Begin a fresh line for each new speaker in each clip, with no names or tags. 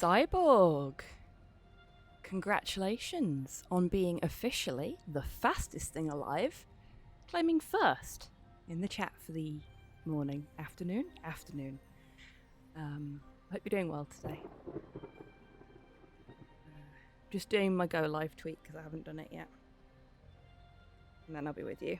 Cyborg! Congratulations on being officially the fastest thing alive, claiming first in the chat for the afternoon. Hope you're doing well today. Just doing my go live tweet because I haven't done it yet. And then I'll be with you.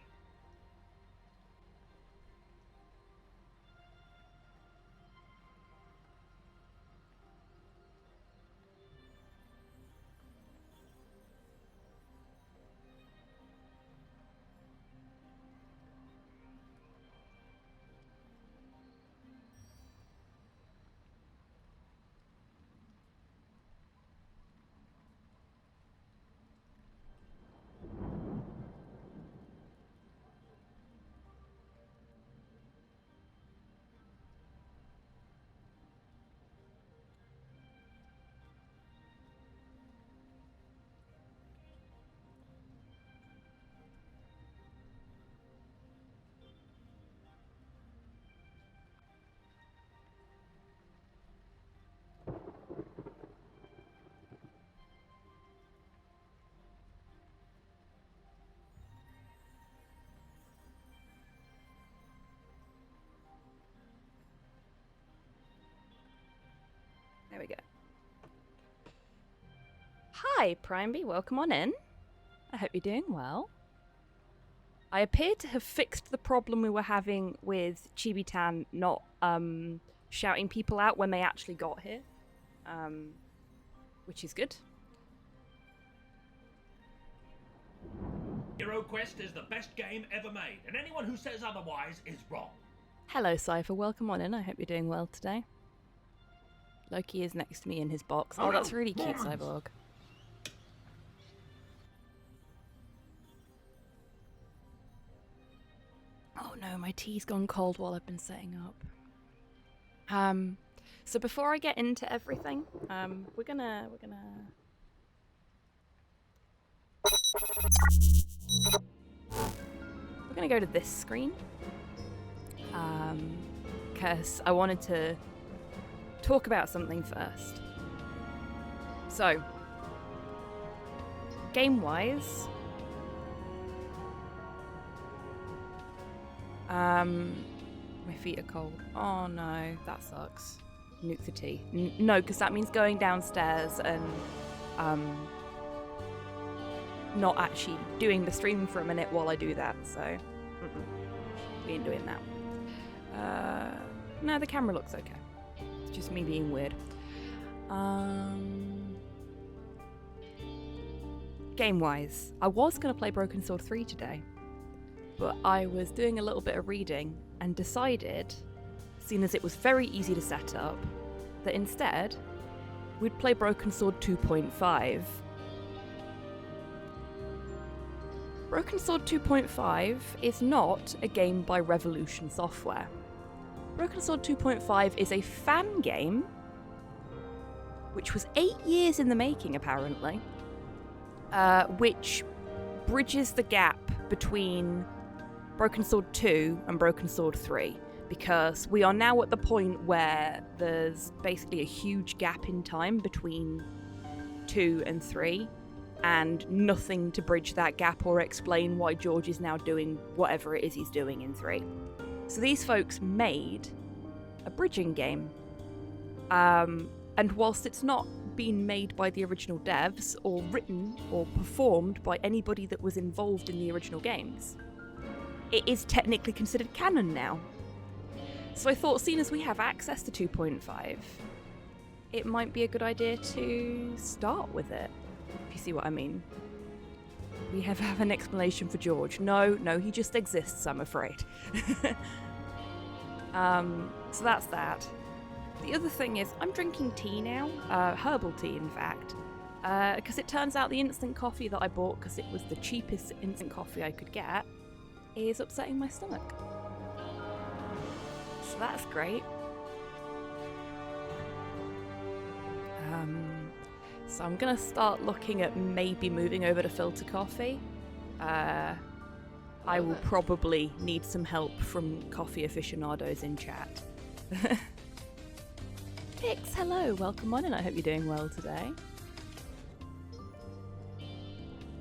There we go. Hi, Primeby, welcome on in. I hope you're doing well. I appear to have fixed the problem we were having with HobbyTan not shouting people out when they actually got here, which is good.
Hero Quest is the best game ever made, and anyone who says otherwise is wrong.
Hello, Cypher, welcome on in. I hope you're doing well today. Loki is next to me in his box. Oh, that's really cute, Cyborg. Oh no, my tea's gone cold while I've been setting up. So before I get into everything, we're gonna go to this screen. Because I wanted to talk about something first. So, game-wise, my feet are cold. Oh no, that sucks. Nuke the tea. No, because that means going downstairs and not actually doing the stream for a minute while I do that. So, we ain't doing that. No, the camera looks okay. It's just me being weird. Game-wise, I was going to play Broken Sword 3 today, but I was doing a little bit of reading and decided, seeing as it was very easy to set up, that instead we'd play Broken Sword 2.5. Broken Sword 2.5 is not a game by Revolution Software. Broken Sword 2.5 is a fan game, which was 8 years in the making, apparently, which bridges the gap between Broken Sword 2 and Broken Sword 3, because we are now at the point where there's basically a huge gap in time between 2 and 3, and nothing to bridge that gap or explain why George is now doing whatever it is he's doing in 3. So these folks made a bridging game. And whilst it's not been made by the original devs, or written or performed by anybody that was involved in the original games, it is technically considered canon now. So I thought, seeing as we have access to 2.5, it might be a good idea to start with it, if you see what I mean. We have an explanation for George. No, he just exists, I'm afraid. So that's that. The other thing is, I'm drinking tea now, herbal tea in fact, because it turns out the instant coffee that I bought, because it was the cheapest instant coffee I could get, is upsetting my stomach. So that's great. So I'm gonna start looking at maybe moving over to filter coffee. I will probably need some help from coffee aficionados in chat. Pix, hello, welcome on, and I hope you're doing well today.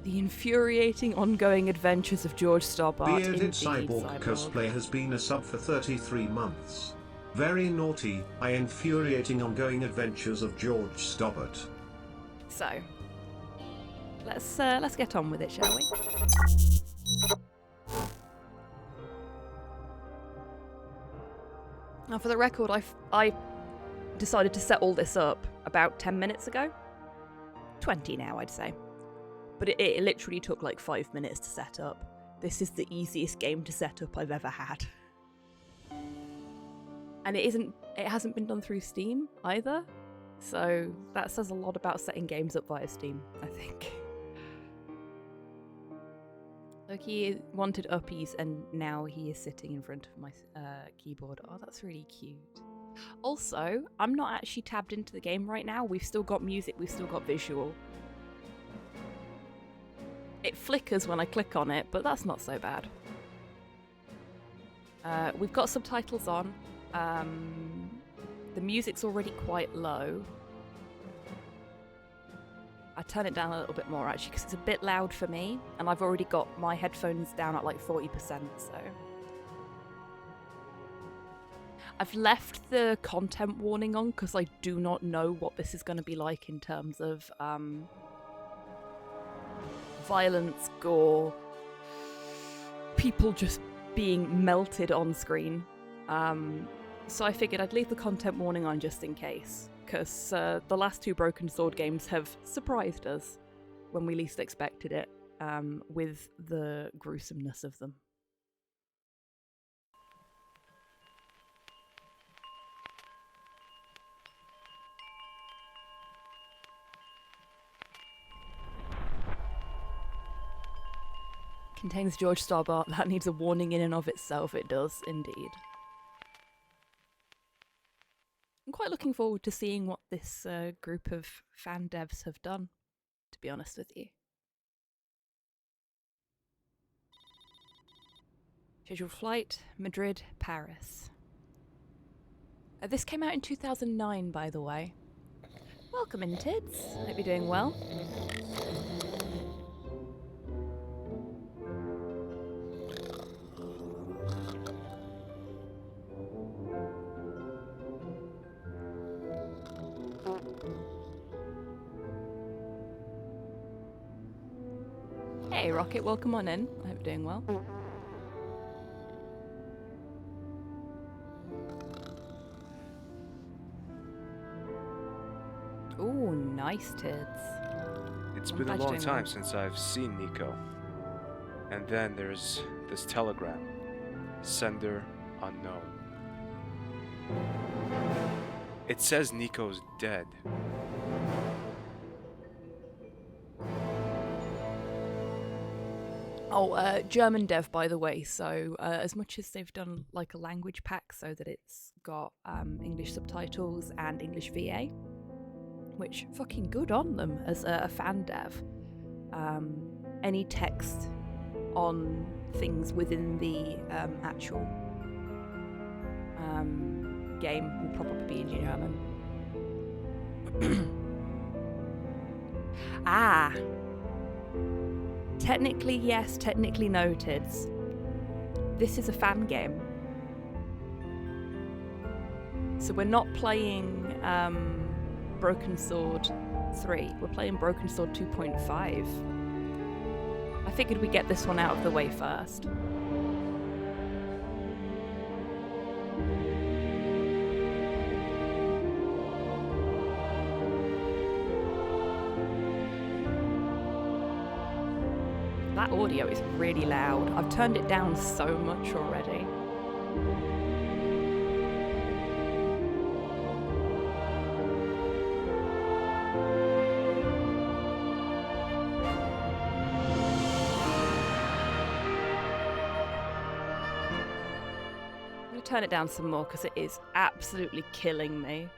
The infuriating ongoing adventures of George Stobbart.
Bearded
Indeed,
Cyborg cosplay has been a sub for 33 months. Very naughty, infuriating ongoing adventures of George Stobbart.
So, let's get on with it, shall we? Now, for the record, I decided to set all this up about 10 minutes ago. 20 now, I'd say. But it literally took like 5 minutes to set up. This is the easiest game to set up I've ever had. And it hasn't been done through Steam either. So that says a lot about setting games up via Steam, I think. Look, he wanted uppies and now he is sitting in front of my keyboard. Oh, that's really cute. Also, I'm not actually tabbed into the game right now. We've still got music, we've still got visual. It flickers when I click on it, but that's not so bad. We've got subtitles on. The music's already quite low. I turn it down a little bit more actually because it's a bit loud for me, and I've already got my headphones down at like 40%, so. I've left the content warning on because I do not know what this is going to be like in terms of violence, gore, people just being melted on screen. So I figured I'd leave the content warning on just in case, because the last two Broken Sword games have surprised us when we least expected it, with the gruesomeness of them. Contains George Stobbart. That needs a warning in and of itself. It does, indeed. I'm quite looking forward to seeing what this group of fan devs have done, to be honest with you. Scheduled flight, Madrid, Paris. This came out in 2009, by the way. Welcome in, Tids. Hope you're doing well. Hey Rocket, welcome on in. I hope you're doing well. Ooh, nice Tids.
It's been a long time since I've seen Nico. And then there's this telegram. Sender unknown. It says Nico's dead.
Oh, German dev, by the way, so as much as they've done like a language pack so that it's got English subtitles and English VA, which fucking good on them as a fan dev. Any text on things within the actual game will probably be in German. Ah! Technically yes, technically no, Tids. This is a fan game. So we're not playing Broken Sword 3, we're playing Broken Sword 2.5. I figured we'd get this one out of the way first. That audio is really loud. I've turned it down so much already. I'm going to turn it down some more because it is absolutely killing me.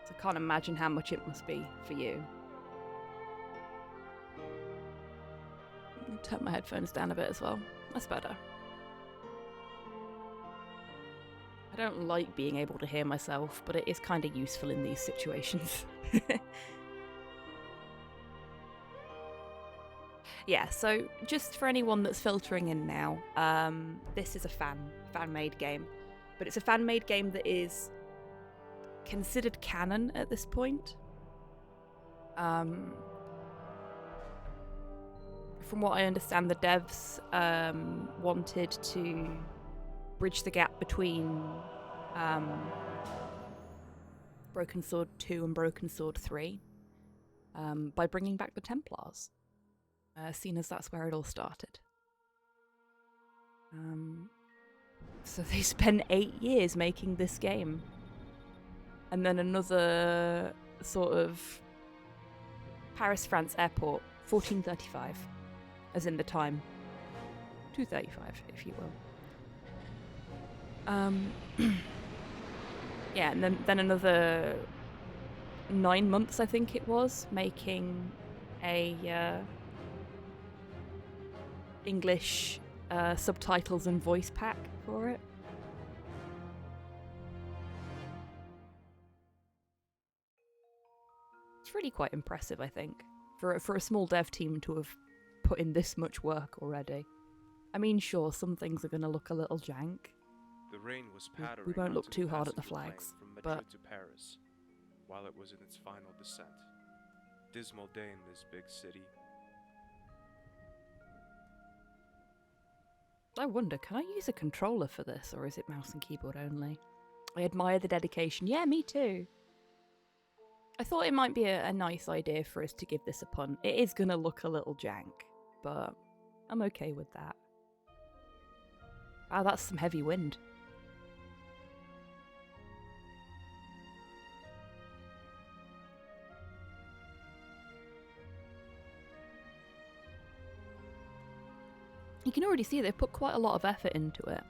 So I can't imagine how much it must be for you. Turn my headphones down a bit as well. That's better. I I don't like being able to hear myself, but it is kind of useful in these situations. Yeah, so just for anyone that's filtering in now, this is a fan-made game, but it's a fan-made game that is considered canon at this point. From what I understand, the devs wanted to bridge the gap between Broken Sword 2 and Broken Sword 3 by bringing back the Templars. Seeing as that's where it all started. So they spent 8 years making this game. And then another sort of Paris, France airport, 1435, as in the time. 235, if you will. Yeah, and then another 9 months, I think it was, making a English subtitles and voice pack for it. It's really quite impressive, I think, for a small dev team to have put in this much work already. I mean, sure, some things are going to look a little jank.
The rain was pattering.
We won't look
onto
too hard at the
passenger plane
flags,
from
but
Madrid to Paris, while it was in its final descent. Dismal day in this big city.
I wonder, can I use a controller for this, or is it mouse and keyboard only? I admire the dedication. Yeah, me too. I thought it might be a nice idea for us to give this a punt. It is gonna look a little jank, but I'm okay with that. Wow, that's some heavy wind. You can already see they've put quite a lot of effort into it.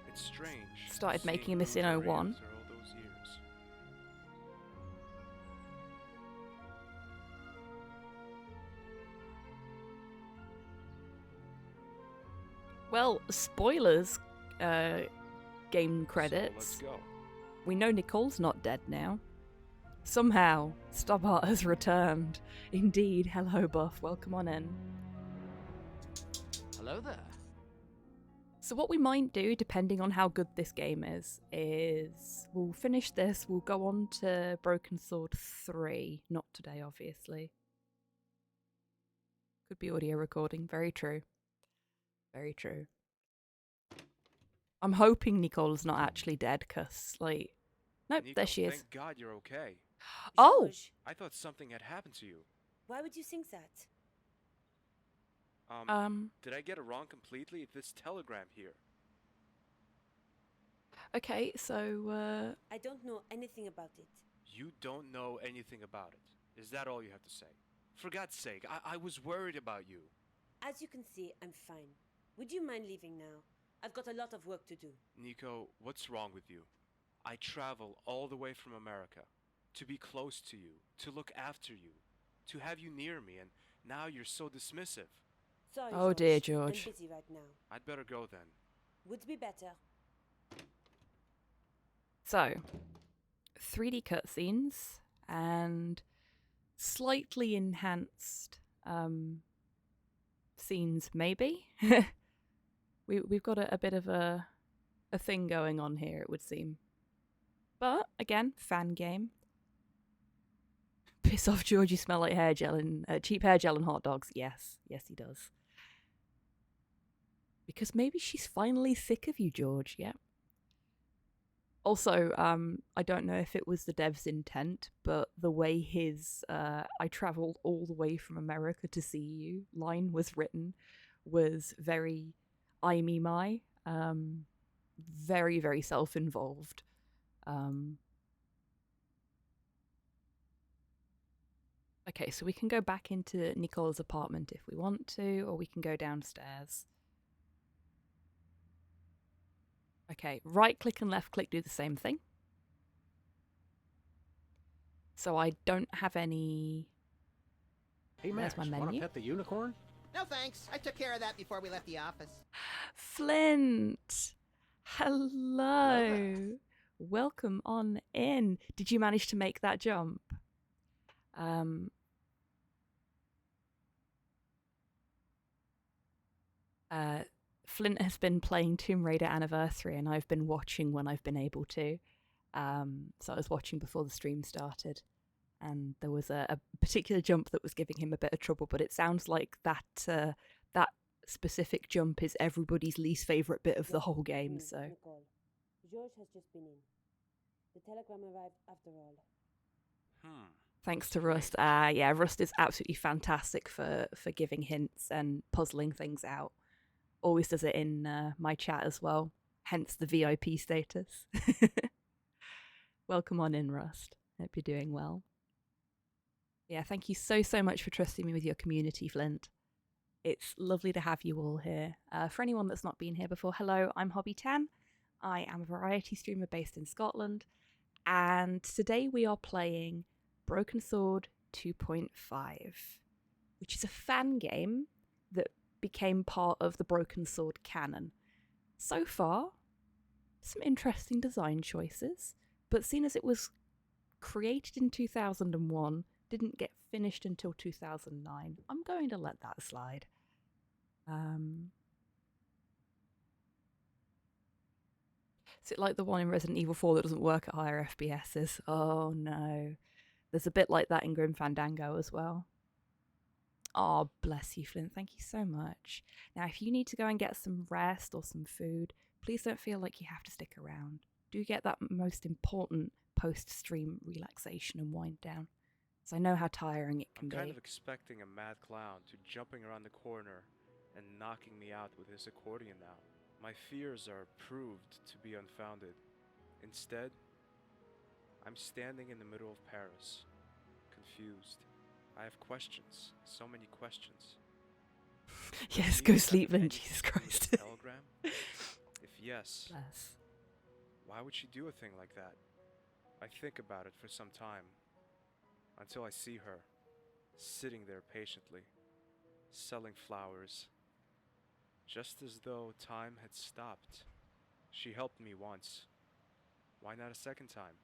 It's strange.
Started
seeing
making this
blue
in
terrain
01.
after all those years.
Well, spoilers, game
So
credits.
let's go.
We know Nicole's not dead now. Somehow, Stobart has returned. Indeed, hello Buff, welcome on in.
Hello there.
So what we might do, depending on how good this game is we'll finish this, we'll go on to Broken Sword 3. Not today, obviously. Could be audio recording, very true. Very true. I'm hoping Nicole's not actually dead, because, like... Nope,
Nico,
there she is.
Thank God you're okay.
Oh!
George,
I thought something had happened to you.
why would you think that?
Did I get it wrong completely? This telegram here.
Okay, so,
I don't know anything about it.
You don't know anything about it. Is that all you have to say? For God's sake, I was worried about you.
As you can see, I'm fine. Would you mind leaving now? I've got a lot of work to do.
Nico, what's wrong with you? I travel all the way from America to be close to you, to look after you, to have you near me, and now you're so dismissive.
Sorry,
Oh dear, George.
I'm busy right now.
I'd better go then.
Would be better.
so, 3D cutscenes and slightly enhanced scenes, maybe? We've got a bit of a thing going on here, it would seem. But, again, fan game. Piss off, George, you smell like hair gel and cheap hair gel and hot dogs. Yes, yes he does. Because maybe she's finally sick of you, George, yeah. Also, I don't know if it was the dev's intent, but the way his I travelled all the way from America to see you line was written was very I me my. Very, very self-involved. Okay, so we can go back into Nicole's apartment if we want to, or we can go downstairs. Okay, right click and left click do the same thing. So I don't have any...
Hey,
There's
Max,
my
wanna
menu.
pet the unicorn?
No thanks. I took care of that before we left the office.
Flint! Hello. Welcome on in. Did you manage to make that jump? Flint has been playing Tomb Raider Anniversary, and I've been watching when I've been able to. So I was watching before the stream started, and there was a particular jump that was giving him a bit of trouble. But it sounds like that specific jump is everybody's least favorite bit of the whole game. So
Nicole, George has just been in. The telegram arrived after all.
thanks to Rust. Yeah, Rust is absolutely fantastic for giving hints and puzzling things out. Always does it in my chat as well, hence the VIP status. Welcome on in, Rust. Hope you're doing well. Yeah, thank you so much for trusting me with your community, Flint. It's lovely to have you all here. For anyone that's not been here before, hello, I'm HobbyTan. I am a variety streamer based in Scotland, and today we are playing Broken Sword 2.5, which is a fan game that became part of the Broken Sword canon. So far, some interesting design choices, but seeing as it was created in 2001, didn't get finished until 2009, I'm going to let that slide. Is it like the one in Resident Evil 4 that doesn't work at higher FPSs? Oh no. There's a bit like that in Grim Fandango as well. Oh, bless you, Flint. Thank you so much. Now, if you need to go and get some rest or some food, please don't feel like you have to stick around. Do get that most important post-stream relaxation and wind down. So I know how tiring it can be.
I'm kind of expecting a mad clown to jumping around the corner and knocking me out with his accordion now. My fears are proved to be unfounded. Instead, I'm standing in the middle of Paris, confused. I have questions, so many questions.
Yes, go sleep then, Jesus Christ.
Telegram? If yes,
Bless.
why would she do a thing like that? I think about it for some time, until I see her, sitting there patiently, selling flowers, just as though time had stopped. She helped me once. Why not a second time?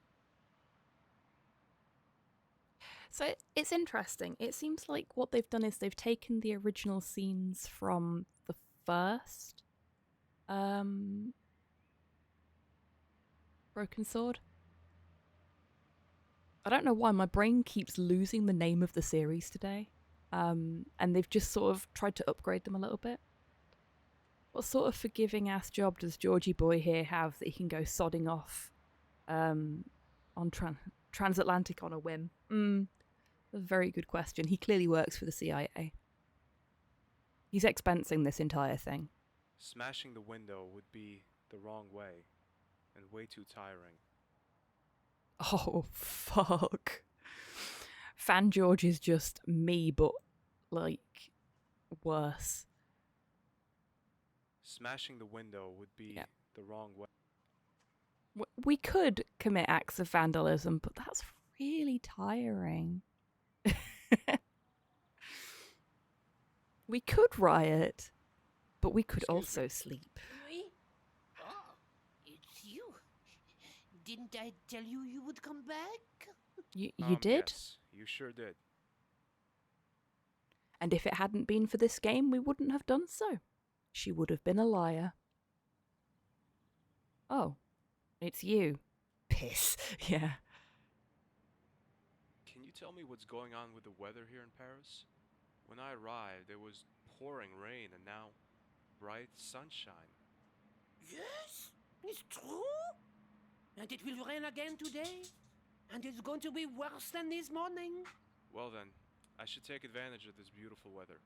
So it's interesting. It seems like what they've done is they've taken the original scenes from the first Broken Sword. I don't know why my brain keeps losing the name of the series today. And they've just sort of tried to upgrade them a little bit. What sort of forgiving ass job does Georgie boy here have that he can go sodding off on transatlantic on a whim? A very good question. He clearly works for the CIA. He's expensing this entire thing.
Smashing the window would be the wrong way, and way too tiring.
Oh, fuck. Fan George is just me, but, like, worse.
Smashing the window would be the wrong way.
We could commit acts of vandalism, but that's really tiring. We could riot, but we could also sleep.
Oui? Oh, it's you. Didn't I tell you you would come back?
You did?
Yes, you sure did.
And if it hadn't been for this game, we wouldn't have done so. She would have been a liar. Oh, it's you. Piss. Yeah.
Can you tell me what's going on with the weather here in Paris? When I arrived, it was pouring rain, and now bright sunshine.
Yes, it's true. And it will rain again today. And it's going to be worse than this morning.
Well then, I should take advantage of this beautiful weather.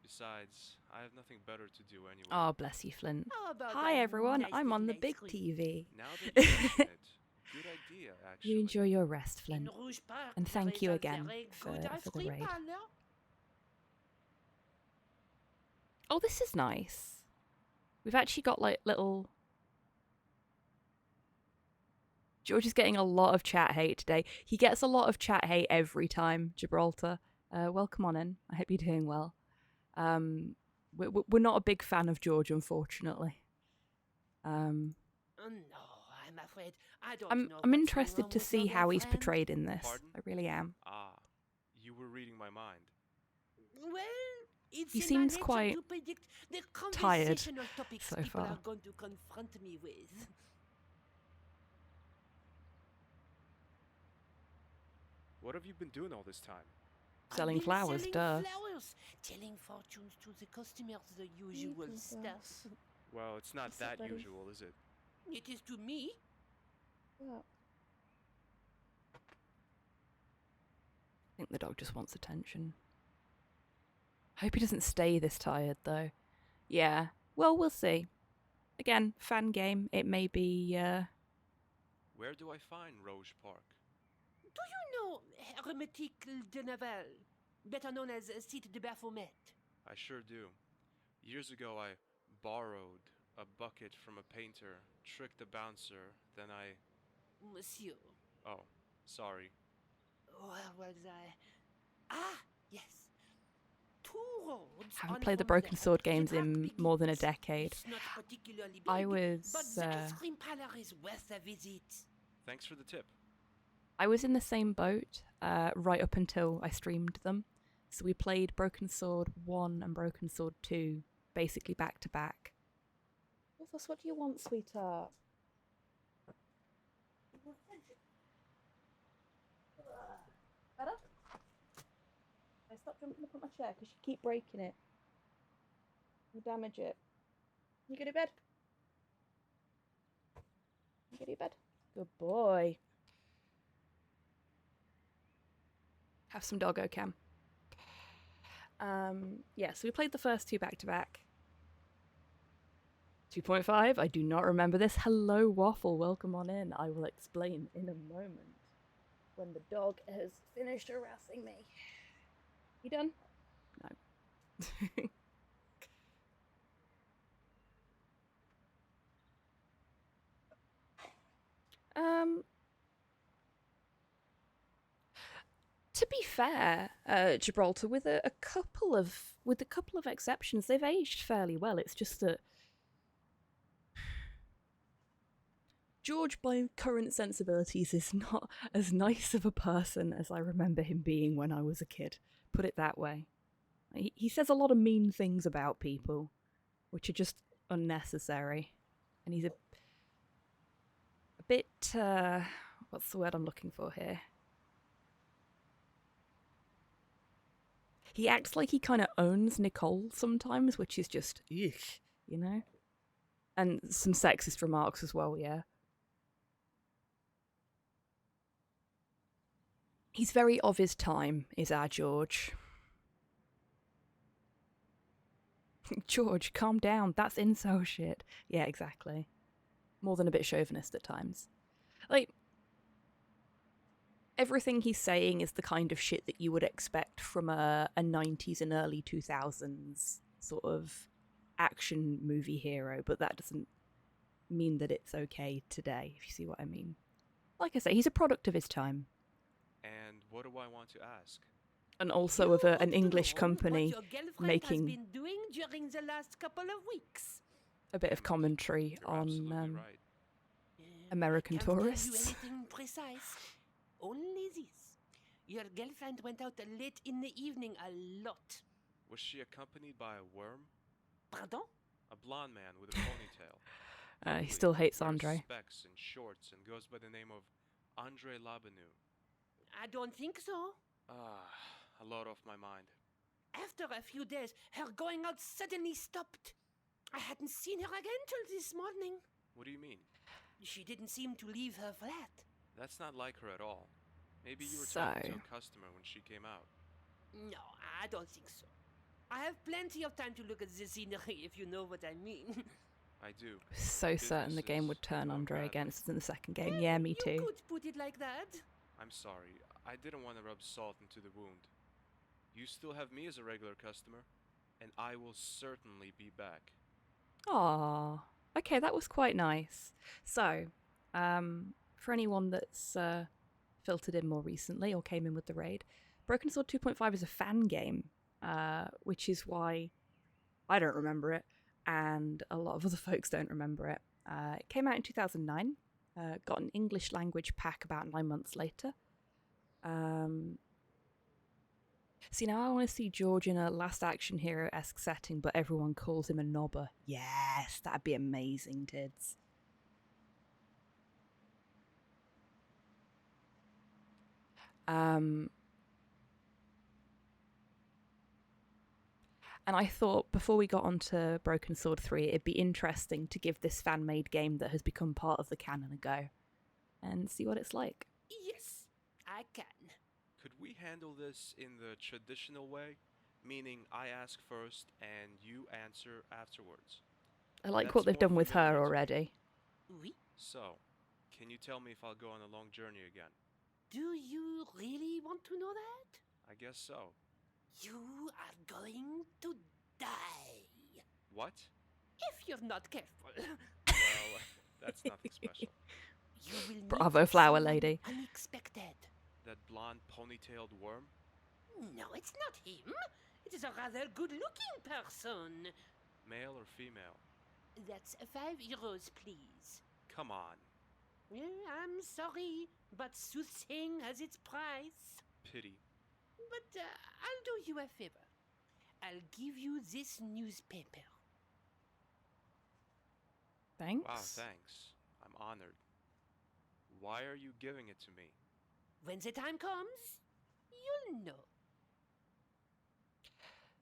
Besides, I have nothing better to do anyway.
Oh, bless you, Flint.
How about
Hi,
a
everyone.
nice
I'm on the
little
big
ice cream?
TV.
Now that you mention it, good idea, actually.
You enjoy your rest, Flint.
In Rouge Park,
And thank
there
you
is a
again
very
for
good ice
the
cream
raid.
parlor.
Oh, this is nice. We've actually got, like, little... George is getting a lot of chat hate today. He gets a lot of chat hate every time, Gibraltar. Welcome on in. I hope you're doing well. We're not a big fan of George, unfortunately.
Oh, no, I'm afraid I don't know.
I'm
what's
interested
wrong
to
with
see
your
how he's
girlfriend.
portrayed in this.
Pardon?
I really am.
Ah, you were reading my mind.
Well, it's
He
in
seems
my nature
quite
to predict the
tired
conversational topics
so
people
far.
are going to confront me with.
What have you been doing all this time?
Selling
I've been
flowers,
selling
duh.
flowers, telling fortunes to the customers, the usual stuff.
Well, it's not
What's up,
that
buddy?
usual, is it?
It is to me.
I think the dog just wants attention. Hope he doesn't stay this tired, though. Yeah, well, we'll see. Again, fan game. It may be,
Where do I find Rouge Park?
Do you know Hermétique de Naval, better known as Site de Baphomet?
I sure do. Years ago, I borrowed a bucket from a painter, tricked a bouncer, then I...
Monsieur,
Oh, sorry.
where was I? Ah, yes. Two roads.
haven't
on
played the
from
Broken
there.
Sword games in
Geographically,
more than a decade.
it's not particularly big,
I was,
but the ice cream parlor is worth a visit.
Thanks for the tip.
I was in the same boat right up until I streamed them. So we played Broken Sword 1 and Broken Sword 2 basically back to back. What do you want, sweetheart? Better? I stop jumping up on my chair because you keep breaking it. You damage it. You go to bed? You go to bed? Good boy. Have some doggo cam. Yeah, so we played the first two back to back. 2.5, I do not remember this. Hello, Waffle, welcome on in. I will explain in a moment when the dog has finished harassing me. You done? No. To be fair, Gibraltar, with a couple of exceptions, they've aged fairly well. It's just that George, by current sensibilities, is not as nice of a person as I remember him being when I was a kid. Put it that way. He says a lot of mean things about people, which are just unnecessary. And he's a bit, what's the word I'm looking for here? He acts like he kind of owns Nicole sometimes, which is just, ugh, you know? And some sexist remarks as well, yeah. He's very of his time, is our George. George, calm down. That's incel shit. Yeah, exactly. More than a bit chauvinist at times. Like, everything he's saying is the kind of shit that you would expect from a 90s and early 2000s sort of action movie hero, but that doesn't mean that it's okay today, if you see what I mean. Like I say, he's a product of his time.
And what do I want to ask?
And also of an English company making
has been doing during the last couple of weeks.
a bit of commentary
You're
on
absolutely right.
American
I can't
tourists.
tell you anything precise. Only this. Your girlfriend went out late in the evening a lot.
Was she accompanied by a worm?
Pardon?
A blonde man with a ponytail.
He
Ugly,
still hates
wears
Andre.
Specs and shorts and goes by the name of Andre Labanu.
I don't think so.
Ah, a lot off my mind.
After a few days, her going out suddenly stopped. I hadn't seen her again till this morning.
What do you mean?
She didn't seem to leave her flat.
That's not like her at all. Maybe you were
So-
talking to a customer when she came out.
No, I don't think so. I have plenty of time to look at the scenery, if you know what I mean.
I do.
So certain the game would turn
Businesses
Andre
go
against us in the second game.
Well,
Yeah, me
You
too.
could put it like that.
I'm sorry. I didn't want to rub salt into the wound. You still have me as a regular customer, and I will certainly be back.
Aww. Okay, that was quite nice. So, for anyone that's filtered in more recently or came in with the raid, Broken Sword 2.5 is a fan game, which is why I don't remember it, and a lot of other folks don't remember it. It came out in 2009. Got an English language pack about 9 months later. See, now I want to see George in a Last Action Hero-esque setting, but everyone calls him a knobber. Yes, that'd be amazing, Tids. And I thought before we got onto Broken Sword 3, it'd be interesting to give this fan-made game that has become part of the canon a go and see what it's like.
Yes, I can.
Could we handle this in the traditional way? Meaning I ask first and you answer afterwards.
I like
That's
what they've
more
done with her
familiar to me.
already.
Oui?
So, can you tell me if I'll go on a long journey again?
Do you really want to know that?
I guess so.
You are going to die.
What?
If you're not careful.
Well, that's nothing special.
You will meet
Bravo, flower
someone
lady.
unexpected.
That blonde ponytailed worm?
No, it's not him. It is a rather good-looking person.
Male or female?
That's €5, please.
Come on.
I'm sorry, but soothsaying has its price.
Pity.
But I'll do you a favor. I'll give you this newspaper.
Thanks.
Wow, thanks. I'm honored. Why are you giving it to me?
When the time comes, you'll know.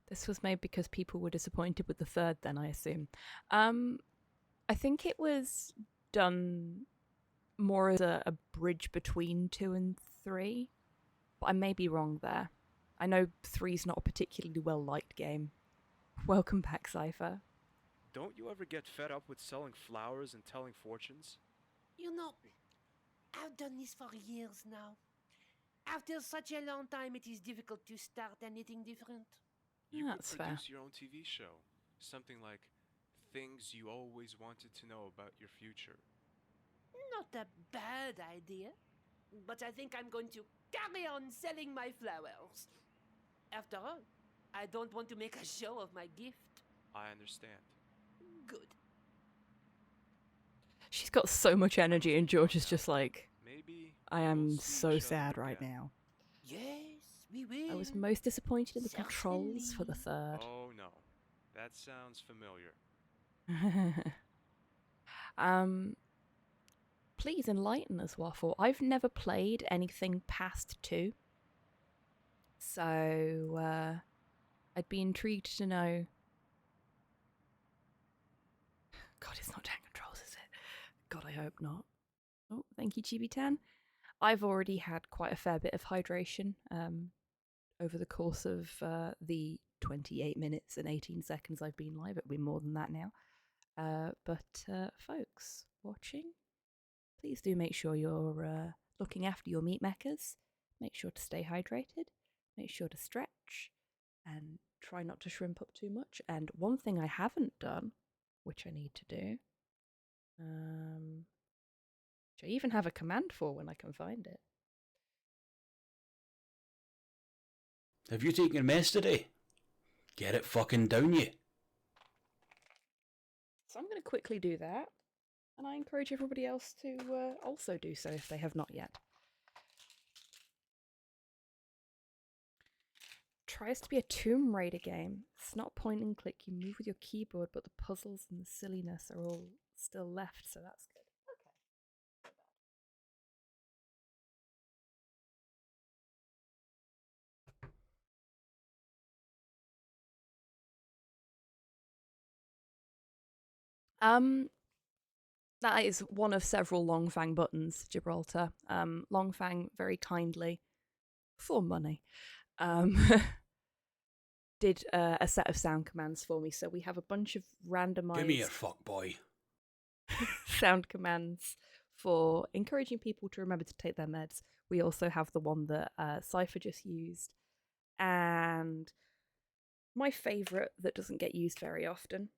This was made because people were disappointed with the third, then, I assume. I think it was done more as a bridge between 2 and 3, but I may be wrong there. I know 3's not a particularly well-liked game. Welcome back, Cypher.
Don't you ever get fed up with selling flowers and telling fortunes?
You know, I've done this for years now. After such a long time, it is difficult to start anything different.
You
That's
could
fair.
produce your own TV show. Something like things you always wanted to know about your future.
Not a bad idea. But I think I'm going to carry on selling my flowers. After all, I don't want to make a show of my gift.
I understand.
Good.
She's got so much energy, and George is just like,
Maybe
I am
we'll see
so
each other
sad right
again.
now.
Yes, we will.
I was most disappointed in the controls for the third.
Oh no, that sounds familiar.
Please enlighten us, Waffle. I've never played anything past 2. So, I'd be intrigued to know. God, it's not tank controls, is it? God, I hope not. Oh, thank you, HobbyTan. I've already had quite a fair bit of hydration over the course of the 28 minutes and 18 seconds I've been live. It'll be more than that now. But folks watching, please do make sure you're looking after your meat mechas. Make sure to stay hydrated. Make sure to stretch. And try not to shrimp up too much. And one thing I haven't done, which I need to do, which I even have a command for when I can find it.
Have you taken a mess today? Get it fucking down, you.
So I'm going to quickly do that. And I encourage everybody else to also do so if they have not yet. Tries to be a Tomb Raider game. It's not point and click. You move with your keyboard, but the puzzles and the silliness are all still left, so that's good. That is one of several Longfang buttons, Gibraltar. Longfang very kindly, for money, did a set of sound commands for me. So we have a bunch of randomized
Give me your fuck boy.
sound commands for encouraging people to remember to take their meds. We also have the one that Cypher just used, and my favourite that doesn't get used very often.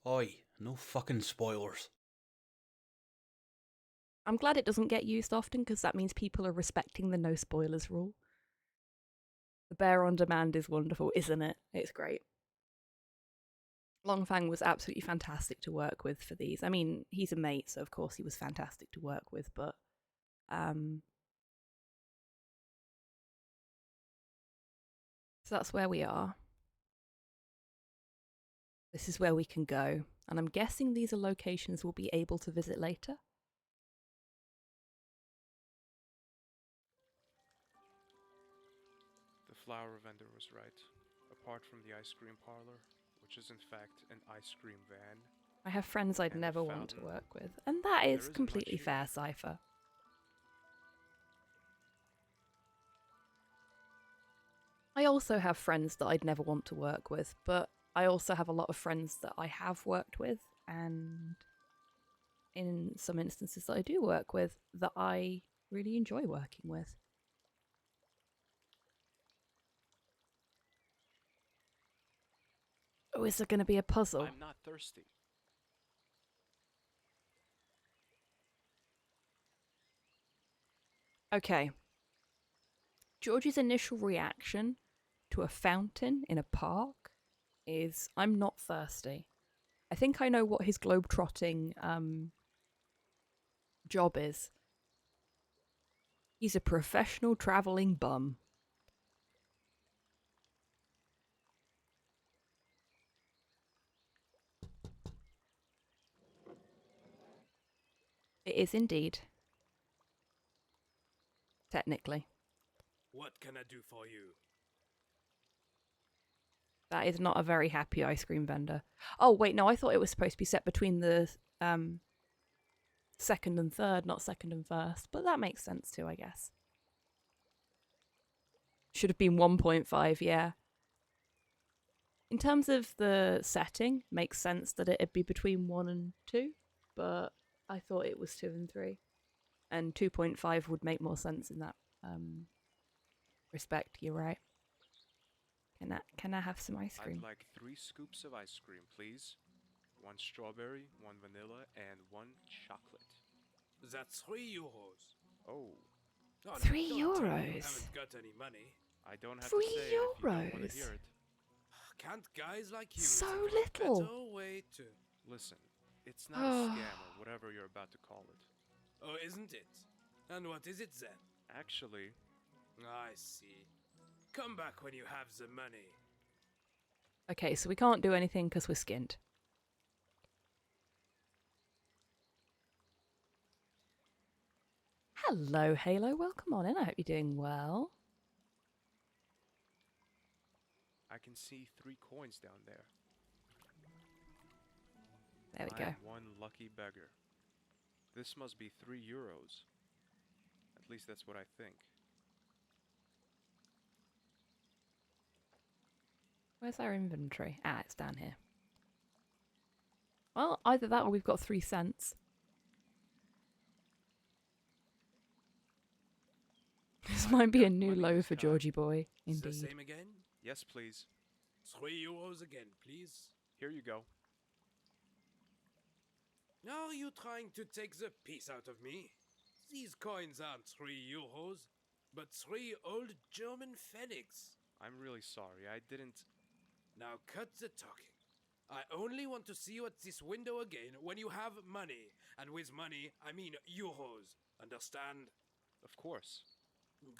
Oi, no fucking spoilers.
I'm glad it doesn't get used often because that means people are respecting the no spoilers rule. The bear on demand is wonderful, isn't it? It's great. Longfang was absolutely fantastic to work with for these. I mean, he's a mate, so of course he was fantastic to work with, but so that's where we are. This is where we can go, and I'm guessing these are locations we'll be able to visit later.
The flower vendor was right. Apart from the ice cream parlor, which is in fact an ice cream van,
I have friends I'd
and the
never want to
fountain,
work with, and that
there
is
isn't
completely
much
fair,
here.
Cypher. I also have friends that I'd never want to work with, but I also have a lot of friends that I have worked with, and in some instances that I do work with, that I really enjoy working with. Oh, is there going to be a puzzle?
I'm not thirsty.
Okay. George's initial reaction to a fountain in a park is, I'm not thirsty. I think I know what his globe-trotting job is. He's a professional traveling bum. It is indeed. Technically.
What can I do for you?
That is not a very happy ice cream vendor. Oh, wait, no, I thought it was supposed to be set between the second and third, not second and first. But that makes sense too, I guess. Should have been 1.5, yeah. In terms of the setting, makes sense that it'd be between 1 and 2, but I thought it was 2 and 3. And 2.5 would make more sense in that respect, you're right. Can I have some ice cream?
I'd like 3 scoops of ice cream, please. 1 strawberry, 1 vanilla, and 1 chocolate.
That's €3.
Oh,
Oh, no,
€3?
don't tell me you haven't got any money.
I don't have
€3?
to say it if you don't want to hear it.
Can't guys like you
So
think of a
little.
better way to...
Listen, it's not a scam or whatever you're about to call it.
Oh, isn't it? And what is it then?
Actually,
I see. Come back when you have the money.
Okay, so we can't do anything because we're skinned. Hello, Halo. Welcome on in. I hope you're doing well.
I can see 3 coins down there.
There we
I
go.
am one lucky beggar. This must be €3. At least that's what I think.
Where's our inventory? Ah, it's down here. Well, either that or we've got 3 cents. This might be a new
money
low
this
for
time.
Georgie boy,
It's the
indeed.
same again?
Yes, please.
€3 again, please.
Here you go.
Are you trying to take the piece out of me? These coins aren't €3, but 3 old German pfennigs.
I'm really sorry. I didn't...
Now cut the talking. I only want to see you at this window again when you have money. And with money, I mean euros. Understand?
Of course.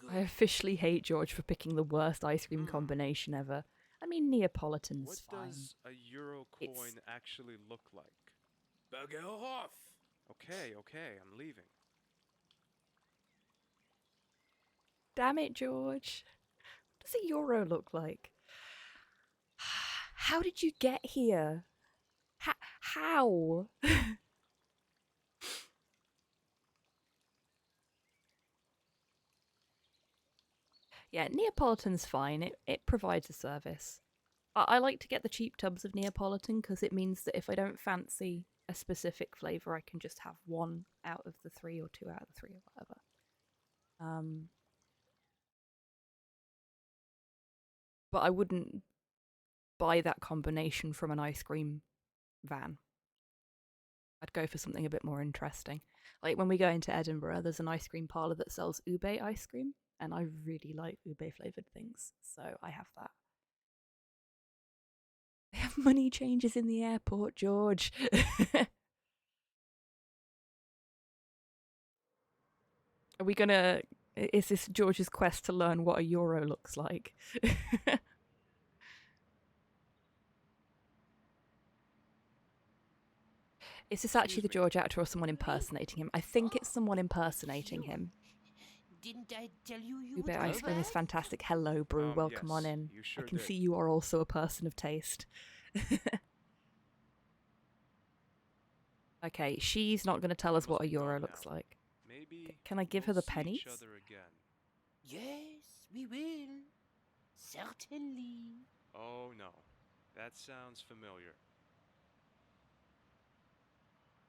I officially hate George for picking the worst ice cream combination ever. I mean, Neapolitan's
What
fine.
does a euro
It's-
coin actually look like?
Bugger off!
Okay, I'm leaving.
Damn it, George. What does a euro look like? How did you get here? How? Yeah, Neapolitan's fine. It provides a service. I like to get the cheap tubs of Neapolitan because it means that if I don't fancy a specific flavour, I can just have 1 out of the 3 or 2 out of the 3 or whatever. But I wouldn't buy that combination from an ice cream van. I'd go for something a bit more interesting. Like when we go into Edinburgh, there's an ice cream parlour that sells ube ice cream, and I really like ube flavoured things, so I have that. They have money changes in the airport, George. Are we gonna... Is this George's quest to learn what a euro looks like? Is this actually the George actor or someone impersonating him? I think it's someone impersonating him.
Didn't I tell you you
Ube
would
Ice
go
Cream is
back?
fantastic. Hello, Brew. Welcome
yes,
on in.
you sure
I can
did.
see you are also a person of taste. Okay, she's not going to tell us
We
what a
must go
euro
now.
looks like.
Maybe
Can I give her
we'll
the
see
pennies?
each other again.
Yes, we will. Certainly.
Oh no, that sounds familiar.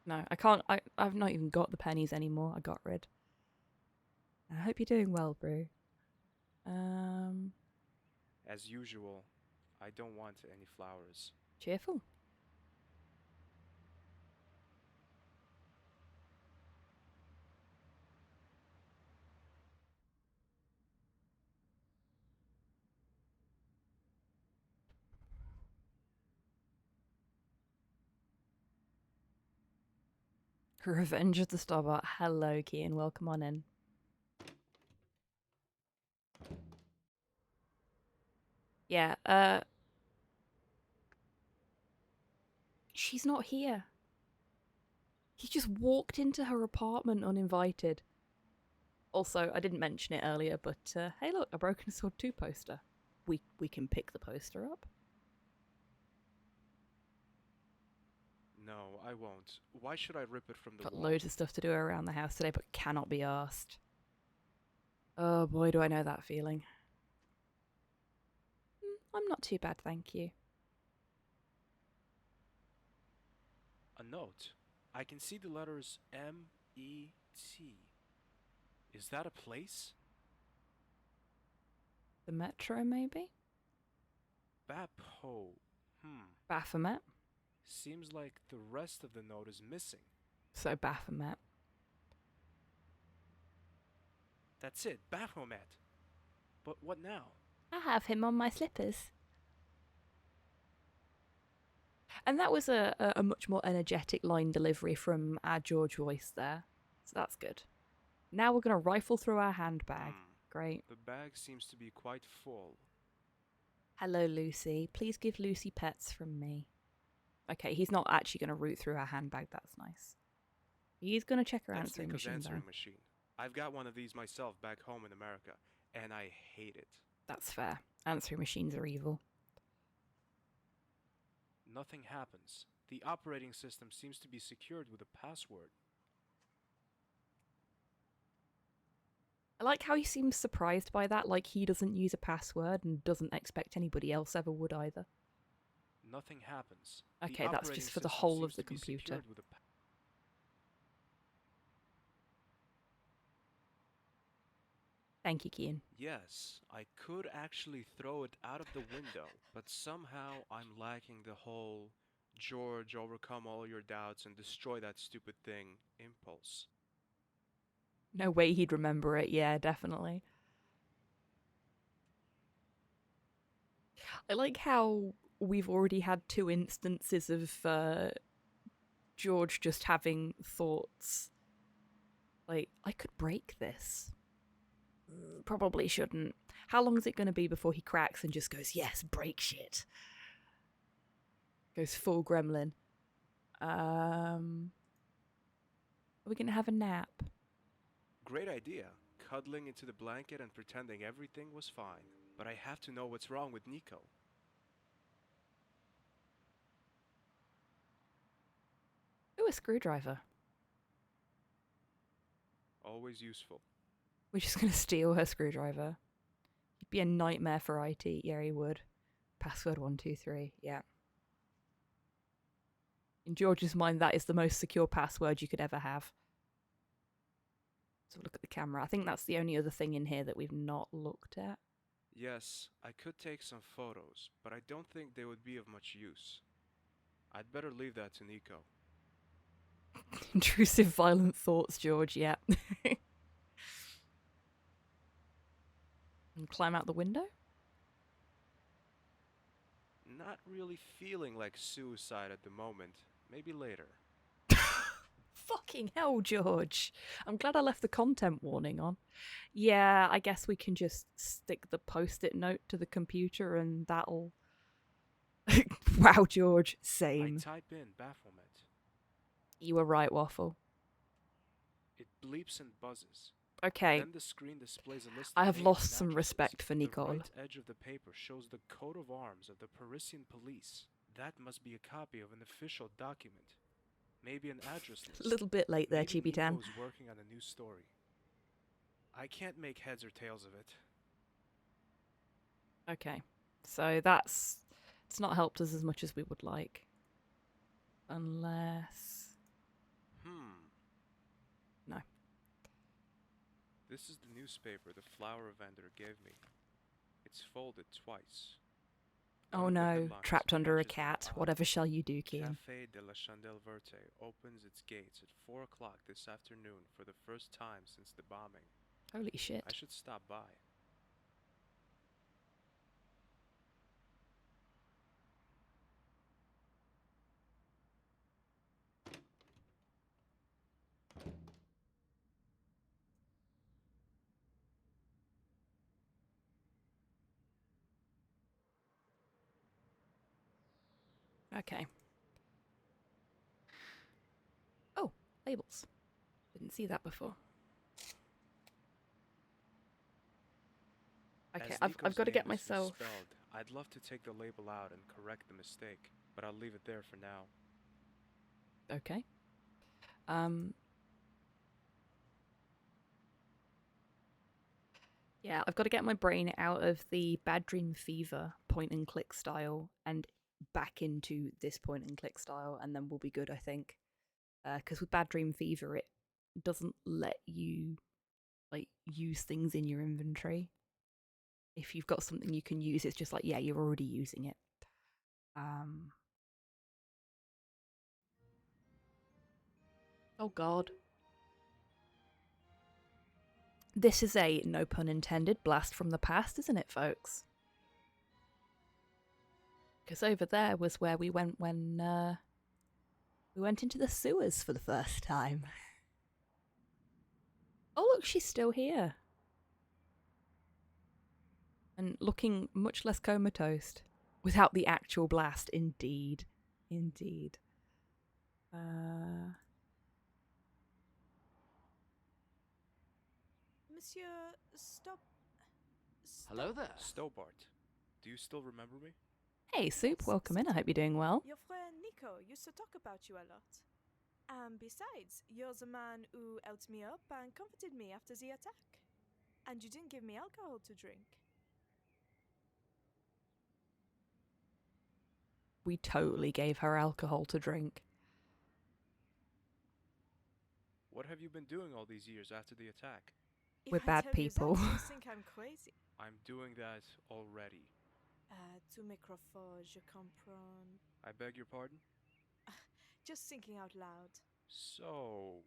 No, I can't. I've not even got the pennies anymore. I got rid. I hope you're doing well, Brew.
As usual, I don't want any flowers.
Cheerful. Revenge of the Starbot. Hello, Kian. Welcome on in. Yeah, she's not here. He just walked into her apartment uninvited. Also, I didn't mention it earlier, but hey look, a Broken Sword 2 poster. We can pick the poster up.
No, I won't. Why should I rip it from the
Got
wall?
loads of stuff to do around the house today, but cannot be asked. Oh boy, do I know that feeling. I'm not too bad, thank you.
A note. I can see the letters M-E-T. Is that a place?
The Metro, maybe?
Bapho.
Baphomet?
Seems like the rest of the note is missing.
So Baphomet.
That's it, Baphomet. But what now?
I have him on my slippers. And that was a much more energetic line delivery from our George voice there. So that's good. Now we're going to rifle through our handbag. Great.
The bag seems to be quite full.
Hello, Lucy. Please give Lucy pets from me. Okay, he's not actually going to root through her handbag. That's nice. He's going to check her
That's
answering
Nico's
machine,
answering
though.
machine. I've got one of these myself back home in America, and I hate it.
That's fair. Answering machines are evil.
Nothing happens. The operating system seems to be secured with a password.
I like how he seems surprised by that, like he doesn't use a password and doesn't expect anybody else ever would either.
Nothing happens.
Okay, that's just for the whole of the computer. Thank you, Kian.
Yes, I could actually throw it out of the window, but somehow I'm lacking the whole George, overcome all your doubts and destroy that stupid thing impulse.
No way he'd remember it. Yeah, definitely. I like how we've already had 2 instances of George just having thoughts like, I could break this. Probably shouldn't. How long is it going to be before he cracks and just goes, yes, break shit? Goes full gremlin. Are we going to have a nap?
Great idea. Cuddling into the blanket and pretending everything was fine. But I have to know what's wrong with Nico.
Ooh, a screwdriver.
Always useful.
We're just going to steal her screwdriver. He'd be a nightmare for IT. Yeah, he would. Password 123. Yeah. In George's mind, that is the most secure password you could ever have. So look at the camera. I think that's the only other thing in here that we've not looked at.
Yes, I could take some photos, but I don't think they would be of much use. I'd better leave that to Nico.
Intrusive, violent thoughts, George. Yeah. And climb out the window?
Not really feeling like suicide at the moment. Maybe later.
Fucking hell, George. I'm glad I left the content warning on. Yeah, I guess we can just stick the post-it note to the computer and that'll... Wow, George. Same.
I type in Baphomet.
You were right, Waffle.
It bleeps and buzzes.
Okay,
Then the screen displays a list
I
of
have
names
lost
and
some
addresses.
respect for
The
Nicole.
right edge of the paper shows the coat of arms of the Parisian police. That must be a copy of an official document. Maybe an address list.
A little bit late there,
Maybe
HobbyTan.
Nico's working on a new story. I can't make heads or tails of it.
Okay, so that's... It's not helped us as much as we would like. Unless... No.
This is the newspaper the flower vendor gave me. It's folded twice.
Oh
One of the
no,
headlines
trapped under a
catches my
cat.
eye.
Whatever shall you do, Kian?
Café de la Chandelle Verte opens its gates at 4 o'clock this afternoon for the first time since the bombing.
Holy shit.
I should stop by.
Okay. Oh, labels. Didn't see that before. Okay,
As
I've
Nico's
got to
name
get
is
myself...
misspelled, I'd love to take the label out and correct the mistake, but I'll leave it there for now.
Okay. Yeah, I've got to get my brain out of the Bad Dream Fever point and click style and back into this point and click style, and then we'll be good, I think. Because with Bad Dream Fever, it doesn't let you like use things in your inventory. If you've got something you can use, it's just like, yeah, you're already using it. Oh god. This is a, no pun intended, blast from the past, isn't it, folks? Because over there was where we went when we went into the sewers for the first time. Oh look, she's still here. And looking much less comatose. Without the actual blast, indeed. Indeed.
Monsieur, stop.
Hello there.
Stobart, do you still remember me?
Hey, Soup,
Yes,
welcome in. I hope you're doing well.
Your friend Nico used to talk about you a lot. Besides, you're the man who helped me up and comforted me after the attack. And you didn't give me alcohol to drink.
We totally gave her alcohol to drink.
What have you been doing all these years after the attack?
If
We're
I
bad
tell you that,
people.
you think I'm crazy.
I'm doing that already.
Tout microphone, je comprends.
I beg your pardon?
Just thinking out loud.
So...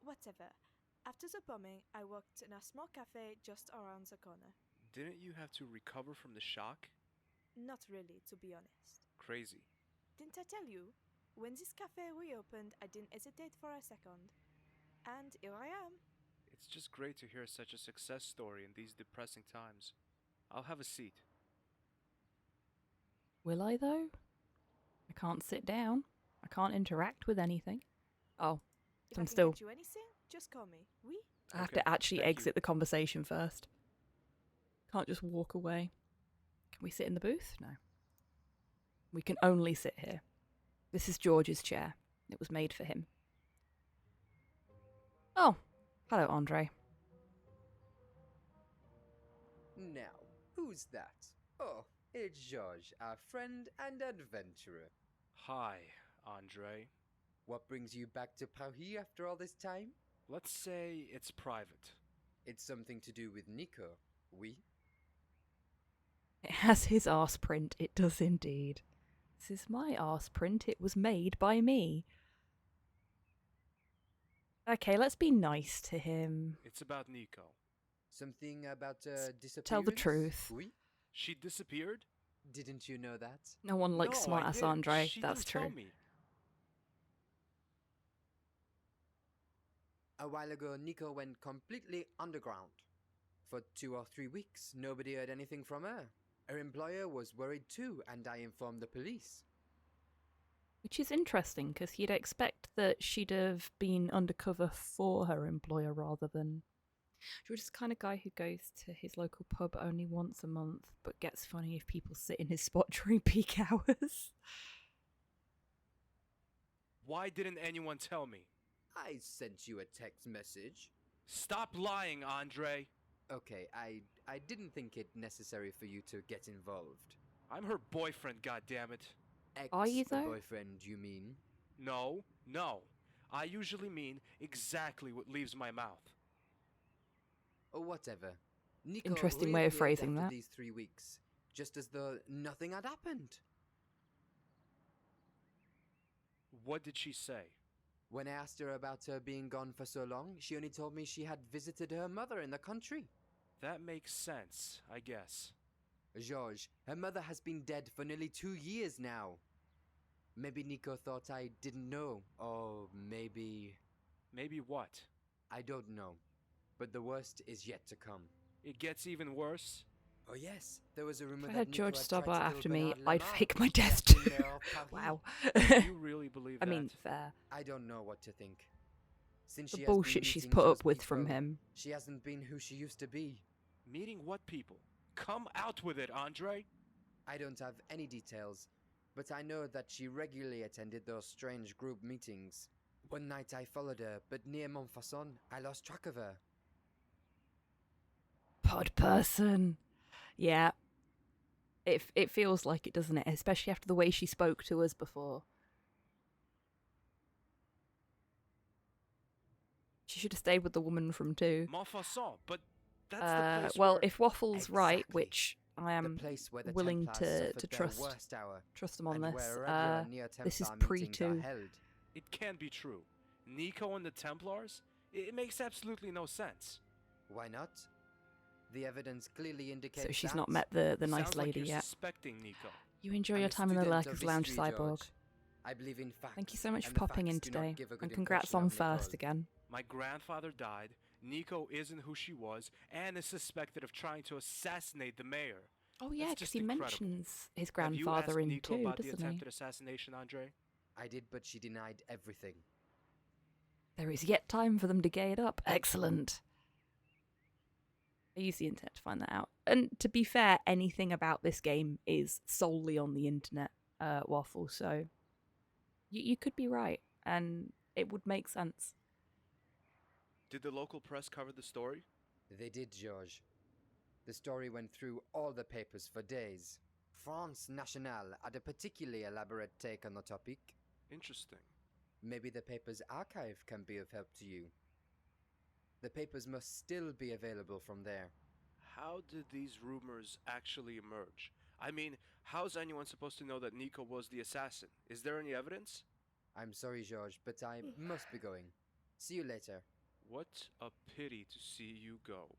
Whatever. After the bombing, I worked in a small cafe just around the corner.
Didn't you have to recover from the shock?
Not really, to be honest.
Crazy.
Didn't I tell you? When this cafe reopened, I didn't hesitate for a second. And here I am.
It's just great to hear such a success story in these depressing times. I'll have a seat.
Will I, though? I can't sit down. I can't interact with anything. Oh,
If
I'm
I can
still...
get you anything, just call me. Oui?
I have
Okay,
to actually
thank
exit
you.
the conversation first. Can't just walk away. Can we sit in the booth? No. We can only sit here. This is George's chair. It was made for him. Oh, hello, Andre.
Now, who's that? Oh, it's George, our friend and adventurer.
Hi, Andre.
What brings you back to Paris after all this time?
Let's say it's private.
It's something to do with Nico, oui?
It has his arse print. It does indeed. This is my arse print. It was made by me. Okay, let's be nice to him.
It's about Nico.
Something about disappearance?
Tell the truth.
Oui?
She disappeared?
Didn't you know that?
No one likes
No,
smart
I
ass
didn't.
Andre.
She
That's
didn't tell
true.
me.
A while ago, Nico went completely underground. For 2 or 3 weeks, nobody heard anything from her. Her employer was worried too, and I informed the police.
Which is interesting, because you'd expect that she'd have been undercover for her employer rather than... George is the kind of guy who goes to his local pub only once a month, but gets funny if people sit in his spot during peak hours.
Why didn't anyone tell me?
I sent you a text message.
Stop lying, Andre.
Okay, I didn't think it necessary for you to get involved.
I'm her boyfriend, goddammit.
Are you, though?
Ex-boyfriend, you mean?
No. I usually mean exactly what leaves my mouth.
Or whatever. Nico
Interesting way of
reappeared
phrasing
after
that.
these 3 weeks, just as though nothing had happened.
What did she say?
When I asked her about her being gone for so long, she only told me she had visited her mother in the country.
That makes sense, I guess.
Georges, her mother has been dead for nearly 2 years now. Maybe Nico thought I didn't know, or maybe...
Maybe what?
I don't know. But the worst is yet to come.
It gets even worse?
Oh yes, there was a rumor
If I
that
had
Nico
George
had
Stobart
tried to kill
after me,
Bernard
I'd
Lamar,
fake my
the
death
acting
too.
mayor of Paris.
Wow.
You really believe
I
that?
mean, fair.
I don't know what to think. Since
The
she has been
bullshit she's
meeting
put
those
up with from
people,
him.
She hasn't been who she used to be.
Meeting what people? Come out with it, Andre.
I don't have any details, but I know that she regularly attended those strange group meetings. One night I followed her, but near Montfaucon, I lost track of her.
Pod person. Yeah. It feels like it, doesn't it? Especially after the way she spoke to us before. She should have stayed with the woman from 2.
Montfaucon, but that's the place
Well,
where...
if Waffle's right,
Exactly.
which I am
The place where the
willing
Templars
to
suffered their
trust
worst hour,
him on
and
this,
where regular
this is
Neo-Templar meetings are
pre-2.
held.
It can't be true. Nico and the Templars? It makes absolutely no sense.
Why not? The evidence clearly indicates
So she's
that.
not met the nice
Sounds
lady
like you're
yet.
suspecting Nico.
You enjoy
I'm
your
a
time in the
student
Lurkers
of
Lounge,
history,
Cyborg.
George. I believe in facts.
Thank you so much
and
for
the
popping in
facts do not
today,
give a good
and congrats
impression
on
of Nicole.
first again.
My grandfather died, Nico isn't who she was, and is suspected of trying to assassinate the mayor.
Oh yeah,
That's
because
just
he
incredible.
mentions his
Have you
grandfather
asked
in
Nico
2,
about the
doesn't he?
attempted assassination, Andre?
I did, but she denied everything.
There is yet time for them to gay it up. Excellent. I use the internet to find that out. And to be fair, anything about this game is solely on the internet, Waffle, so you could be right, and it would make sense.
Did the local press cover the story?
They did, George. The story went through all the papers for days. France Nationale had a particularly elaborate take on the topic.
Interesting.
Maybe the paper's archive can be of help to you. The papers must still be available from there.
How did these rumors actually emerge? I mean, how's anyone supposed to know that Nico was the assassin? Is there any evidence?
I'm sorry, George, but I must be going. See you later.
What a pity to see you go.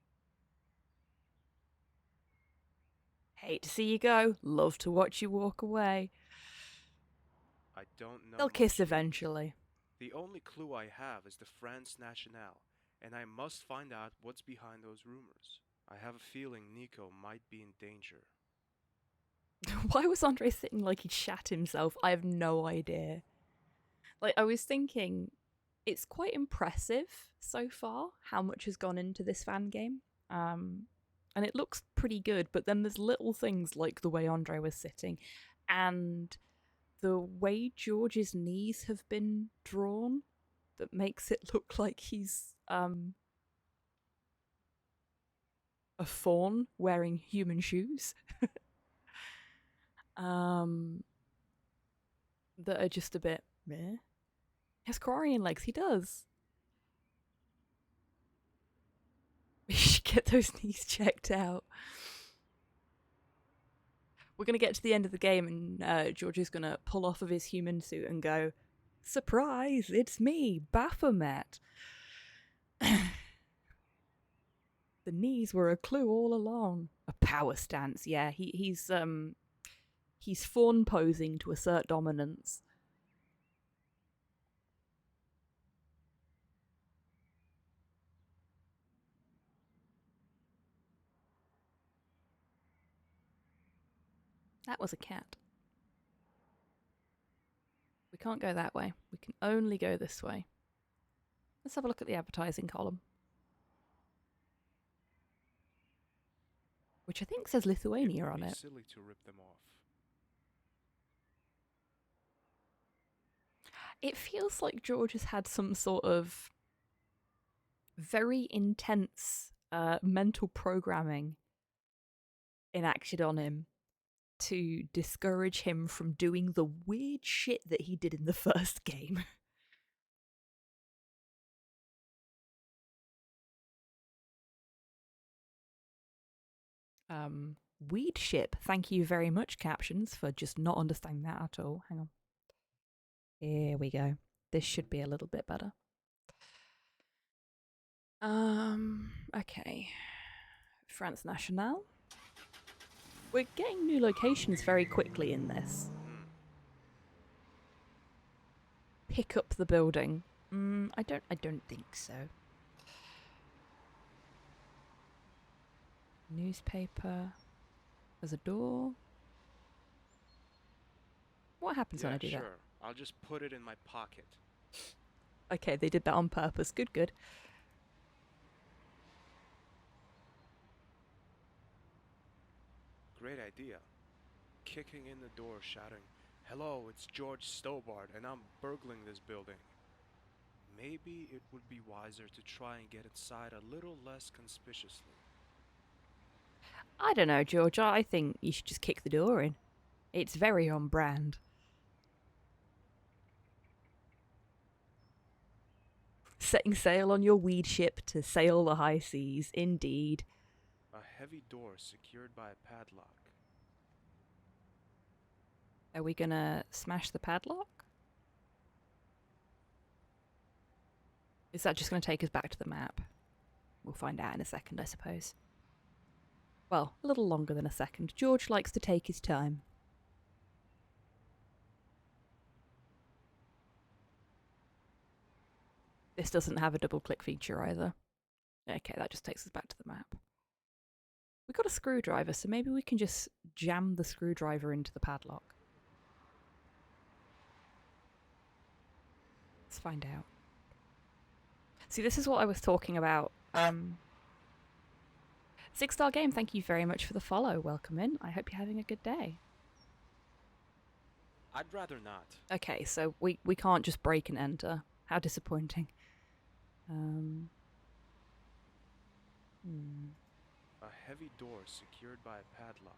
Hate to see you go. Love to watch you walk away.
I don't know.
They'll
much
kiss
English.
eventually.
The only clue I have is the France Nationale, and I must find out what's behind those rumors. I have a feeling Nico might be in danger.
Why was Andre sitting like he'd shat himself? I have no idea. Like, I was thinking, it's quite impressive so far how much has gone into this fan game. And it looks pretty good, but then there's little things like the way Andre was sitting and the way George's knees have been drawn that makes it look like he's a fawn wearing human shoes. That are just a bit meh. He has Quarian legs, he does. We should get those knees checked out. We're going to get to the end of the game and George is going to pull off of his human suit and go, surprise, it's me, Baphomet. The knees were a clue all along. A power stance, yeah. He's He's fawn posing to assert dominance. That was a cat. We can't go that way. We can only go this way. Let's have a look at the advertising column. Which I think says Lithuania on it.
Silly to rip them off.
It feels like George has had some sort of very intense mental programming enacted on him to discourage him from doing the weird shit that he did in the first game. Weed ship. Thank you very much, captions, for just not understanding that at all. Hang on. Here we go. This should be a little bit better. Okay. France Nationale. We're getting new locations very quickly in this. Pick up the building. I don't think so. Newspaper. There's a door. What happens when I do
sure.
that?
I'll just put it in my pocket.
Okay, they did that on purpose. Good, good.
Great idea. Kicking in the door, shouting, "Hello, it's George Stobart, and I'm burgling this building." Maybe it would be wiser to try and get inside a little less conspicuously.
I don't know, George. I think you should just kick the door in. It's very on brand. Setting sail on your weed ship to sail the high seas, indeed.
A heavy door secured by a padlock.
Are we gonna smash the padlock? Is that just gonna take us back to the map? We'll find out in a second, I suppose. Well, a little longer than a second. George likes to take his time. This doesn't have a double click feature either. Okay, that just takes us back to the map. We've got a screwdriver, so maybe we can just jam the screwdriver into the padlock. Let's find out. See, this is what I was talking about. 6-star game, thank you very much for the follow. Welcome in. I hope you're having a good day.
I'd rather not.
Okay, so we can't just break and enter. How disappointing.
A heavy door secured by a padlock.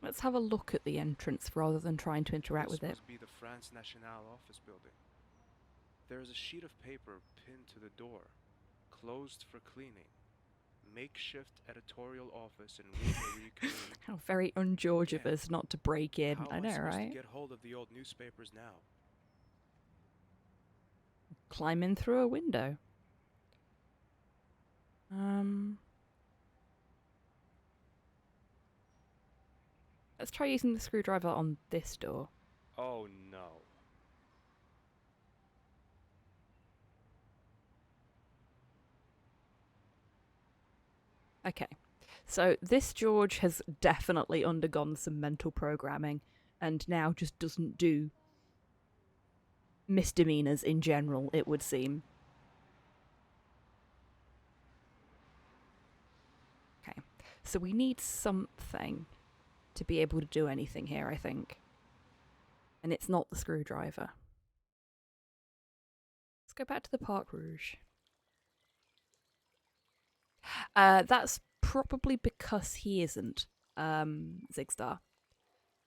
Let's have a look at the entrance rather than trying to interact with
This
it.
must be the France Nationale office building. There is a sheet of paper pinned to the door, closed for cleaning. Makeshift editorial office in Rue Marie Curie.
How very un-George of us not to break in.
How
I
am
know,
supposed
right?
to get hold of the old newspapers now?
Climb in through a window. Let's try using the screwdriver on this door.
Oh no.
Okay, so this George has definitely undergone some mental programming and now just doesn't do misdemeanors in general, it would seem. Okay, so we need something to be able to do anything here, I think. And it's not the screwdriver. Let's go back to the Parc Rouge. That's probably because he isn't, Zigstar.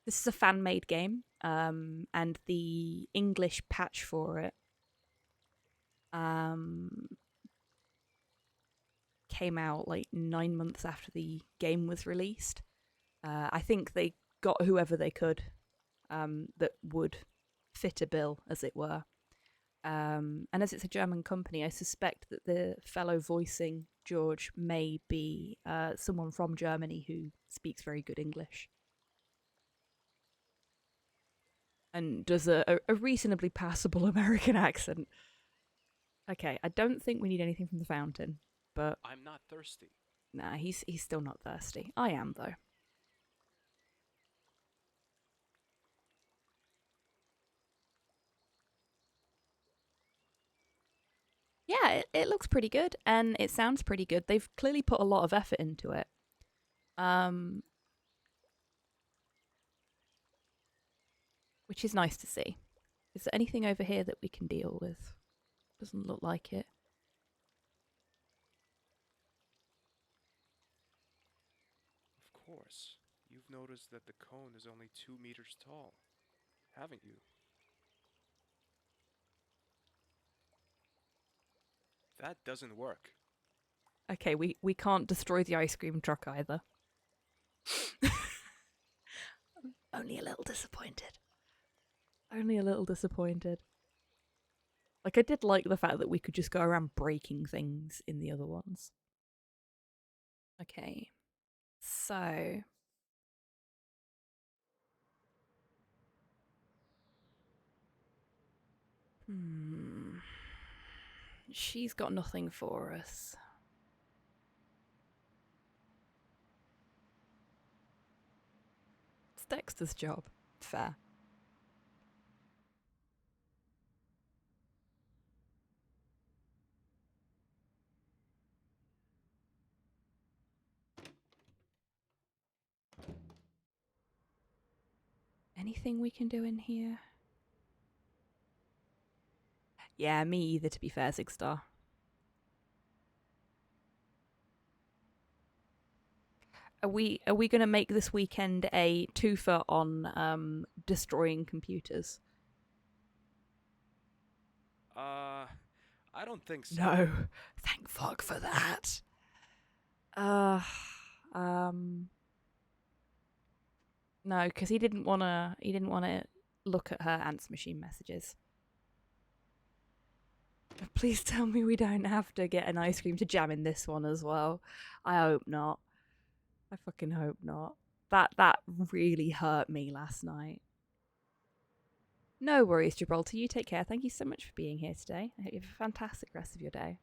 This is a fan-made game, and the English patch for it came out like 9 months after the game was released. I think they got whoever they could that would fit a bill, as it were. And as it's a German company, I suspect that the fellow voicing George may be someone from Germany who speaks very good English. And does a reasonably passable American accent. Okay, I don't think we need anything from the fountain, but
I'm not thirsty.
nah, he's still not thirsty. I am, though. Yeah, it looks pretty good, and it sounds pretty good. They've clearly put a lot of effort into it. Which is nice to see. Is there anything over here that we can deal with? Doesn't look like it.
Of course. You've noticed that the cone is only 2 meters tall, haven't you? That doesn't work.
Okay, we can't destroy the ice cream truck either. Only a little disappointed. Only a little disappointed. Like, I did like the fact that we could just go around breaking things in the other ones. Okay. So... She's got nothing for us. It's Dexter's job. Fair. Anything we can do in here? Yeah, me either, to be fair, 6-star. Are we going to make this weekend a twofer on destroying computers?
I don't think so.
No. Thank fuck for that. No, because he didn't wanna look at her answer machine messages. Please tell me we don't have to get an ice cream to jam in this one as well. I hope not. I fucking hope not. That really hurt me last night. No worries, Gibraltar. You take care. Thank you so much for being here today. I hope you have a fantastic rest of your day.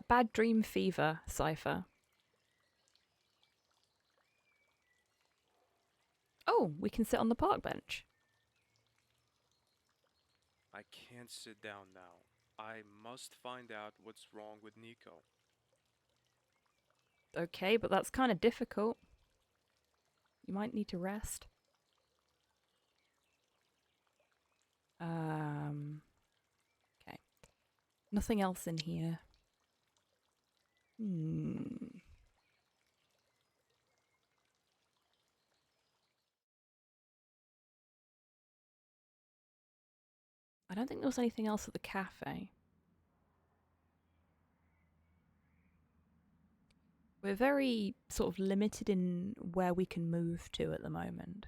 Bad Dream Fever, Cypher. Oh, we can sit on the park bench.
I can't sit down now. I must find out what's wrong with Nico.
Okay, but that's kind of difficult. You might need to rest. Okay. Nothing else in here. I don't think there was anything else at the cafe. We're very sort of limited in where we can move to at the moment.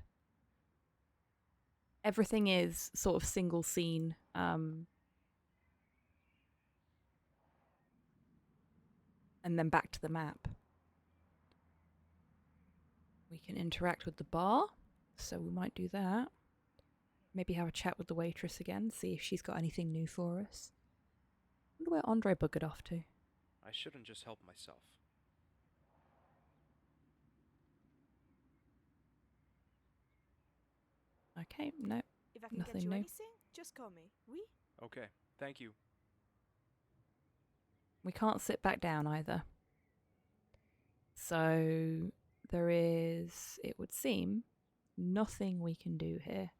Everything is sort of single scene. And then back to the map. We can interact with the bar, so we might do that. Maybe have a chat with the waitress again, see if she's got anything new for us. I wonder where Andre buggered off to.
I shouldn't just help myself.
Okay, no.
If I can
Nothing
get you
new.
anything, just call me. Oui?
Okay, thank you.
We can't sit back down either. So there is, it would seem, nothing we can do here.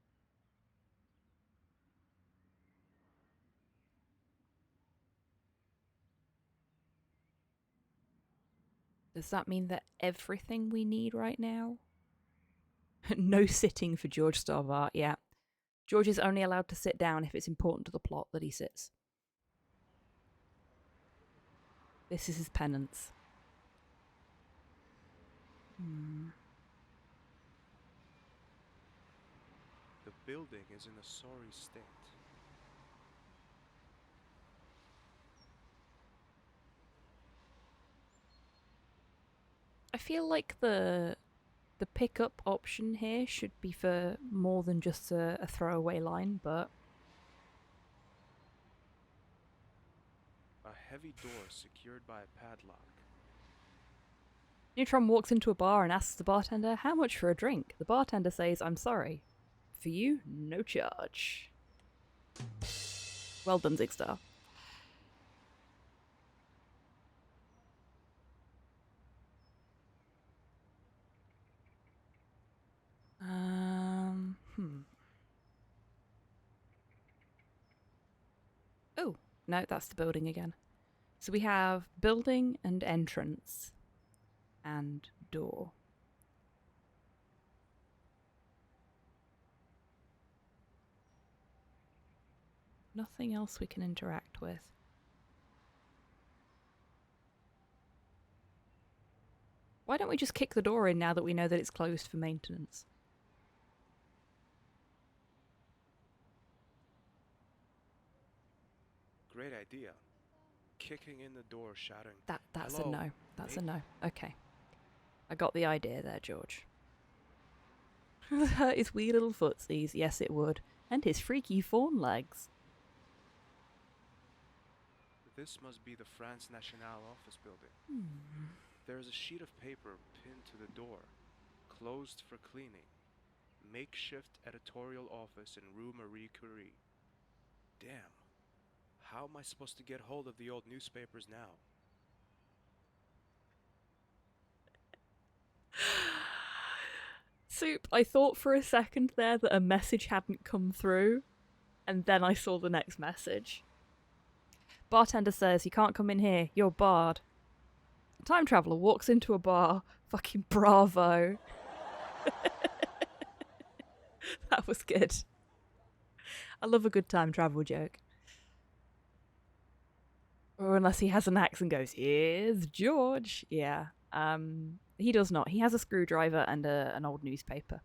Does that mean that everything we need right now? No sitting for George Starvart, yeah. George is only allowed to sit down if it's important to the plot that he sits. This is his penance.
The building is in a sorry state.
I feel like the pickup option here should be for more than just a throwaway line, but
A heavy door secured by a padlock.
Neutron walks into a bar and asks the bartender, "How much for a drink?" The bartender says, "I'm sorry. For you, no charge." Well done, Zigstar. Oh, no, that's the building again. So we have building and entrance and door. Nothing else we can interact with. Why don't we just kick the door in now that we know that it's closed for maintenance?
Great idea. Kicking in the door, shouting,
That's
"Hello,
a no. That's a
mate."
no. Okay. I got the idea there, George. Hurt his wee little footsies. Yes, it would. And his freaky fawn legs.
This must be the France Nationale office building. There is a sheet of paper pinned to the door. Closed for cleaning. Makeshift editorial office in Rue Marie Curie. Damn. How am I supposed to get hold of the old newspapers now?
Soup, I thought for a second there that a message hadn't come through, and then I saw the next message. Bartender says, "You can't come in here, you're barred." A time traveler walks into a bar. Fucking bravo. That was good. I love a good time travel joke. Or unless he has an axe and goes, "Here's George." Yeah. He does not. He has a screwdriver and an old newspaper.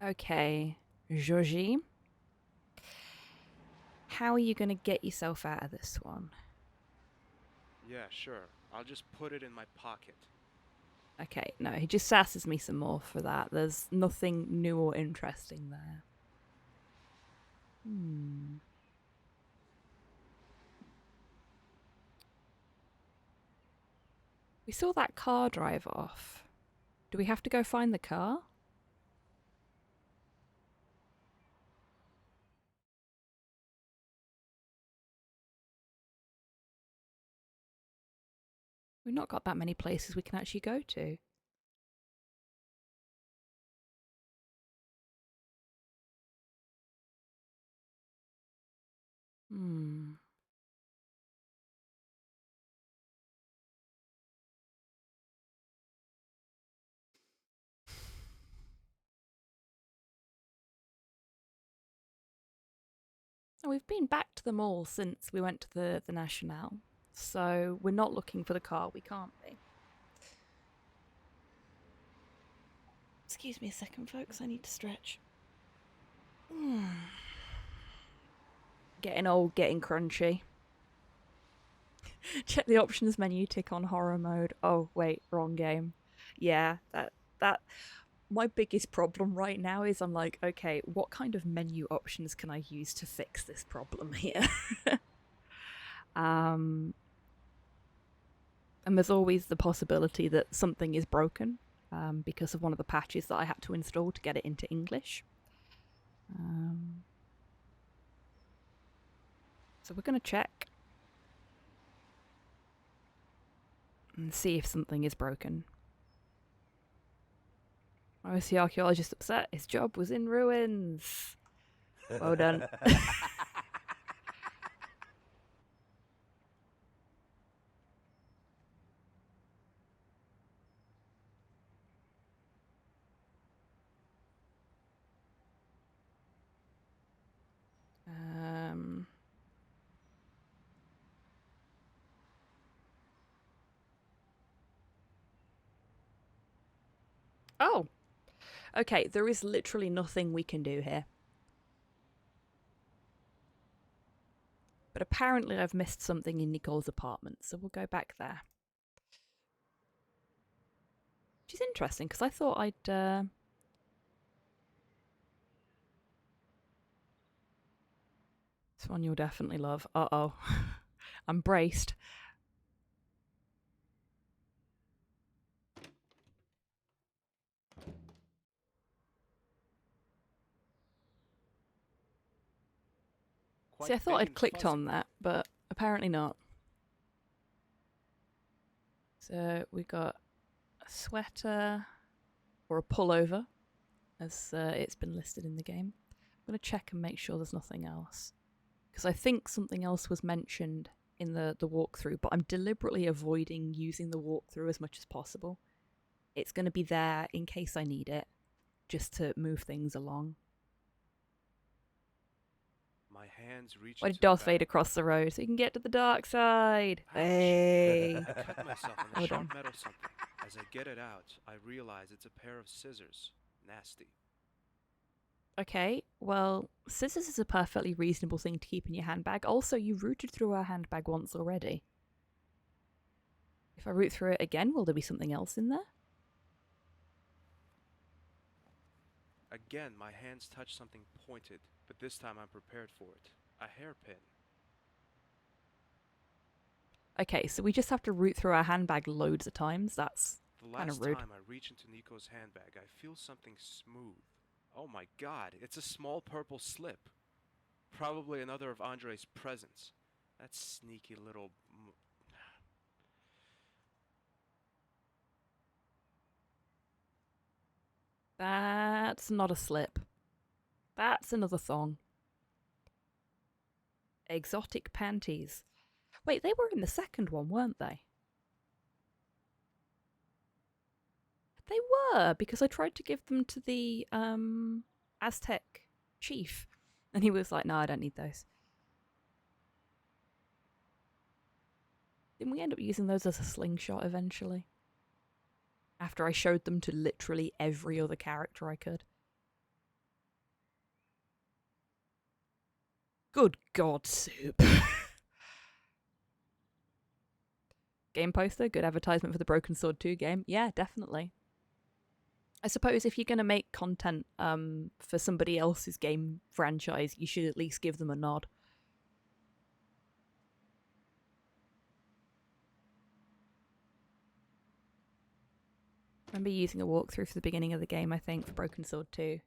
Okay, Georgie. How are you going to get yourself out of this one?
Yeah, sure. I'll just put it in my pocket.
Okay, no, he just sasses me some more for that. There's nothing new or interesting there. We saw that car drive off. Do we have to go find the car? We've not got that many places we can actually go to. We've been back to the mall since we went to the Nationale, so we're not looking for the car. We can't be. Excuse me a second, folks. I need to stretch. Getting old, getting crunchy. Check the options menu, tick on horror mode. Oh, wait, wrong game. Yeah, that my biggest problem right now is I'm like, okay, what kind of menu options can I use to fix this problem here? And there's always the possibility that something is broken because of one of the patches that I had to install to get it into English. So we're going to check and see if something is broken. Why was the archaeologist upset? His job was in ruins. Well done. Oh. Okay, there is literally nothing we can do here. But apparently I've missed something in Nicole's apartment, so we'll go back there. Which is interesting, because I thought I'd... This one you'll definitely love. Uh-oh. I'm braced.
Quite
See, I thought
big
I'd
and
clicked
fuzzy.
on that, but apparently not. So we got a sweater or a pullover, as it's been listed in the game. I'm going to check and make sure there's nothing else. Because I think something else was mentioned in the walkthrough, but I'm deliberately avoiding using the walkthrough as much as possible. It's going to be there in case I need it, just to move things along.
My hands reach
Why
into
did
the
Darth
bag.
Vader cross the road? So he can get to the dark side.
Ouch.
Hey.
I cut myself on
Well
the sharp
done.
metal something. As I get it out, I realize it's a pair of scissors. Nasty.
Okay, well, scissors is a perfectly reasonable thing to keep in your handbag. Also, you rooted through our handbag once already. If I root through it again, will there be something else in there?
Again, my hands touch something pointed, but this time I'm prepared for it. A hairpin.
Okay, so we just have to root through our handbag loads of times. That's
The
kind
last
of rude.
time I reach into Nico's handbag, I feel something smooth. Oh my god, it's a small purple slip. Probably another of Andre's presents. That sneaky little...
That's not a slip. That's another thong. Exotic panties. Wait, they were in the second one, weren't they? They were, because I tried to give them to the Aztec chief. And he was like, no, I don't need those. Didn't we end up using those as a slingshot eventually? After I showed them to literally every other character I could. Good God, Soup. Game poster, good advertisement for the Broken Sword 2 game. Yeah, definitely. I suppose if you're going to make content for somebody else's game franchise, you should at least give them a nod. I remember using a walkthrough for the beginning of the game, I think, for Broken Sword 2.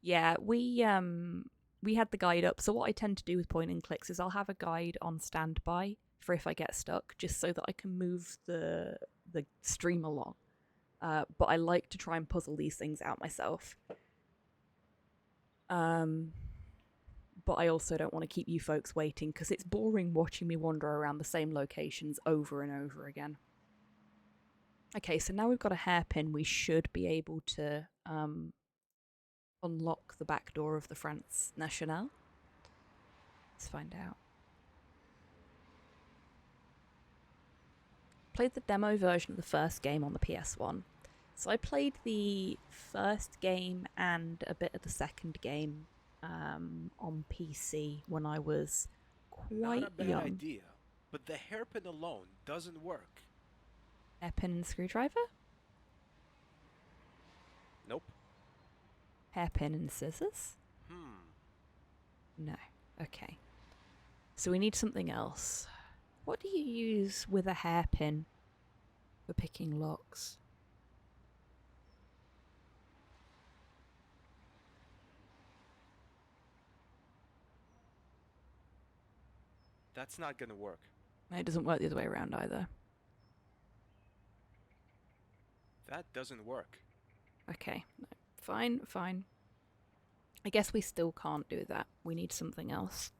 Yeah, we had the guide up, so what I tend to do with point and clicks is I'll have a guide on standby for if I get stuck, just so that I can move the stream along. But I like to try and puzzle these things out myself. But I also don't want to keep you folks waiting, because it's boring watching me wander around the same locations over and over again. Okay, so now we've got a hairpin, we should be able to unlock the back door of the France Nationale. Let's find out. Played the demo version of the first game on the PS1. So I played the first game and a bit of the second game on PC when I was quite
Not a bad
young.
idea, but the hairpin alone doesn't work.
Hairpin and screwdriver?
Nope.
Hairpin and scissors? No. Okay. So we need something else. What do you use with a hairpin for picking locks?
That's not gonna work.
It doesn't work the other way around either.
That doesn't work.
Okay. No. Fine, fine. I guess we still can't do that. We need something else.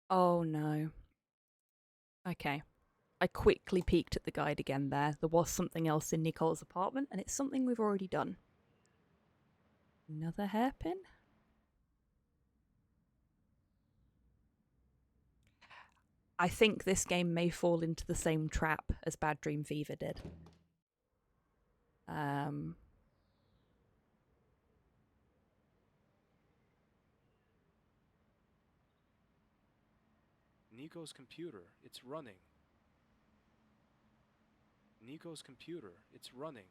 Oh no. Okay. I quickly peeked at the guide again there. There was something else in Nicole's apartment, and it's something we've already done. Another hairpin? I think this game may fall into the same trap as Bad Dream Fever did.
Nico's computer, it's running. Nico's computer, it's running.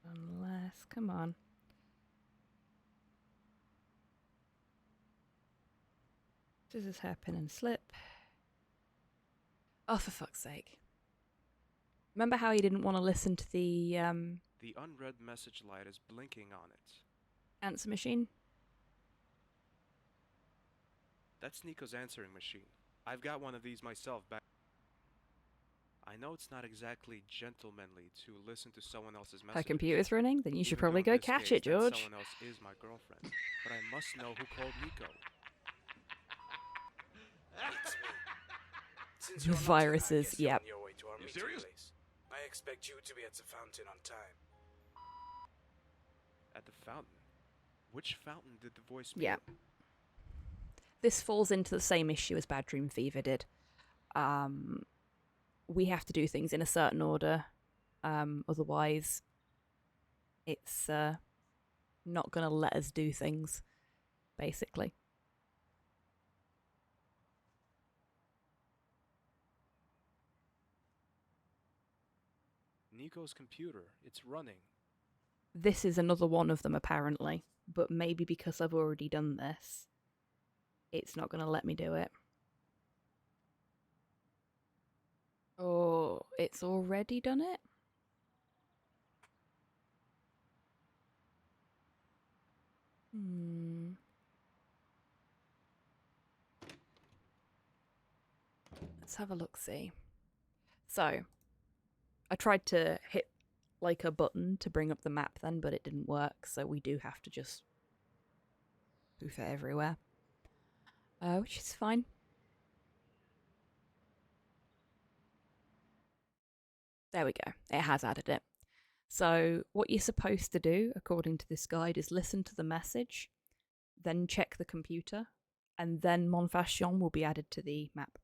Unless, come on. Scissors, hairpin, and slip. Oh, for fuck's sake. Remember how he didn't want to listen to the
The unread message light is blinking on it.
answer machine?
That's Nico's answering machine. I've got one of these myself back. I know it's not exactly gentlemanly to listen to someone else's messages.
Her computer's running? Then you should
even
probably
though in
go
this
catch
case
it, George.
That someone else is my girlfriend, but I must know who called Nico.
It's me. Since
The
you're not here, I
viruses,
guess you're
yep.
on your way to our meeting place. I expect you to be at the fountain on time.
At the fountain? Which fountain did the voice mean?
Yeah. This falls into the same issue as Bad Dream Fever did. We have to do things in a certain order. Otherwise, it's not going to let us do things, basically.
Nico's computer, it's running.
This is another one of them, apparently. But maybe because I've already done this, it's not going to let me do it. Oh, it's already done it? Let's have a look-see. So, I tried to hit like a button to bring up the map then, but it didn't work, so we do have to just poof it everywhere. Which is fine. There we go. It has added it. So what you're supposed to do, according to this guide, is listen to the message, then check the computer, and then Montfaucon will be added to the map.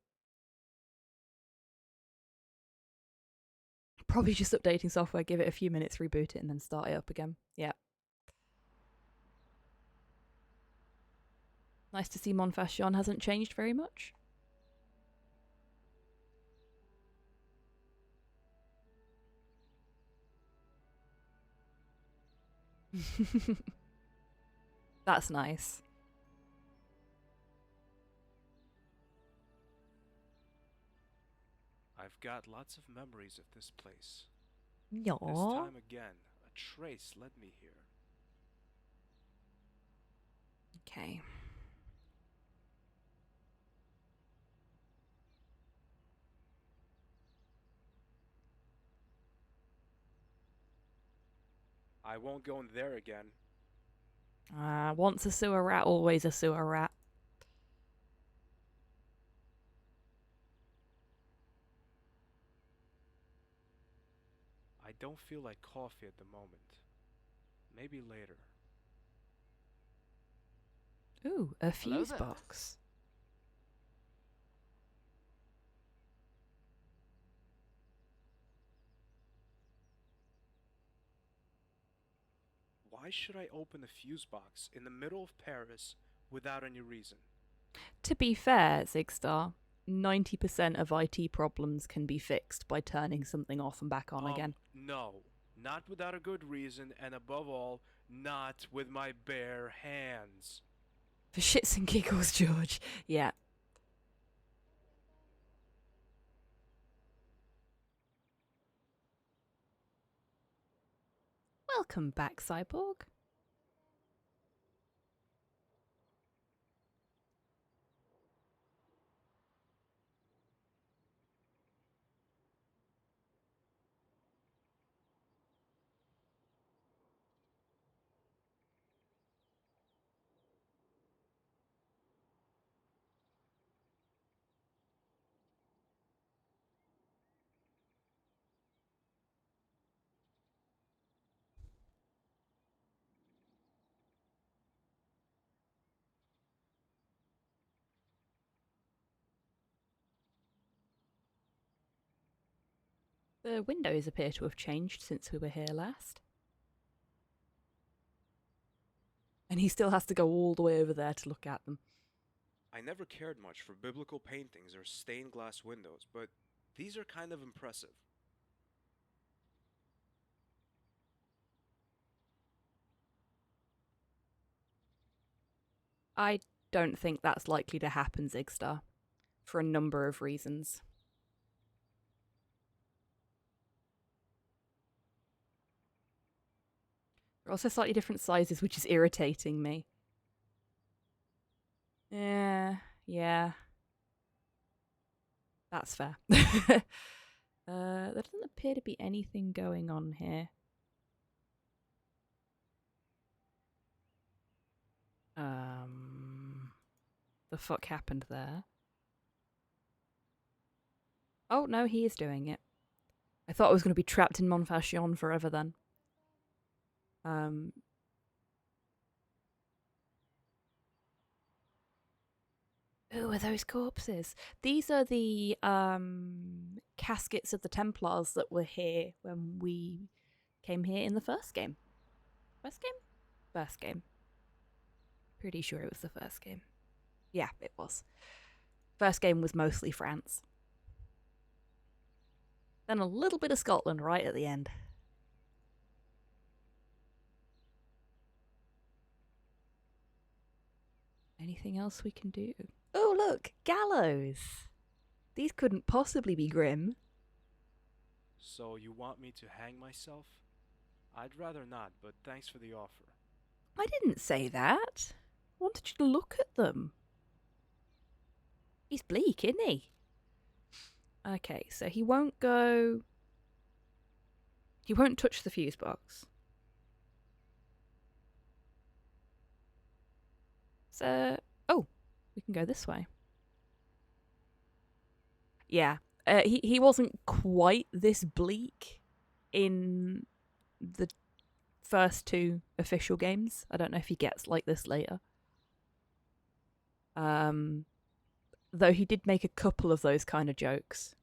Probably just updating software, give it a few minutes, reboot it, and then start it up again. Yeah. Nice to see Montfaucon hasn't changed very much. That's nice.
I've got lots of memories of this place.
Aww.
This time again, a trace led me here.
Okay.
I won't go in there again.
Once a sewer rat, always a sewer rat.
I don't feel like coffee at the moment. Maybe later.
Ooh, a fuse
there.
box.
Why should I open a fuse box in the middle of Paris without any reason?
To be fair, Zigstar, 90% of IT problems can be fixed by turning something off and back on again.
No, not without a good reason, and above all, not with my bare hands.
For shits and giggles, George. Yeah. Welcome back, Cyborg. The windows appear to have changed since we were here last. And he still has to go all the way over there to look at them.
I never cared much for biblical paintings or stained glass windows, but these are kind of impressive.
I don't think that's likely to happen, Zigstar, for a number of reasons. They're also slightly different sizes, which is irritating me. Yeah. That's fair. There doesn't appear to be anything going on here. The fuck happened there? Oh, no, he is doing it. I thought I was going to be trapped in Montfaucon forever then. Who are those corpses? These are the caskets of the Templars that were here when we came here in the first game. First game? First game. Pretty sure it was the first game. Yeah, it was. First game was mostly France. Then a little bit of Scotland right at the end. Anything else we can do? Oh, look! Gallows! These couldn't possibly be grim.
So you want me to hang myself? I'd rather not, but thanks for the offer.
I didn't say that. I wanted you to look at them. He's bleak, isn't he? Okay, so he won't go... He won't touch the fuse box. So... Oh, we can go this way. Yeah, he wasn't quite this bleak in the first two official games. I don't know if he gets like this later. Though he did make a couple of those kind of jokes.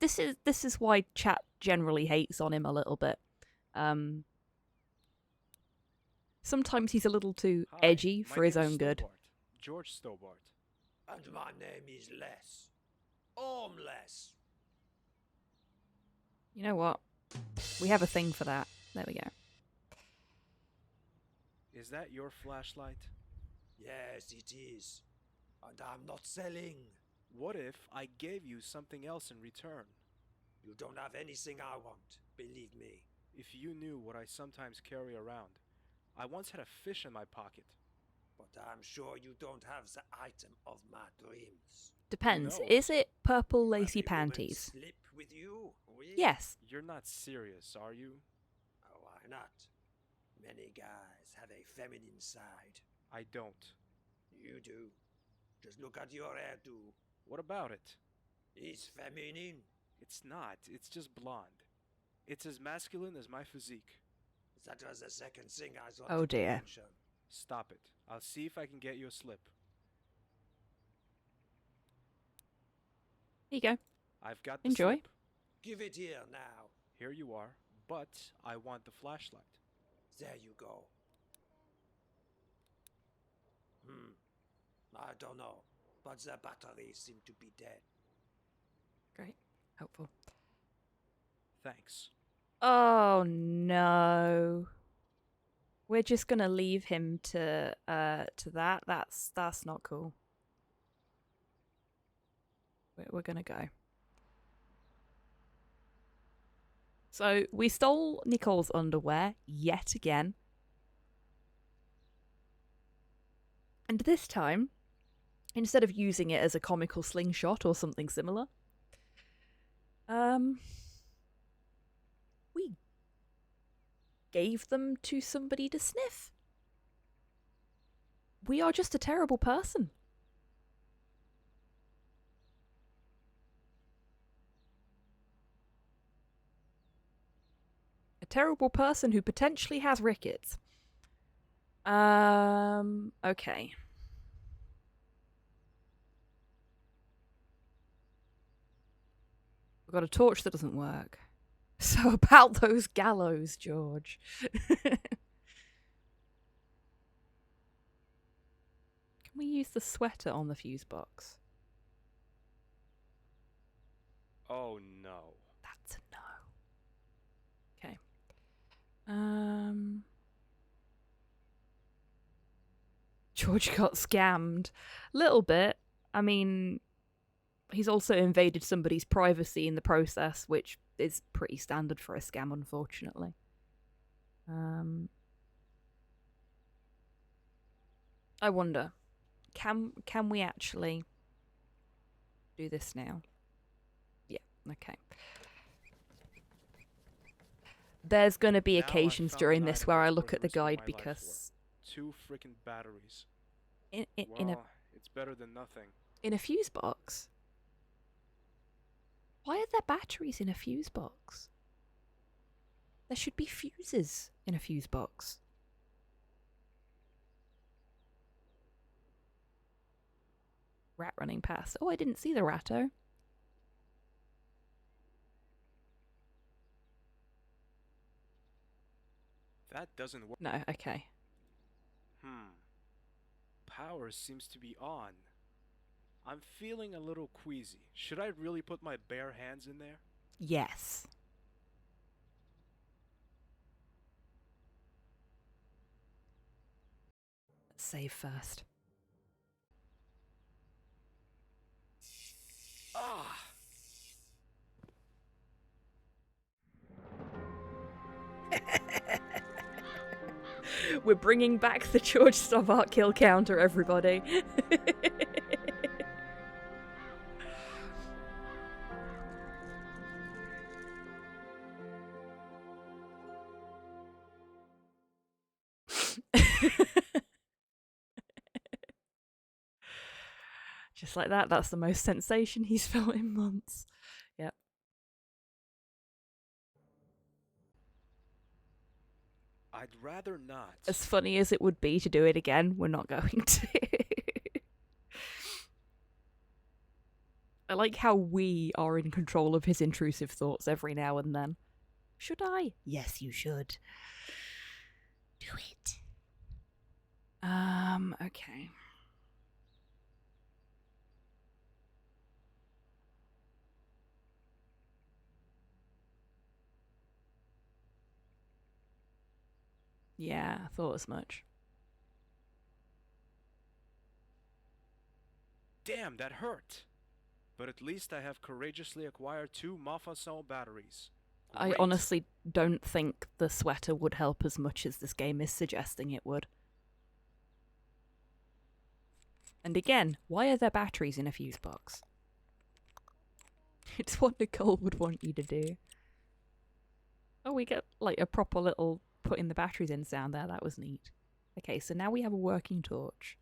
This is why chat generally hates on him a little bit. Sometimes he's a little too edgy for his own good.
George Stobart.
And my name is Les. Les.
You know what? We have a thing for that. There we go.
Is that your flashlight?
Yes, it is. And I'm not selling.
What if I gave you something else in return?
You don't have anything I want, believe me.
If you knew what I sometimes carry around. I once had a fish in my pocket.
But I'm sure you don't have the item of my dreams.
Depends.
No.
Is it purple lacy
Have the woman
panties?
Slip with you? Oui?
Yes.
You're not serious, are you?
Oh, why not? Many guys have a feminine side.
I don't.
You do. Just look at your hairdo.
What about it?
It's feminine.
It's not. It's just blonde. It's as masculine as my physique.
That was the second thing I thought.
Oh dear.
Mention.
Stop it. I'll see if I can get you a slip.
Here you go.
I've got the
Enjoy.
slip.
Give it here now.
Here you are. But I want the flashlight.
There you go. I don't know, but the batteries seem to be dead.
Great. Helpful.
Thanks.
Oh no. We're just gonna leave him to that. That's not cool. We're gonna go. So we stole Nicole's underwear yet again. And this time, instead of using it as a comical slingshot or something similar, we gave them to somebody to sniff. We are just a terrible person. A terrible person who potentially has rickets. Okay. We've got a torch that doesn't work. So about those gallows, George. Can we use the sweater on the fuse box?
Oh no.
That's a no. Okay. George got scammed. Little bit. I mean, he's also invaded somebody's privacy in the process, which is pretty standard for a scam, unfortunately. I wonder, can we actually do this now? Yeah, okay. There's going to be
Now I
occasions
found
during
an
this
item
where I
that's
look
worth
at the
risking
guide
my life
because
for. 2 freaking batteries.
in
Well, it's better than nothing.
a fuse box. Why are there batteries in a fuse box? There should be fuses in a fuse box. Rat running past. Oh, I didn't see the ratto.
That doesn't work.
No, okay.
Power seems to be on. I'm feeling a little queasy. Should I really put my bare hands in there?
Yes. Let's save first.
Ah!
We're bringing back the George Stobbart kill counter, everybody. Just like that, that's the most sensation he's felt in months. Yep.
I'd rather not.
As funny as it would be to do it again, we're not going to. I like how we are in control of his intrusive thoughts every now and then. Should I? Yes, you should. Do it. Okay. Yeah, I thought as much.
Damn, that hurt. But at least I have courageously acquired 2 Mafasol batteries.
I
Great.
honestly don't think the sweater would help as much as this game is suggesting it would. And again, why are there batteries in a fuse box? It's what Nicole would want you to do. Oh, we get like a proper little putting the batteries in sound there. That was neat. Okay, so now we have a working torch.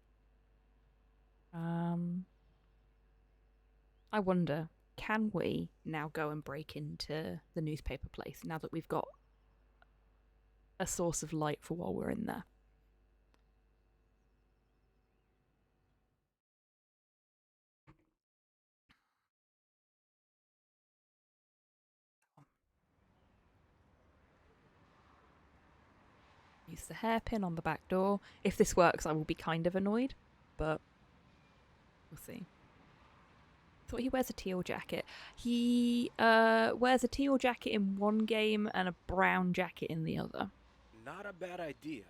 I wonder, can we now go and break into the newspaper place now that we've got a source of light for while we're in there? Use the hairpin on the back door. If this works, I will be kind of annoyed, but we'll see. Thought he wears a teal jacket. He wears a teal jacket in one game and a brown jacket in the other.
Not a bad idea,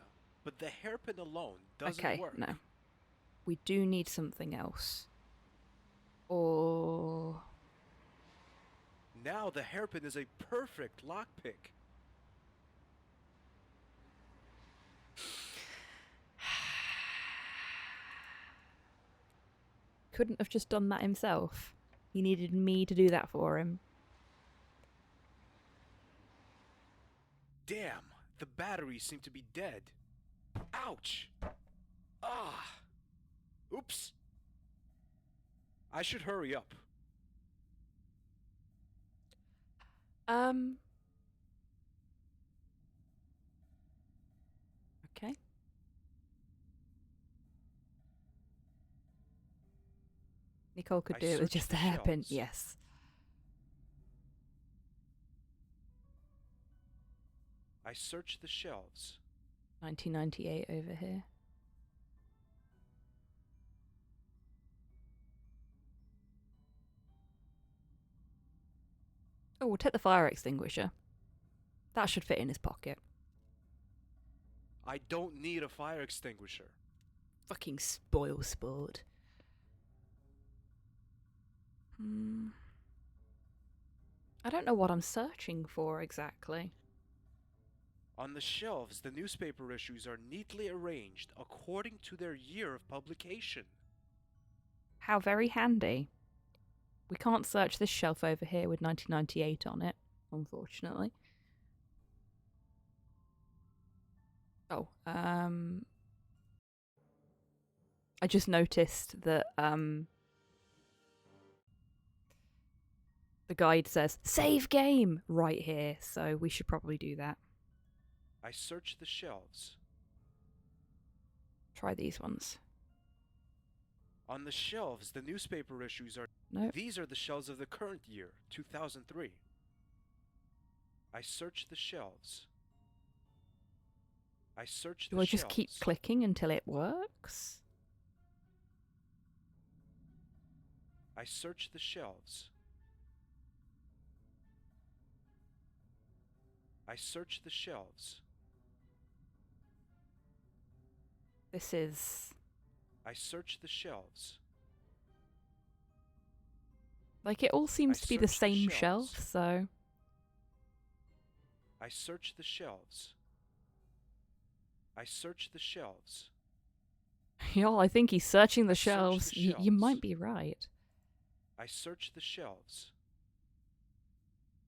but the hairpin alone doesn't
Okay,
work.
no. We do need something else. Or...
Now the hairpin is a perfect lockpick.
Couldn't have just done that himself. He needed me to do that for him.
Damn, the batteries seem to be dead. Ouch! Ah! Oops! I should hurry up.
Okay. Nicole could
I
do it with
searched
just
the
the hairpin.
shelves.
Yes.
I search the shelves.
1998 over here. Oh, we'll take the fire extinguisher. That should fit in his pocket.
I don't need a fire extinguisher.
Fucking spoil sport. I don't know what I'm searching for exactly.
On the shelves, the newspaper issues are neatly arranged according to their year of publication.
How very handy. We can't search this shelf over here with 1998 on it, unfortunately. Oh, I just noticed that the guide says save game right here, so we should probably do that.
I search the shelves.
Try these ones.
On the shelves, the newspaper issues are...
Nope.
These are the shelves of the current year, 2003. I search the shelves. I search the
Do I
shelves.
just keep clicking until it works?
I search the shelves. I search the shelves.
This is...
I search the shelves.
Like, it all seems
I
to be the
search the
same
shelves.
shelf, so...
I search the shelves. I search the shelves.
Y'all, I think he's searching the
I search
shelves.
the
You
shelves.
might be right.
I search the shelves.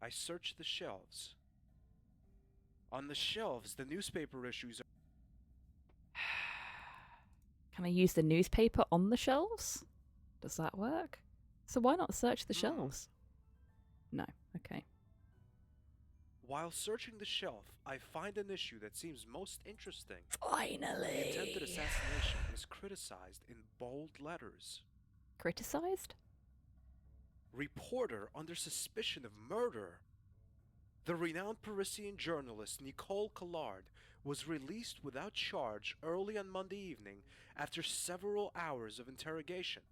I search the shelves. On the shelves, the newspaper issues are...
Can I use the newspaper on the shelves? Does that work? So why not search the shelves? No. Okay.
While searching the shelf, I find an issue that seems most interesting. The
Finally.
attempted assassination is criticized in bold letters.
Criticized?
Reporter under suspicion of murder. The renowned Parisian journalist Nicole Collard was released without charge early on Monday evening after several hours of interrogation.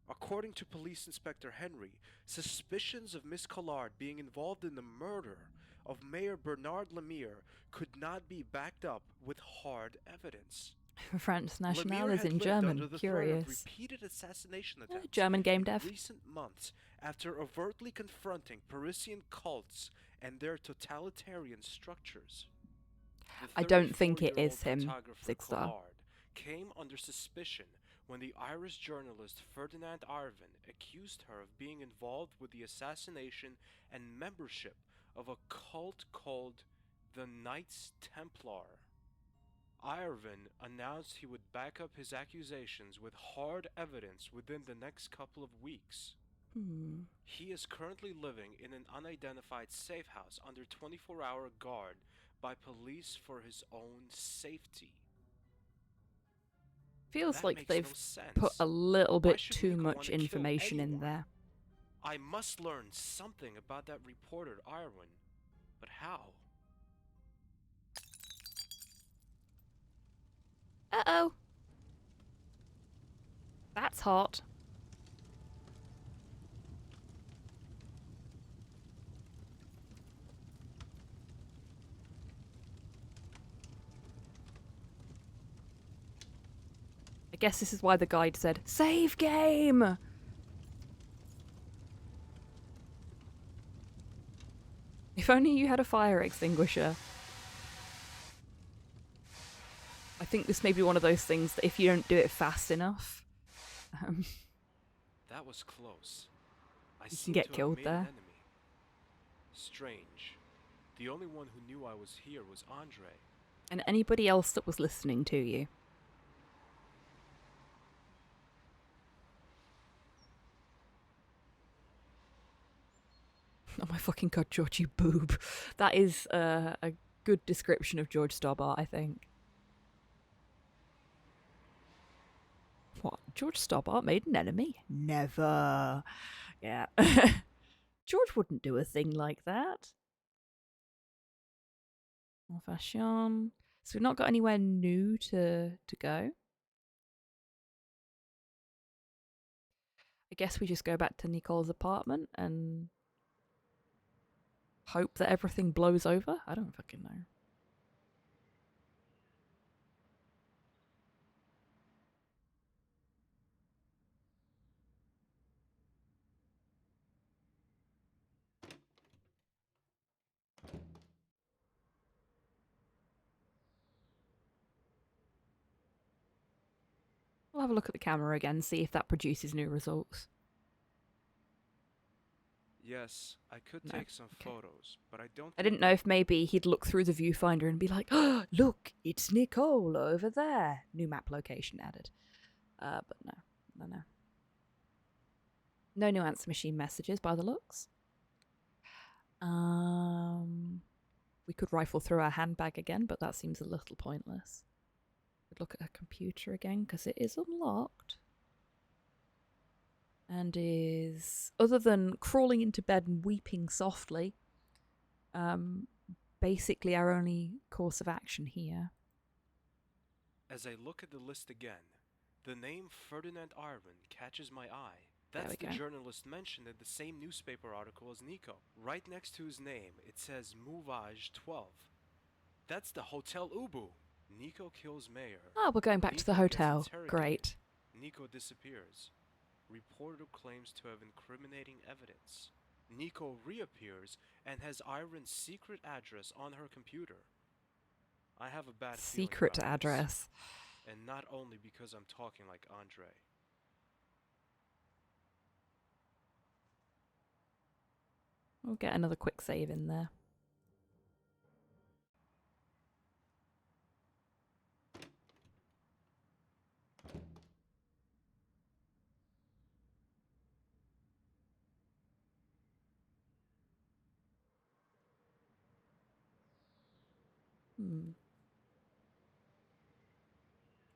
According to Police Inspector Henry, suspicions of Miss Collard being involved in the murder of Mayor Bernard Lemire could not be backed up with hard evidence.
France National
Lemire
is
had
in
lived
German.
under the threat of
Curious.
repeated assassination attempts
German game
in
dev.
recent months after overtly confronting Parisian cults and their totalitarian structures. The
I don't think it
34-year-old
is him,
photographer
Six Star.
Collard came under suspicion when the Irish journalist Ferdinand Arvin accused her of being involved with the assassination and membership of a cult called the Knights Templar. Irvin announced he would back up his accusations with hard evidence within the next couple of weeks. He is currently living in an unidentified safe house under 24-hour guard by police for his own safety.
Feels
That
like
makes
they've
no sense.
put a little
Why
bit
should
too
Nico
much
wanna kill
information in
anyone?
there.
I must learn something about that reporter Irwin, but how?
Uh-oh. That's hot. I guess this is why the guide said, save game! If only you had a fire extinguisher. I think this may be one of those things that if you don't do it fast enough,
That was close. I
You can
seem
get
to have
killed
made
there.
an enemy. Strange. The only one who knew I was here was Andre.
and anybody else that was listening to you. Oh my fucking god, George, you boob. That is a good description of George Stobbart, I think. What? George Stobbart made an enemy? Never. Yeah. George wouldn't do a thing like that. En fashion. So we've not got anywhere new to go. I guess we just go back to Nicole's apartment and hope that everything blows over. I don't fucking know. We'll have a look at the camera again, see if that produces new results.
Yes, I could
No,
take some
okay.
photos, but I don't.
I didn't know if maybe he'd look through the viewfinder and be like, oh, look, it's Nicole over there. New map location added. But no. No new answer machine messages by the looks. We could rifle through our handbag again, but that seems a little pointless. We'd look at her computer again, because it is unlocked. And is, other than crawling into bed and weeping softly, basically our only course of action here.
As I look at the list again, the name Ferdinand Iron catches my eye. That's the journalist mentioned in the same newspaper article as Nico. Right next to his name, it says Mouvage 12. That's the Hotel Ubu. Nico kills Mayor.
Oh, we're going back to the hotel. Great.
Nico disappears. Reporter claims to have incriminating evidence. Nico reappears and has Iron's secret address on her computer. I have a bad feeling
Secret
about
address.
this, and not only because I'm talking like Andre.
We'll get another quick save in there.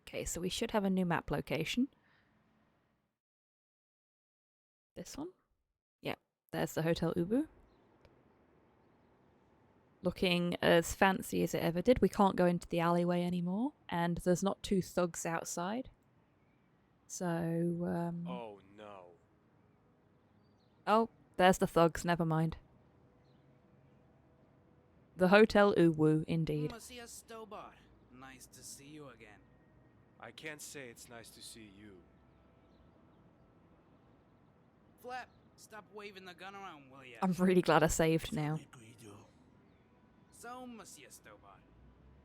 Okay, so we should have a new map location. This one? Yeah, there's the Hotel Ubu. Looking as fancy as it ever did. We can't go into the alleyway anymore, and there's not two thugs outside. So,
Oh no.
Oh, there's the thugs, never mind. The Hotel Uwu, indeed.
Monsieur Stobart, nice to see you again.
I can't say it's nice to see you.
Flap, stop waving the gun around, will ya?
I'm really glad I saved now.
So, Monsieur Stobart,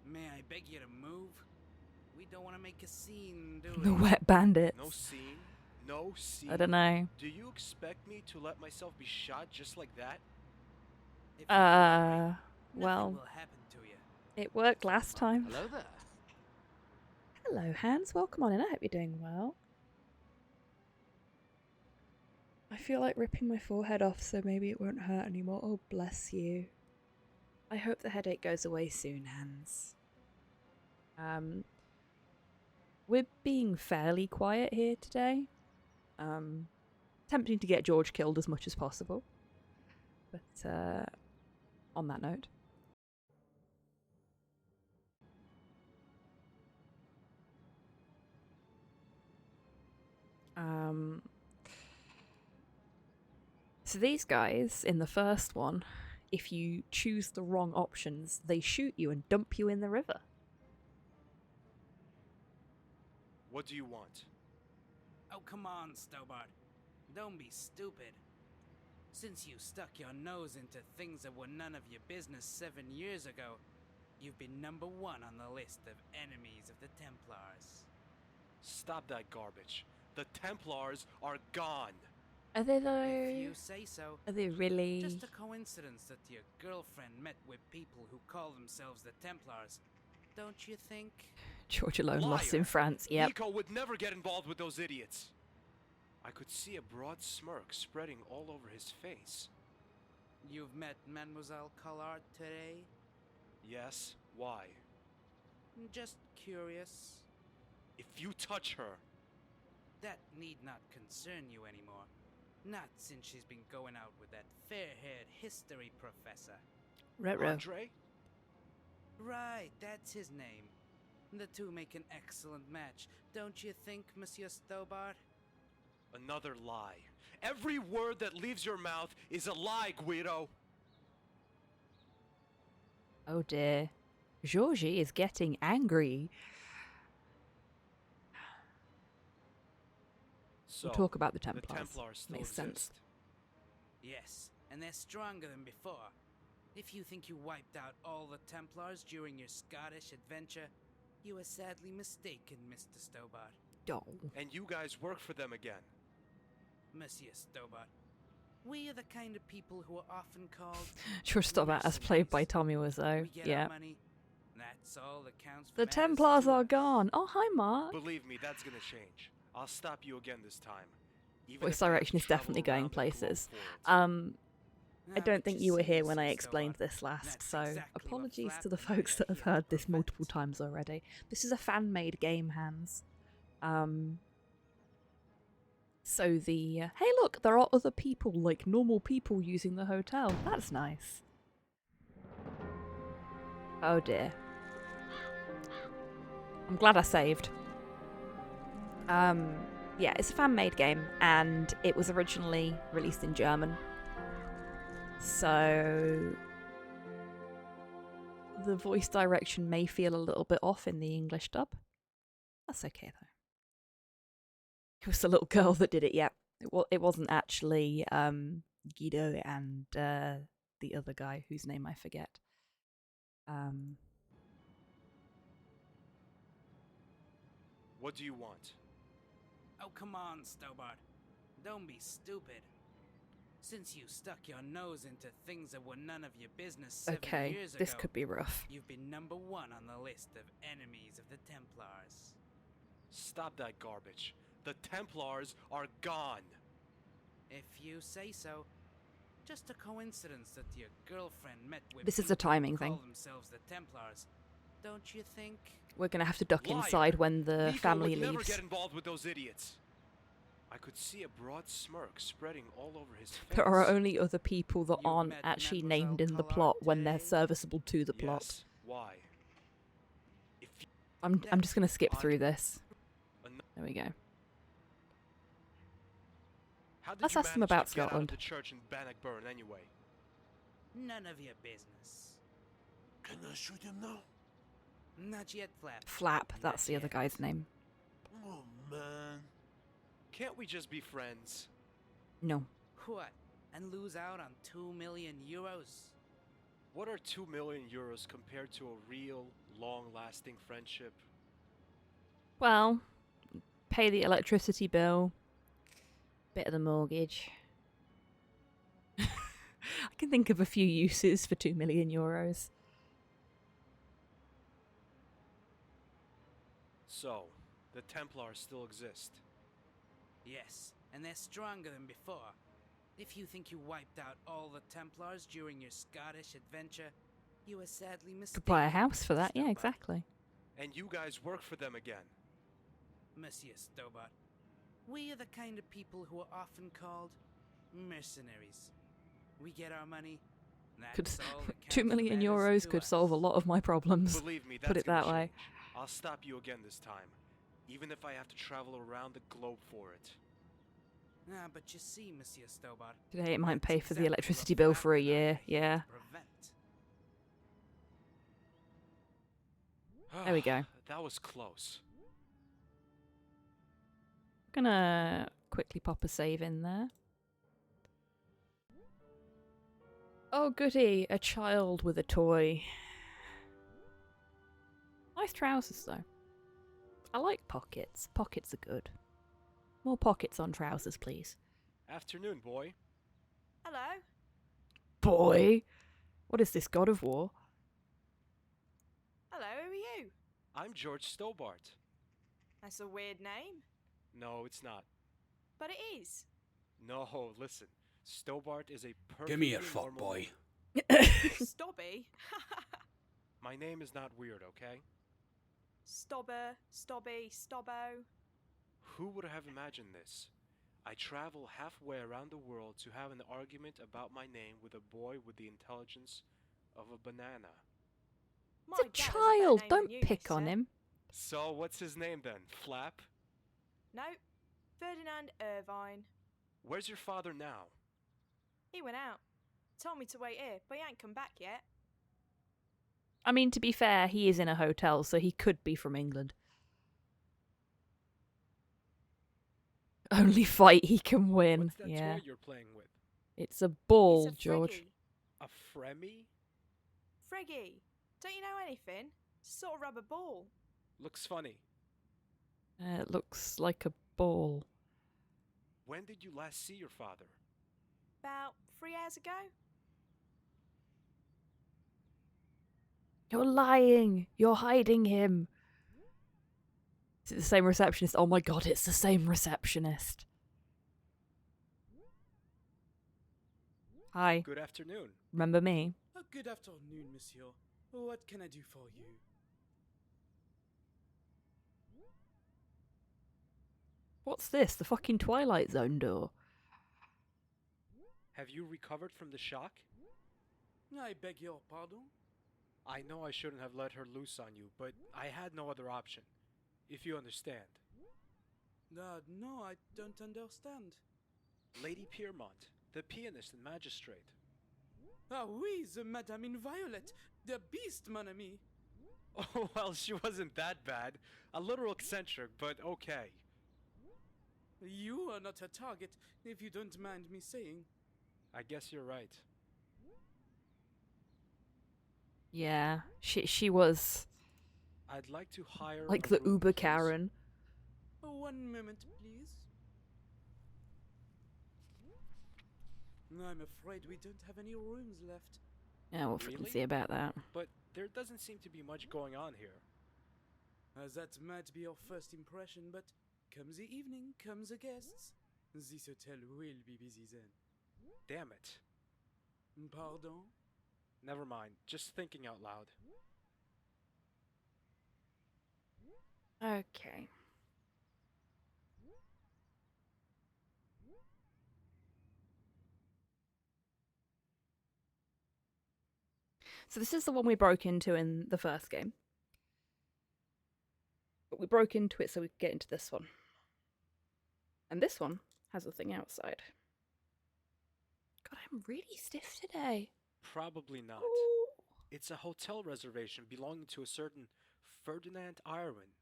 may I beg you to move? We don't want to make a scene, do we?
The wet bandits.
No scene? No scene?
I don't know.
Do you expect me to let myself be shot just like that?
Well,
will happen to you.
it worked last time.
Hello there.
Hello, Hans. Welcome on in. I hope you're doing well. I feel like ripping my forehead off, so maybe it won't hurt anymore. Oh, bless you. I hope the headache goes away soon, Hans. We're being fairly quiet here today. Tempting to get George killed as much as possible. But, on that note. So these guys, in the first one, if you choose the wrong options, they shoot you and dump you in the river.
What do you want?
Oh, come on, Stobart. Don't be stupid. Since you stuck your nose into things that were none of your business 7 years ago, you've been #1 on the list of enemies of the Templars.
Stop that garbage. The Templars are gone.
Are they though?
If you say so.
Are they really?
Just a coincidence that your girlfriend met with people who call themselves the Templars. Don't you think?
George alone
Liar.
lost in France, yep.
Nico would never get involved with those idiots. I could see a broad smirk spreading all over his face.
You've met Mademoiselle Collard today?
Yes, why?
Just curious.
If you touch her...
That need not concern you anymore. Not since she's been going out with that fair-haired history professor.
Ruh-roh.
Andre?
Right, that's his name. The two make an excellent match, don't you think, Monsieur Stobart?
Another lie. Every word that leaves your mouth is a lie, Guido.
Oh dear. Georgie is getting angry.
So,
We'll talk about the
the
Templars.
Templars still
Makes
exist.
sense.
Yes, and they're stronger than before. If you think you wiped out all the Templars during your Scottish adventure, you are sadly mistaken, Mr. Stobart.
Oh.
And you guys work for them again.
Monsieur Stobart, we are the kind of people who are often called
George Stobart as played by Tommy Wiseau.
We get
Yeah.
our money. That's all that counts for
The
matters
Templars
to
are
us.
gone. Oh, hi, Mark.
Believe me, that's gonna change. I'll stop you again this time. Even
Voice
if I have
direction
to
is
travel
definitely going
around the globe
places.
for it.
I
Ah,
don't
but
think you were
see,
here when I
Mr.
explained
Stobart,
this last,
that's
so
exactly what
apologies to
Flap
the
and I
folks
are
that have
here to
heard this
prevent.
multiple times already. This is a fan-made game, Hans. So hey look, there are other people, like normal people, using the hotel. That's nice. Oh dear. I'm glad I saved. Yeah, it's a fan-made game, and it was originally released in German. So the voice direction may feel a little bit off in the English dub. That's okay though. It was the little girl that did it. Yeah, it wasn't actually Guido and the other guy whose name I forget.
What do you want?
Oh, come on, Stobart. Don't be stupid. Since you stuck your nose into things that were none of your business 7
Okay,
years ago,
this could be rough.
you've been number 1 on the list of enemies of the Templars.
Stop that garbage. The Templars are gone.
If you say so. Just a coincidence that your girlfriend met with
This is a
people who
timing
call
thing.
themselves the Templars. Don't you think?
We're gonna have to duck
Liar.
inside when the
Nico
family
would never
leaves.
get involved with those idiots. I could see a broad smirk spreading all over his face.
There are only other people that
You've
aren't
met
actually
Mademoiselle
named in the
Collard
plot when they're
today?
serviceable to the plot.
Yes. Why? If you
I'm just gonna skip
on-
through this.
Ano-
There we go.
How did
Let's
you
ask them
manage
about
to get out of
Scotland.
the church in Bannockburn anyway?
None of your business.
Can I shoot him now?
Not yet, Flap.
Flap,
Not
that's the other
yet.
guy's name.
Oh man.
Can't we just be friends?
No.
What? And lose out on 2 million euros?
What are 2 million euros compared to a real, long-lasting friendship?
Well, pay the electricity bill, bit of the mortgage. I can think of a few uses for 2 million euros.
So, the Templars still exist.
Yes, and they're stronger than before. If you think you wiped out all the Templars during your Scottish adventure, you are sadly mistaken.
Could buy a house for that, yeah,
Stobart.
exactly.
And you guys work for them again.
Monsieur Stobart, we are the kind of people who are often called mercenaries. We get our money.
Could
That's all that
2
counts
million
matters
euros
to
could
us.
solve a lot of my problems.
Believe me, that's
Put it
gonna
that way.
change. I'll stop you again this time, even if I have to travel around the globe for it.
Ah, but you see, Monsieur Stobart.
Today it might
that's
pay for the
exactly
electricity
what
bill
Flap
for a
and I are
year,
here to
yeah.
prevent.
There we go.
That was close.
Gonna quickly pop a save in there. Oh goody, a child with a toy. Nice trousers though. I like pockets. Pockets are good. More pockets on trousers, please.
Afternoon, boy.
Hello.
Boy! What is this, God of War?
Hello, who are you?
I'm George Stobart.
That's a weird name.
No, it's not.
But it is.
No, listen. Stobart is a perfect.
Give me a fuck boy.
Stobby.
My name is not weird, okay?
Stobber, Stobby, Stobbo.
Who would have imagined this? I travel halfway around the world to have an argument about my name with a boy with the intelligence of a banana.
My
It's a
dad has better
child.
name
Don't
than you,
pick on
mister.
him.
So, what's his name then? Flap?
No, Ferdinand Irvine.
Where's your father now?
He went out. Told me to wait here, but he ain't come back yet.
I mean, to be fair, he is in a hotel, so he could be from England. Only fight he can win.
What's that
Yeah.
toy you're playing with?
It's a ball,
It's a
George.
Freggy.
A Fremy?
Freggy, don't you know anything? Sort of rubber ball.
Looks funny.
It looks like a ball.
When did you last see your father?
About 3 hours ago?
You're lying. You're hiding him. Is it the same receptionist? Oh my god, it's the same receptionist. Hi.
Good afternoon.
Remember me?
Good afternoon, monsieur. What can I do for you?
What's this? The fucking Twilight Zone door.
Have you recovered from the shock?
I beg your pardon?
I know I shouldn't have let her loose on you, but I had no other option. If you understand.
No, I don't understand.
Lady Piermont, the pianist and magistrate.
Ah oui, the Madame in Violet, the beast, mon ami.
Oh, well, she wasn't that bad. A little eccentric, but okay.
You are not a target, if you don't mind me saying.
I guess you're right.
Yeah, she was
I'd like to hire
like
a
the
room,
Uber
please.
Karen.
1 moment, please. I'm afraid we don't have any rooms left.
Yeah, we'll fucking
Really?
see about that.
But there doesn't seem to be much going on here.
That might be your first impression, but come the evening, come the guests. This hotel will be busy then.
Damn it.
Pardon?
Never mind, just thinking out loud.
Okay. So this is the one we broke into in the first game. But we broke into it so we could get into this one. And this one has a thing outside. God, I'm really stiff today.
Probably not.
Ooh.
It's a hotel reservation belonging to a certain Ferdinand Irwin.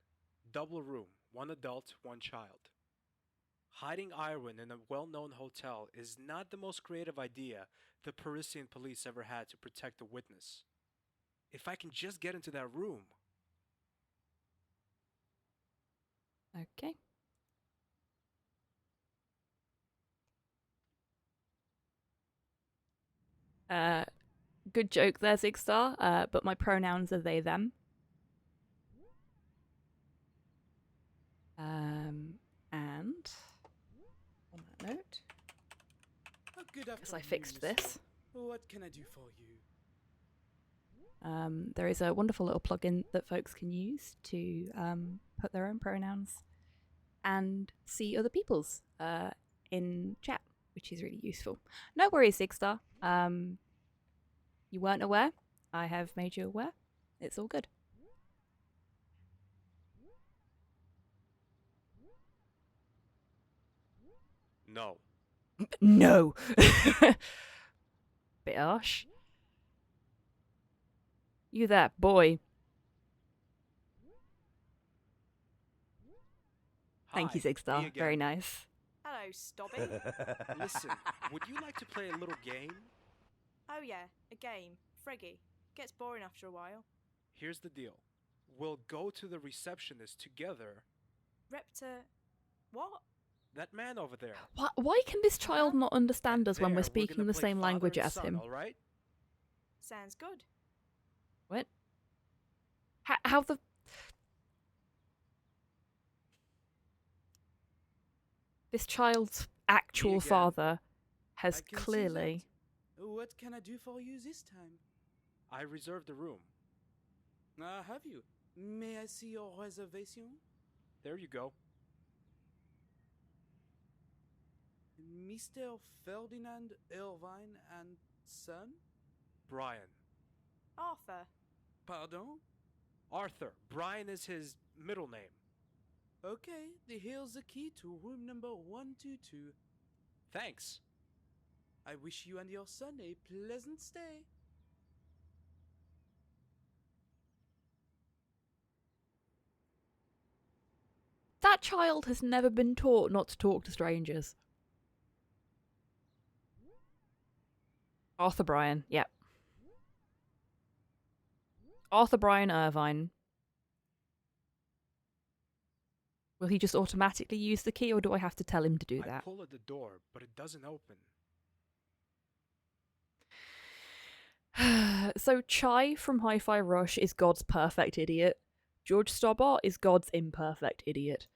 Double room, 1 adult, 1 child. Hiding Irwin in a well-known hotel is not the most creative idea the Parisian police ever had to protect a witness. If I can just get into that room.
Okay. Good joke there, Zigstar. But my pronouns are they, them. And on that note,
Good
because I
afternoon,
fixed
monsieur.
this,
What can I do for you?
there is a wonderful little plugin that folks can use to put their own pronouns and see other people's in chat, which is really useful. No worries, Zigstar. You weren't aware. I have made you aware. It's all good.
No.
No. Bit harsh. You there, boy. Thank you,
Hi, me
Zigstar.
again.
Very nice.
Hello, Stobby.
Listen, would you like to play a little game?
Oh yeah, a game. Freggy. Gets boring after a while.
Here's the deal. We'll go to the receptionist together.
Repta... What?
That man over there.
Why can this child not understand us when we're
There,
speaking
gonna
the
play
same
father
language
and
as
son,
him?
all right?
Sounds good.
What? How the... This child's actual
again.
father has
I can see
clearly...
that. What can I do for you this time?
I reserved a room.
Have you? May I see your reservation?
There you go.
Mr. Ferdinand Irvine and son?
Brian.
Arthur.
Pardon?
Arthur. Brian is his middle name.
Okay, here's the key to room number 122.
Thanks.
I wish you and your son a pleasant stay.
That child has never been taught not to talk to strangers. Arthur Bryan, yep. Arthur Bryan Irvine. Will he just automatically use the key, or do I have to tell him to do
I
that?
pull at the door, but it doesn't open.
So Chai from Hi-Fi Rush is God's perfect idiot. George Stobbart is God's imperfect idiot.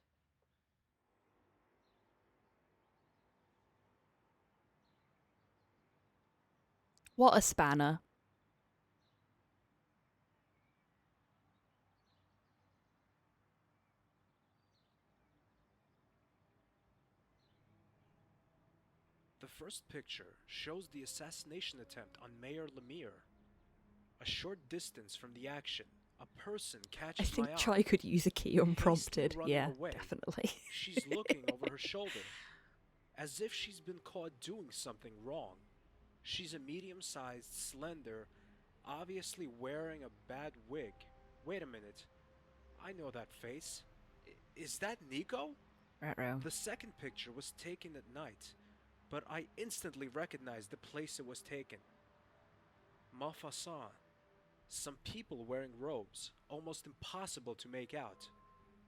What a spanner.
The first picture shows the assassination attempt on Mayor Lemire. A short distance from the action, a person
I
catches
think
my eye.
Chai could use a key unprompted.
Hastily running
Yeah,
away.
definitely.
She's looking over her shoulder, as if she's been caught doing something wrong. She's a medium-sized, slender, obviously wearing a bad wig. Wait a minute. I know that face. Is that Nico?
Ruh-roh.
The second picture was taken at night, but I instantly recognized the place it was taken. Montfaucon. Some people wearing robes, almost impossible to make out.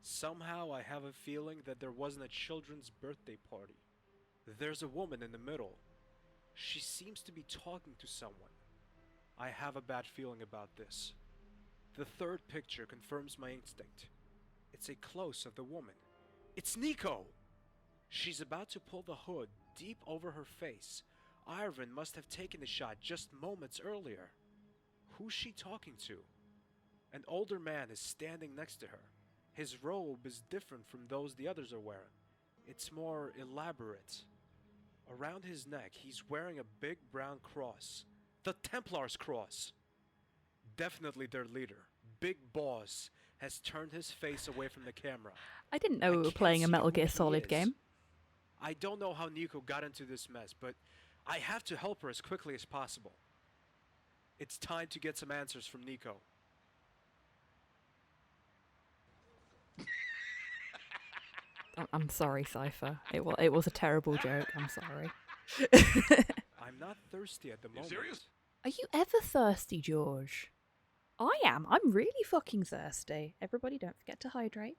Somehow I have a feeling that there wasn't a children's birthday party. There's a woman in the middle. She seems to be talking to someone. I have a bad feeling about this. The third picture confirms my instinct. It's a close of the woman. It's Nico! She's about to pull the hood deep over her face. Irvin must have taken the shot just moments earlier. Who's she talking to? An older man is standing next to her. His robe is different from those the others are wearing. It's more elaborate. Around his neck, he's wearing a big brown cross. The Templar's cross! Definitely their leader, Big Boss, has turned his face away from the camera.
I didn't know we were
can't
playing a
see
Metal
who
Gear
he
Solid
is.
game.
I don't know how Nico got into this mess, but I have to help her as quickly as possible. It's time to get some answers from Nico.
I'm sorry, Cypher. It was a terrible joke. I'm sorry.
I'm not thirsty at the moment.
serious?
Are you ever thirsty, George? I am. I'm really fucking thirsty. Everybody, don't forget to hydrate.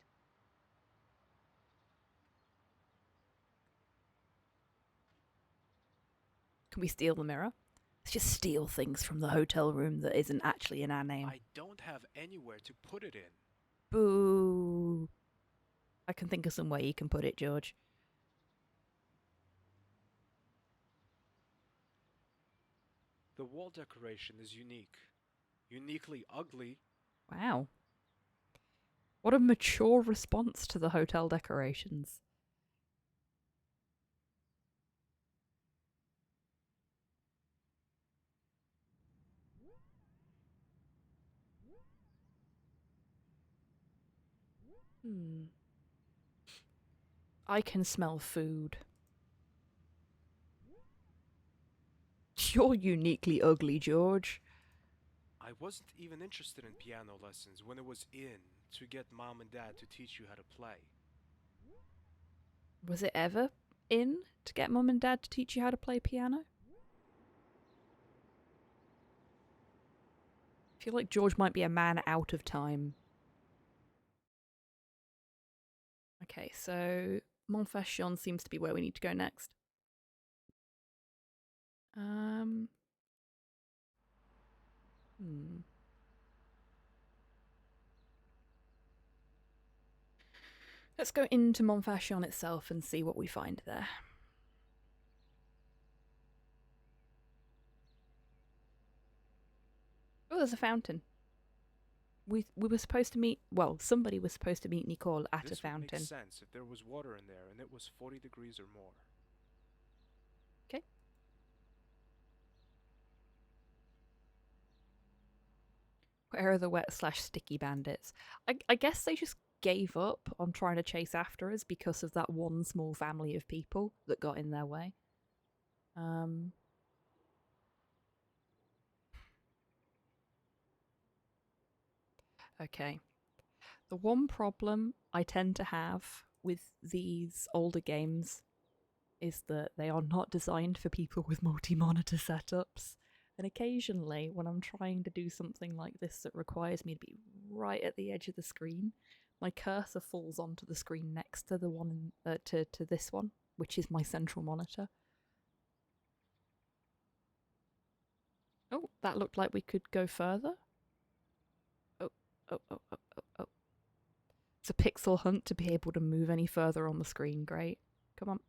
Can we steal the mirror? Let's just steal things from the hotel room that isn't actually in our name.
I don't have anywhere to put it in.
Boo. I can think of some way you can put it, George.
The wall decoration is unique. Uniquely ugly.
Wow. What a mature response to the hotel decorations. I can smell food. You're uniquely ugly, George.
I wasn't even interested in piano lessons when it was in to get mom and dad to teach you how to play.
Was it ever in to get mum and dad to teach you how to play piano? I feel like George might be a man out of time. Okay, so Montfaucon seems to be where we need to go next. Let's go into Montfaucon itself and see what we find there. Oh, there's a fountain. We were supposed to meet, well, somebody was supposed to meet Nicole at
This
a fountain.
would make sense if there was water in there and it was 40 degrees or more.
Okay. Where are the wet/sticky bandits? I guess they just gave up on trying to chase after us because of that one small family of people that got in their way. Okay. The one problem I tend to have with these older games is that they are not designed for people with multi-monitor setups. And occasionally, when I'm trying to do something like this that requires me to be right at the edge of the screen, my cursor falls onto the screen next to the one to this one, which is my central monitor. Oh, that looked like we could go further. Oh. It's a pixel hunt to be able to move any further on the screen. Great. Come on.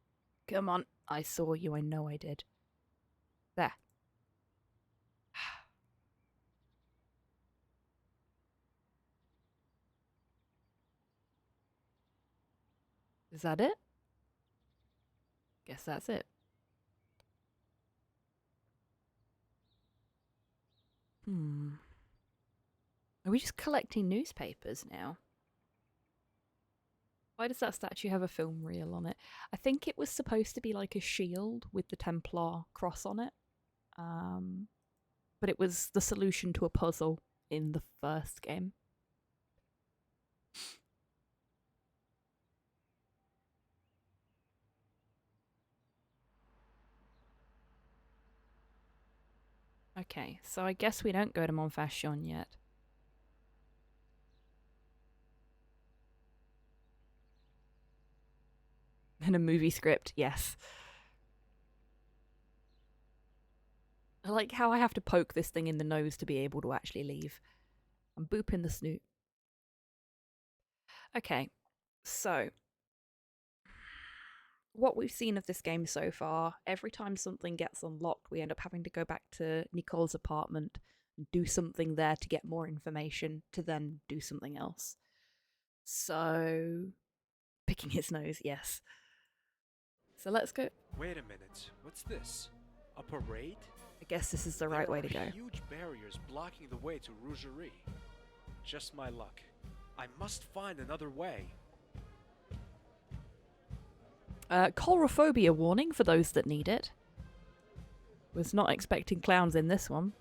Come on. I saw you. I know I did. There. Is that it? Guess that's it. Are we just collecting newspapers now? Why does that statue have a film reel on it? I think it was supposed to be like a shield with the Templar cross on it. But it was the solution to a puzzle in the first game. Okay, so I guess we don't go to Montfaucon yet. In a movie script, yes. I like how I have to poke this thing in the nose to be able to actually leave. I'm booping the snoot. Okay, so what we've seen of this game so far, every time something gets unlocked, we end up having to go back to Nicole's apartment and do something there to get more information to then do something else. So, picking his nose, yes. So let's go.
Wait a minute. What's this? A parade?
I guess this is the right way to go.
There are huge barriers blocking the way to Rougerie. Just my luck. I must find another way.
Coulrophobia warning for those that need it. Was not expecting clowns in this one.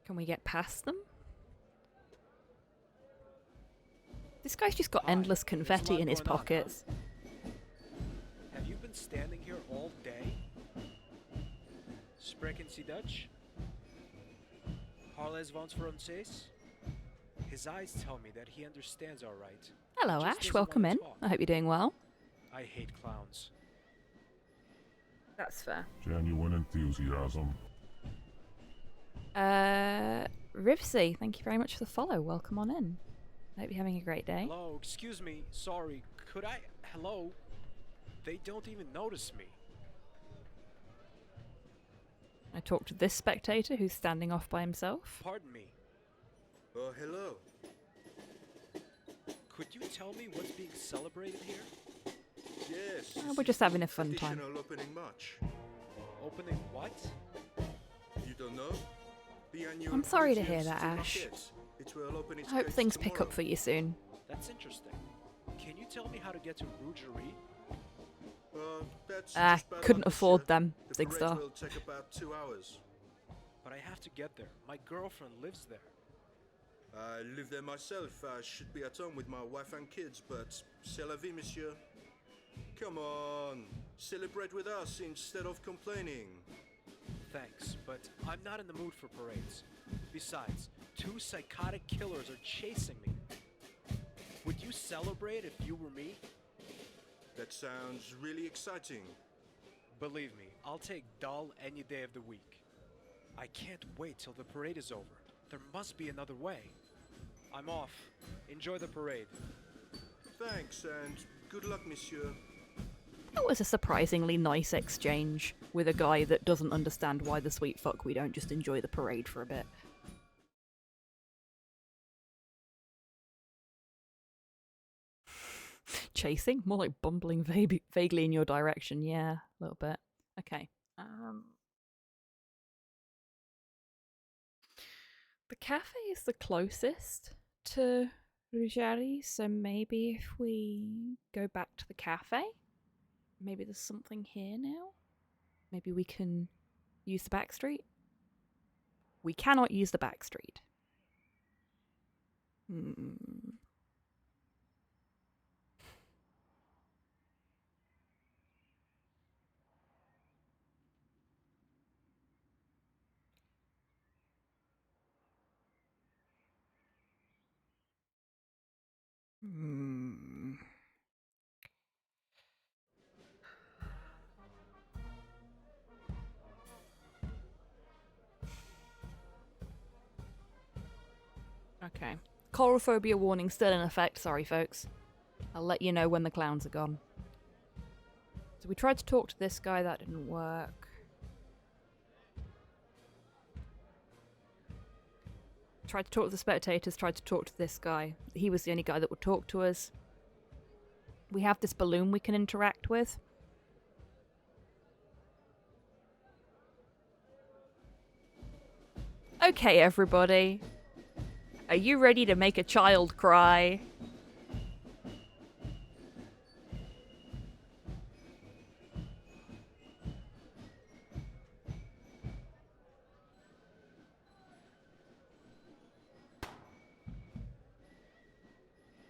Can we get past them? This guy's just got endless confetti in his pockets.
Have you been standing here all day? Spreken Sie Dutch? Parlez vous français? His eyes tell me that he understands all right.
Hello,
Just
Ash.
doesn't
Welcome
wanna
in.
talk.
I hope you're doing well.
I hate clowns.
That's fair.
Genuine enthusiasm.
Rivsy, thank you very much for the follow. Welcome on in. I hope you're having a great day.
Hello, excuse me. Sorry. Could I... Hello? They don't even notice me.
I talked to this spectator who's standing off by himself.
Pardon me.
Oh, hello.
Could you tell me what's being celebrated here?
Yes.
We're just having a fun time.
Additional opening match.
Opening what?
You don't know? The annual
I'm sorry to
Parisian
hear that,
City
Ash.
Market. It will open its
I hope
gates
things pick
tomorrow.
up for you soon.
That's interesting. Can you tell me how to get to Rougerie?
That's
Ah,
just bad
couldn't
luck,
afford
monsieur.
them,
The
Zig
parade
Star.
will take about 2 hours.
But I have to get there. My girlfriend lives there.
I live there myself. I should be at home with my wife and kids, but c'est la vie, monsieur. Come on, celebrate with us instead of complaining.
Thanks, but I'm not in the mood for parades. Besides, 2 psychotic killers are chasing me. Would you celebrate if you were me?
That sounds really exciting.
Believe me, I'll take dull any day of the week. I can't wait till the parade is over. There must be another way. I'm off. Enjoy the parade.
Thanks, and good luck, monsieur.
That was a surprisingly nice exchange with a guy that doesn't understand why the sweet fuck we don't just enjoy the parade for a bit. chasing, more like bumbling vaguely in your direction. Yeah, a little bit. Okay. The cafe is the closest to Ruggieri, so maybe if we go back to the cafe, maybe there's something here now. Maybe we can use the back street. We cannot use the back street. Okay. Coulrophobia warning still in effect. Sorry, folks. I'll let you know when the clowns are gone. So we tried to talk to this guy. That didn't work. Tried to talk to the spectators. Tried to talk to this guy. He was the only guy that would talk to us. We have this balloon we can interact with. Okay, everybody. Are you ready to make a child cry?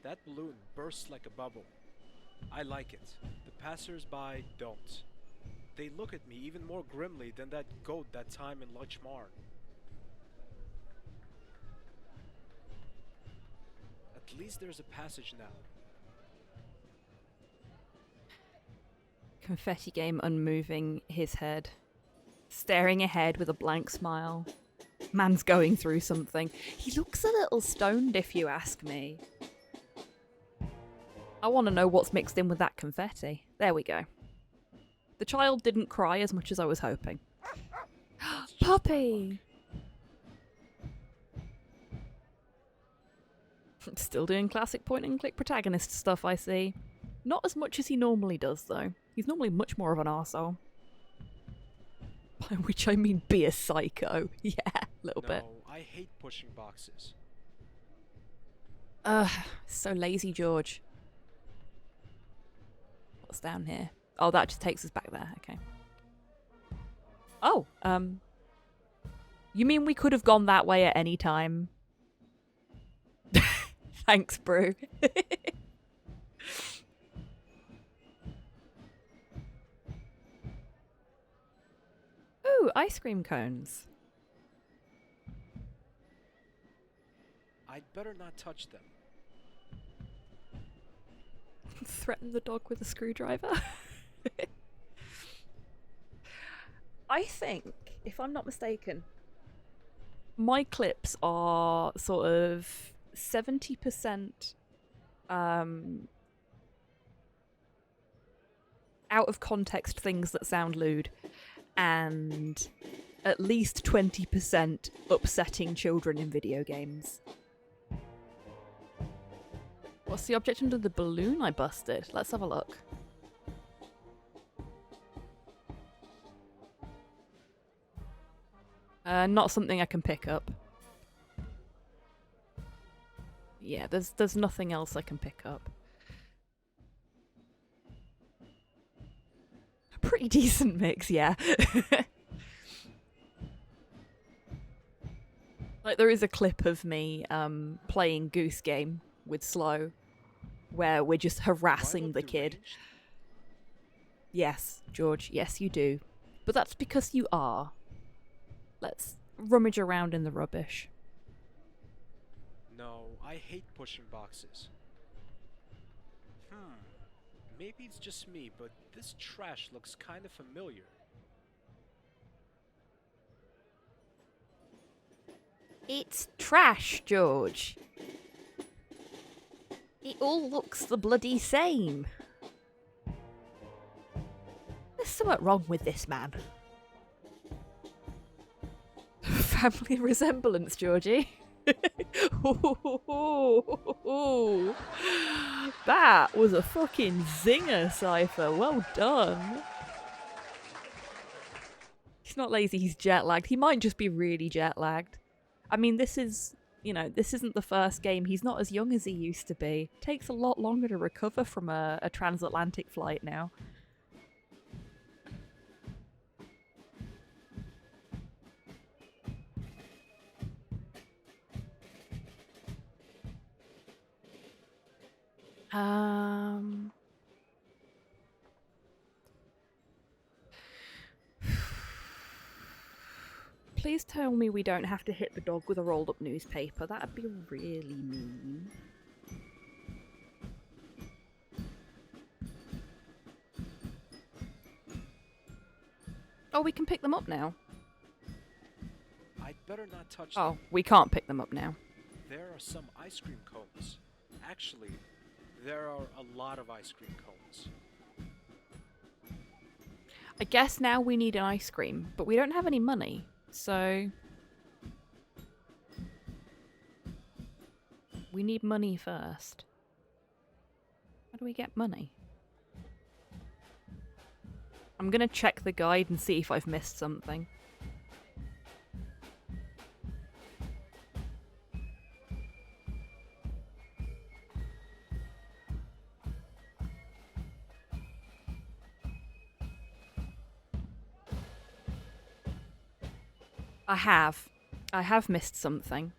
That balloon bursts like a bubble. I like it. The passers-by don't. They look at me even more grimly than that goat that time in Lachmar. At least there's a passage now.
Confetti game unmoving his head. Staring ahead with a blank smile. Man's going through something. He looks a little stoned if you ask me. I want to know what's mixed in with that confetti. There we go. The child didn't cry as much as I was hoping. Puppy! Still doing classic point-and-click protagonist stuff, I see. Not as much as he normally does, though. He's normally much more of an arsehole. By which I mean be a psycho. Yeah, a little bit.
No, I hate pushing boxes.
So lazy, George. What's down here? Oh, that just takes us back there. Okay. Oh, you mean we could have gone that way at any time? Thanks, Brew. Ooh, ice cream cones.
I'd better not touch them.
Threaten the dog with a screwdriver? I think, if I'm not mistaken, my clips are sort of 70% out of context things that sound lewd, and at least 20% upsetting children in video games. What's the object under the balloon I busted? Let's have a look. Not something I can pick up. Yeah, there's nothing else I can pick up. A pretty decent mix, yeah. Like, there is a clip of me playing Goose Game with Slow, where we're just harassing the kid. Yes, George, yes you do. But that's because you are. Let's rummage around in the rubbish.
No, I hate pushing boxes. Maybe it's just me, but this trash looks kind of familiar.
It's trash, George. It all looks the bloody same. There's something wrong with this man. Family resemblance, Georgie. That was a fucking zinger, Cypher. Well done. He's not lazy, he's jet lagged. He might just be really jet lagged. I mean, this is, this isn't the first game. He's not as young as he used to be. Takes a lot longer to recover from a transatlantic flight now. Please tell me we don't have to hit the dog with a rolled up newspaper. That'd be really mean. Oh, we can pick them up now.
I'd better not touch
Oh,
them.
we can't pick them up now.
There are some ice cream cones. Actually, there are a lot of ice cream cones.
I guess now we need an ice cream, but we don't have any money, so... we need money first. How do we get money? I'm gonna check the guide and see if I've missed something. I have missed something.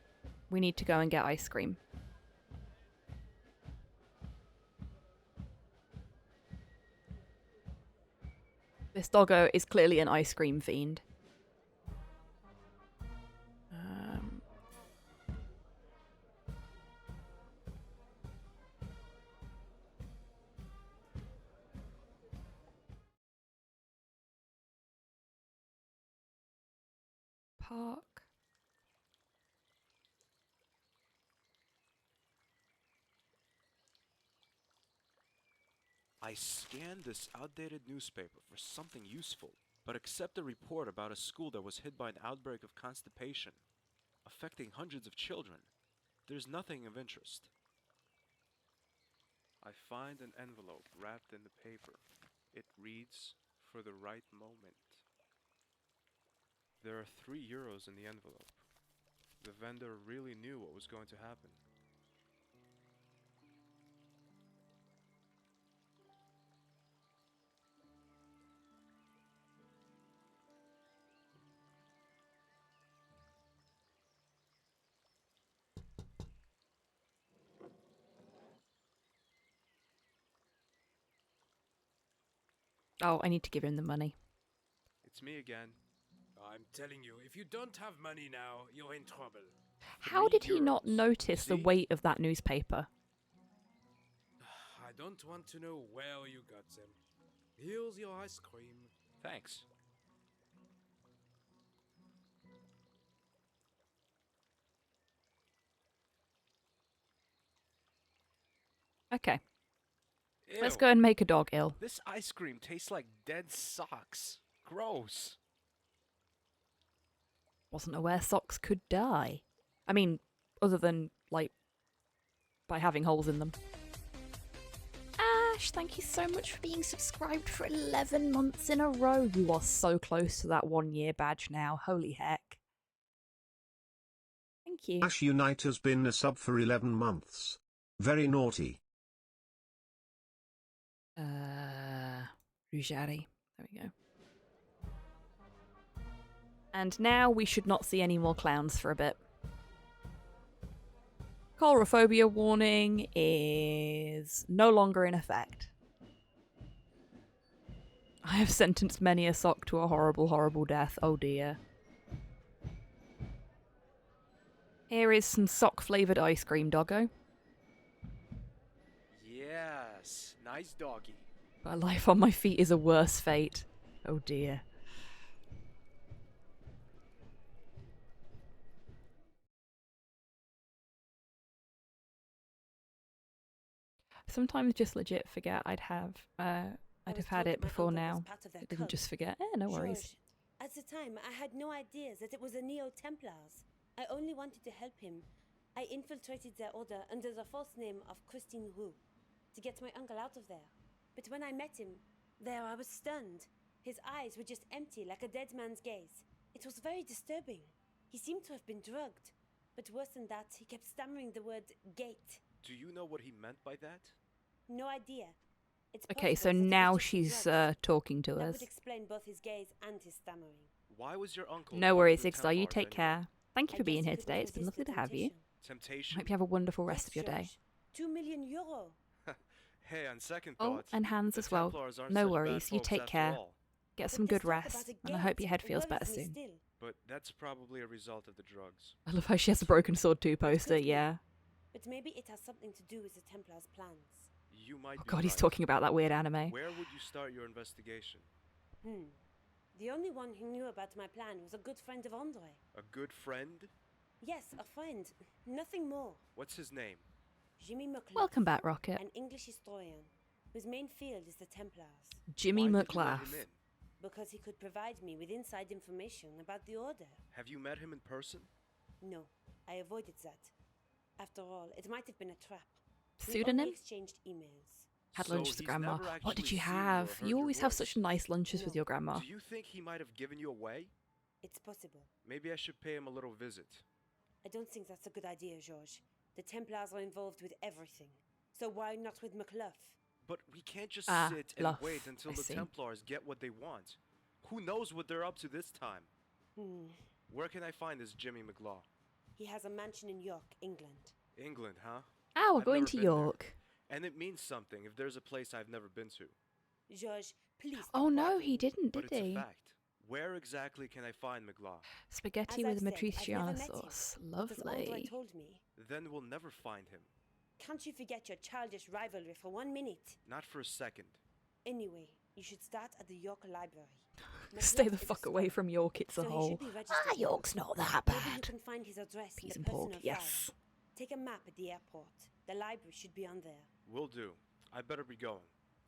We need to go and get ice cream. This doggo is clearly an ice cream fiend. Park.
I scanned this outdated newspaper for something useful, but except a report about a school that was hit by an outbreak of constipation, affecting hundreds of children, there's nothing of interest. I find an envelope wrapped in the paper. It reads, "For the right moment." There are €3 in the envelope. The vendor really knew what was going to happen.
Oh, I need to give him the money.
It's me again.
I'm telling you, if you don't have money now, you're in trouble.
How did he not
€3.
notice the
See?
weight of that newspaper?
I don't want to know where you got them. Here's your ice cream.
Thanks.
Okay. Let's
Ew.
go and make a dog ill.
This ice cream tastes like dead socks. Gross.
Wasn't aware socks could die. I mean, other than, like, by having holes in them. Ash, thank you so much for being subscribed for 11 months in a row. You are so close to that 1 year badge now. Holy heck. Thank you.
Ash Unite has been a sub for 11 months. Very naughty.
Rujari. There we go. And now we should not see any more clowns for a bit. Coulrophobia warning is no longer in effect. I have sentenced many a sock to a horrible, horrible death. Oh dear. Here is some sock-flavoured ice cream, doggo.
Yes, nice doggy.
But life on my feet is a worse fate. Oh dear. Sometimes just legit forget I'd have had it before now. I didn't just forget. No worries.
George, at the time, I had no idea that it was the Neo-Templars. I only wanted to help him. I infiltrated their order under the false name of Christine Wu to get my uncle out of there. But when I met him, there I was stunned. His eyes were just empty, like a dead man's gaze. It was very disturbing. He seemed to have been drugged. But worse than that, he kept stammering the word gate.
Do you know what he meant by that?
No idea. It's
Okay, so
possible that it was
now
just the
she's
drugs.
talking to
That
us.
would explain both his gaze and his stammering.
Why was your uncle?
No
part of
worries,
the
Igstar. You
Templars
take
anyway?
care. Thank you
I
for being
guess he
here
could
today.
not
It's been
resist
lovely
the
to have you.
Temptation?
Hope you have a wonderful rest
Yes,
of your day.
George. 2 million euro.
Hey, on second
Oh,
thought,
and hands
the
as well.
Templars aren't
No
such bad
worries. You
folks
take
after
care.
all.
Get
But
some
this
good
talk about
rest,
a
and I hope your
gate
head feels
worries
better
me
soon.
still.
But that's probably a result of the drugs.
I love how she has a Broken Sword 2 poster,
could be.
yeah.
But maybe it has something to do with the Templars' plans.
You might
Oh
be
god, he's
right.
talking about that weird anime.
Where would you start your investigation?
The only one who knew about my plan was a good friend of Andre.
A good friend?
Yes, a friend. Nothing more.
What's his name?
Jimmy McLeod.
Welcome back, Rocket.
An English historian, whose main field is the Templars.
Jimmy
Why did you let
McLaugh.
him in?
Because he could provide me with inside information about the Order.
Have you met him in person?
No, I avoided that. After all, it might have been a trap. We only
Pseudonym?
exchanged emails.
Had
So
lunch with the
he's
grandma.
never
What did
actually
you
seen you or
have?
heard
You
your
always have
voice?
such nice lunches with
No.
your grandma.
Do you think he might have given you away?
It's possible.
Maybe I should pay him a little visit.
I don't think that's a good idea, George. The Templars are involved with everything. So why not with McLuff?
But we can't just
Ah,
sit and
bluff.
wait until
I
the
see.
Templars get what they want. Who knows what they're up to this time? Where can I find this Jimmy McLaugh?
He has a mansion in York, England.
England, huh?
Ah, we're
I've
going
never
to
been there.
York.
And it means something if there's a place I've never been to.
George, please.
Oh
stop
no,
bothering
he
me.
didn't,
But
did
it's a
he?
fact. Where exactly can I find McLaugh?
Spaghetti
As
with
I've said, I've
matriciana
never met him,
sauce.
but as Andre
Lovely.
told me,
Then we'll never find him.
can't you forget your childish rivalry for 1 minute?
Not for a second.
Anyway, you should start at the York Library.
Stay
McLuff
the
is a
fuck away
scholar,
from York, it's a
so he
whole.
should be registered
Ah,
here.
York's not that
Maybe you
bad.
can find his address in
Peas
the
and
personal
pork, yes.
file. Take a map at the airport. The library should be on there.
Will do. I better be going.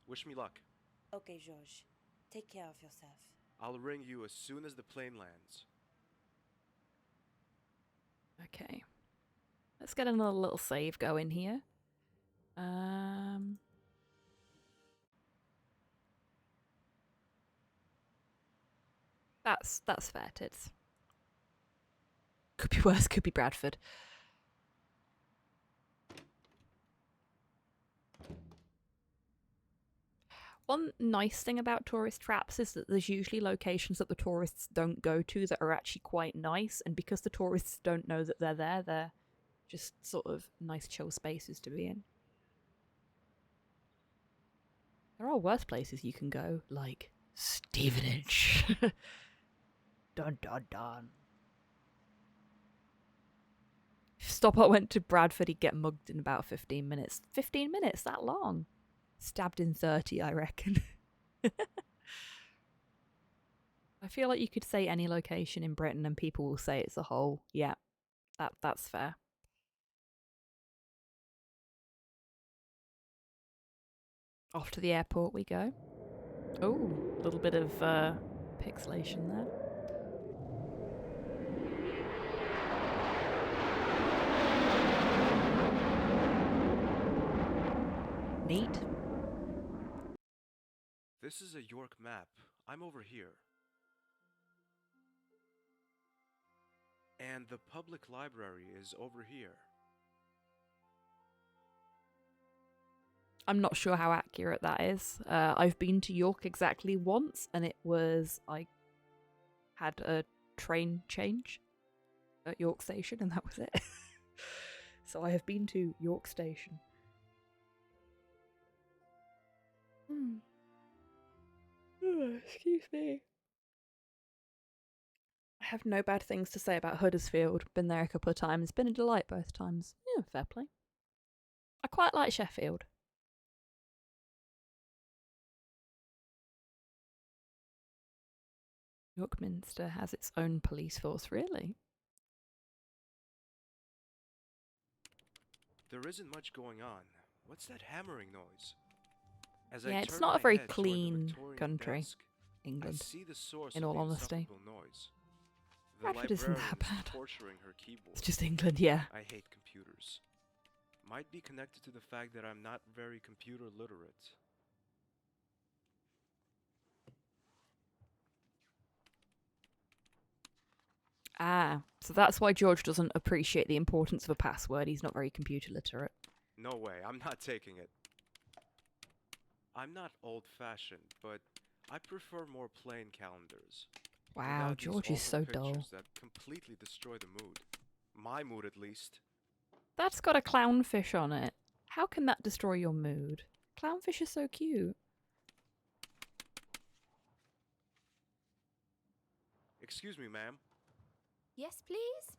Wish me luck.
Okay, George. Take care of yourself.
I'll ring you as soon as the plane lands.
Okay. Let's get another little save going here. That's fair, tits. Could be worse, could be Bradford. One nice thing about tourist traps is that there's usually locations that the tourists don't go to that are actually quite nice, and because the tourists don't know that they're there, they're just sort of nice chill spaces to be in. There are worse places you can go, like Stevenage. Dun dun dun. If Stoppard went to Bradford, he'd get mugged in about 15 minutes. 15 minutes? That long? Stabbed in 30, I reckon. I feel like you could say any location in Britain and people will say it's a hole. Yeah, that's fair. Off to the airport we go. Oh, a little bit of pixelation there. Neat.
This is a York map. I'm over here. And the public library is over here.
I'm not sure how accurate that is. I've been to York exactly once, and it was I had a train change at York Station, and that was it. So I have been to York Station. Excuse me. I have no bad things to say about Huddersfield. Been there a couple of times. Been a delight both times. Yeah, fair play. I quite like Sheffield. York Minster has its own police force, really?
There isn't much going on. What's that hammering noise? As
Yeah,
I
it's
turn
not a
my
very
head toward the
clean
Victorian
country,
desk,
England,
I see the source
in
of
all
the
honesty.
insufferable noise. The
Bradford isn't that
librarian's
bad.
torturing her keyboard.
It's just England, yeah.
I hate computers. Might be connected to the fact that I'm not very computer literate.
Ah, so that's why George doesn't appreciate the importance of a password. He's not very computer literate.
No way, I'm not taking it. I'm not old-fashioned, but I prefer more plain calendars.
Wow,
Without these
George is so
awful
dull.
pictures that completely destroy the mood. My mood, at least.
That's got a clownfish on it. How can that destroy your mood? Clownfish are so cute.
Excuse me, ma'am.
Yes, please?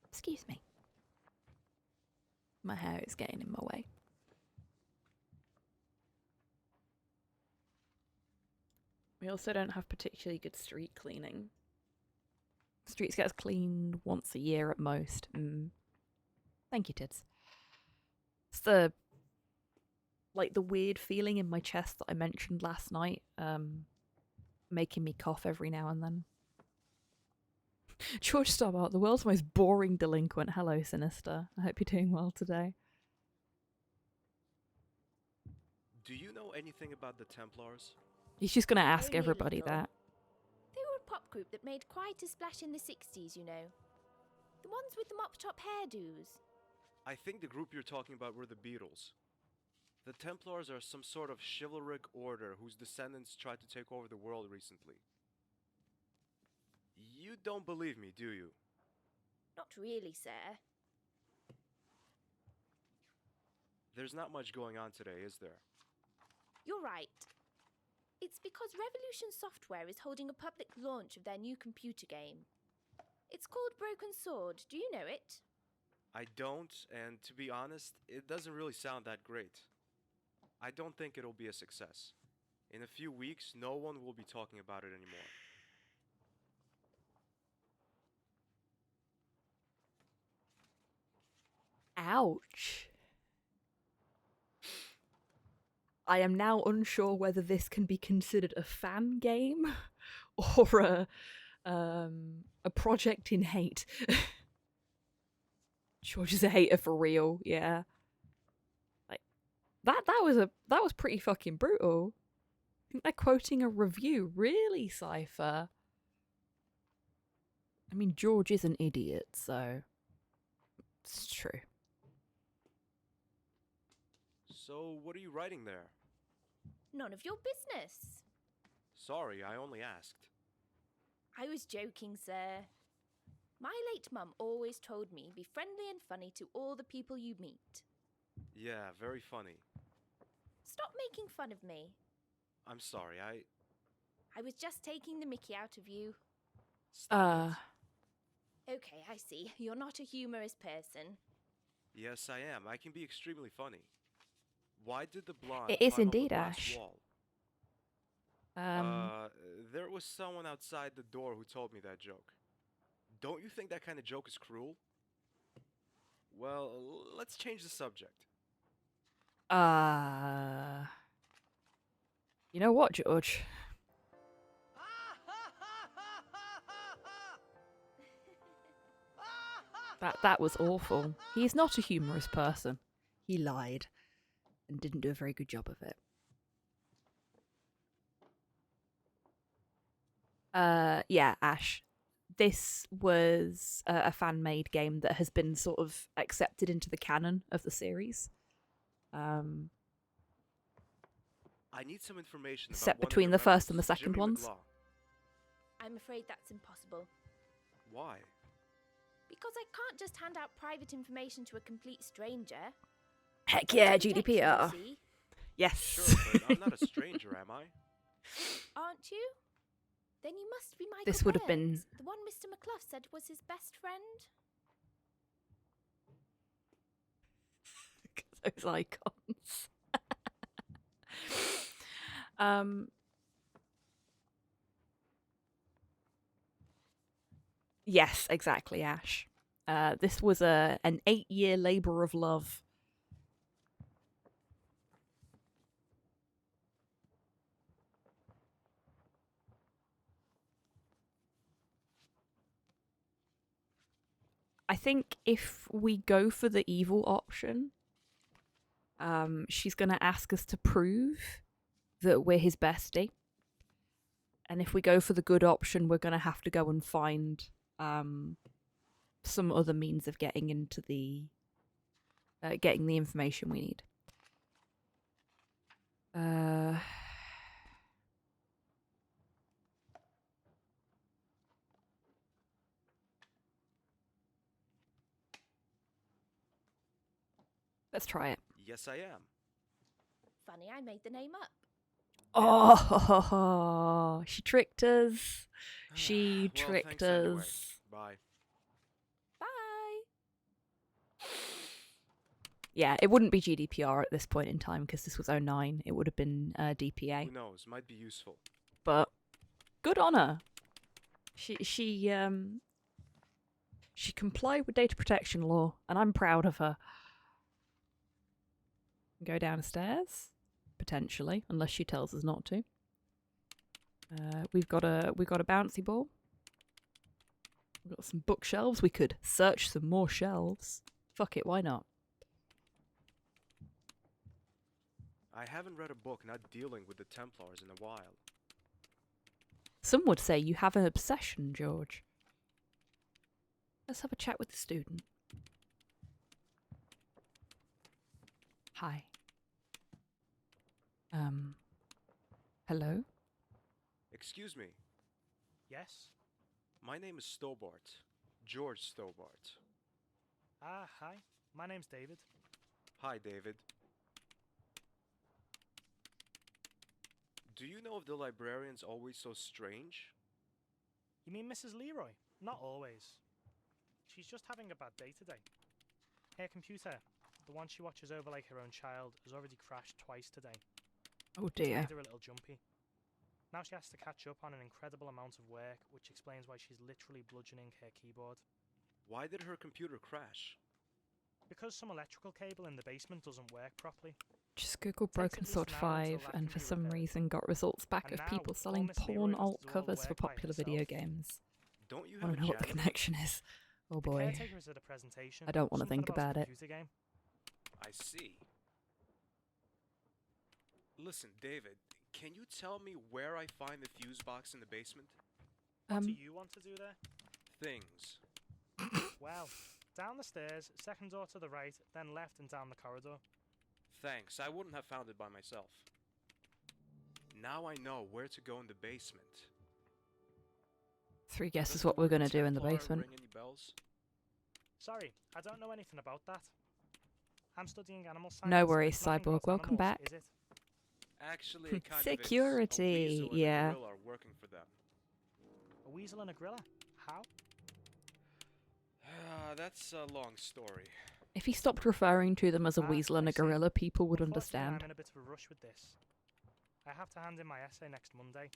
Excuse me. My hair is getting in my way. We also don't have particularly good street cleaning. Streets gets cleaned once a year at most. Thank you, Tids. It's the weird feeling in my chest that I mentioned last night, making me cough every now and then. George Stobart, the world's most boring delinquent. Hello, Sinister. I hope you're doing well today.
Do you know anything about the Templars?
He's just going to ask
Only a
everybody
little.
that.
They were a pop group that made quite a splash in the 60s, you know. The ones with the mop-top hairdos.
I think the group you're talking about were the Beatles. The Templars are some sort of chivalric order whose descendants tried to take over the world recently. You don't believe me, do you?
Not really, sir.
There's not much going on today, is there?
You're right. It's because Revolution Software is holding a public launch of their new computer game. It's called Broken Sword. Do you know it?
I don't, and to be honest, it doesn't really sound that great. I don't think it'll be a success. In a few weeks, no one will be talking about it anymore.
Ouch. I am now unsure whether this can be considered a fan game or a project in hate. George is a hater for real, yeah. Like that was pretty fucking brutal. I think they're quoting a review, really, Cypher. I mean, George is an idiot, so it's true.
So, what are you writing there?
None of your business.
Sorry, I only asked.
I was joking, sir. My late mum always told me be friendly and funny to all the people you meet.
Yeah, very funny.
Stop making fun of me.
I'm sorry,
I was just taking the mickey out of you.
Stop it.
Okay, I see. You're not a humorous person.
Yes, I am. I can be extremely funny. Why did the blonde
It is
climb up the
indeed,
glass
Ash.
wall?
Um,
There was someone outside the door who told me that joke. Don't you think that kind of joke is cruel? Well, let's change the subject.
you know what, George? That was awful. He's not a humorous person. He lied and didn't do a very good job of it. Yeah, Ash. This was a fan-made game that has been sort of accepted into the canon of the series.
I need some information
Set
about one of
between
your
the first and
members,
the second
Jimmy
ones.
McLaw.
I'm afraid that's impossible.
Why?
Because I can't just hand out private information to a complete stranger.
Heck yeah,
Data protection,
GDPR.
you see.
Yes.
Sure, but I'm not a stranger, am I?
Aren't you? Then you must be Michael
This would have been-
Burns, the one Mr. McClough said was his best friend.
Those icons. Yes, exactly, Ash. This was an 8-year labor of love. I think if we go for the evil option, she's going to ask us to prove that we're his bestie. And if we go for the good option, we're going to have to go and find some other means of getting into the getting the information we need. Let's try it.
Yes, I am.
Funny, I made the name up.
Oh, she tricked us. She
Well,
tricked
thanks anyway.
us.
Bye.
Bye.
Yeah, it wouldn't be GDPR at this point in time because this was 09. It would have been DPA.
Who knows? Might be useful.
But good on her. She complied with data protection law, and I'm proud of her. Go downstairs, potentially, unless she tells us not to. We've got a bouncy ball. We've got some bookshelves. We could search some more shelves. Fuck it, why not?
I haven't read a book not dealing with the Templars in a while.
Some would say you have an obsession, George. Let's have a chat with the student. Hi. Hello?
Excuse me.
Yes?
My name is Stobart. George Stobart.
Ah, hi. My name's David.
Hi, David. Do you know if the librarian's always so strange?
You mean Mrs. Leroy? Not always. She's just having a bad day today. Her computer, the one she watches over like her own child, has already crashed twice today.
Oh
It's
dear.
made her a little jumpy. Now she has to catch up on an incredible amount of work, which explains why she's literally bludgeoning her keyboard.
Why did her computer crash?
Because some electrical cable in the basement doesn't work properly.
Just Google
Takes
Broken
at least
Sword
an hour until
5
that
and
can
for
be
some
repaired.
reason got results back
And
of
now,
people
poor
selling
Miss Leroy
porn
has to
alt
do all the
covers for
work by
popular video
herself.
games.
Don't you
I
have
don't
a
know what the
janitor?
connection is. Oh
The
boy.
caretaker is at a presentation.
I don't want to
something
think about
a
it.
computer game.
I see. Listen, David, can you tell me where I find the fuse box in the basement?
What do you want to do there?
Things.
Well, down the stairs, second door to the right, then left and down the corridor.
Thanks, I wouldn't have found it by myself. Now I know where to go in the basement.
3 guesses
Does
what
the
we're
word
going to do in the
Templar
basement.
ring any bells?
Sorry, I don't know anything about that. I'm studying animal science.
No
and
worries,
it's nothing
Cyborg.
about
Welcome
animals,
back.
Is it?
Actually, it kind
Security,
of is. A weasel and
yeah.
a gorilla are working for them.
A weasel and a gorilla? How?
That's a long story.
If he stopped referring to them as a
Ah,
weasel and
I
a
see.
gorilla, people would
Unfortunately,
understand.
I'm in a bit of a rush with this. I have to hand in my essay next Monday,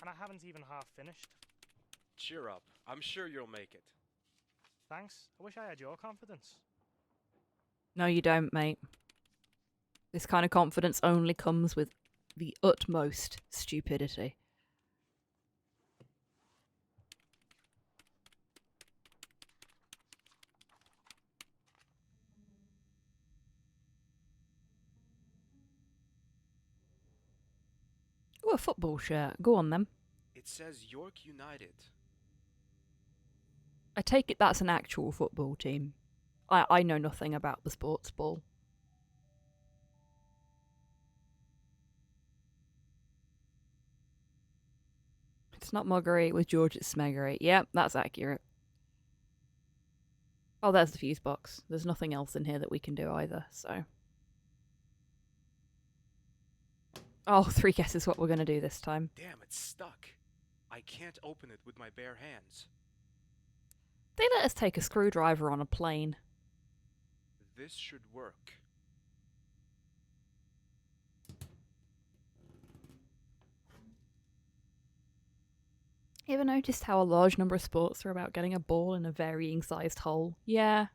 and I haven't even half finished.
Cheer up. I'm sure you'll make it.
Thanks. I wish I had your confidence.
No, you don't, mate. This kind of confidence only comes with the utmost stupidity. Oh, a football shirt. Go on, then.
It says York United.
I take it that's an actual football team. I know nothing about the sports ball. It's not muggery with George, it's smeggery. Yep, that's accurate. Oh, there's the fuse box. There's nothing else in here that we can do either, so... Oh, 3 guesses what we're going to do this time.
Damn, it's stuck. I can't open it with my bare hands.
They let us take a screwdriver on a plane.
This should work.
You ever noticed how a large number of sports are about getting a ball in a varying sized hole? Yeah.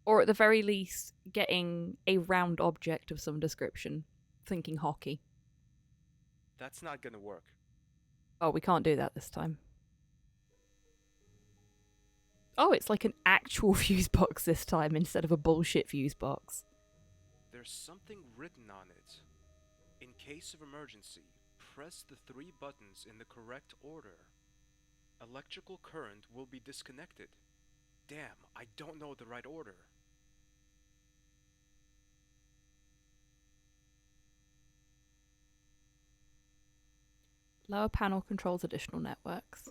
Or at the very least, getting a round object of some description. Thinking hockey.
That's not gonna work.
Oh, we can't do that this time. Oh, it's like an actual fuse box this time instead of a bullshit fuse box.
There's something written on it. In case of emergency, press the 3 buttons in the correct order. Electrical current will be disconnected. Damn, I don't know the right order.
Lower panel controls additional networks.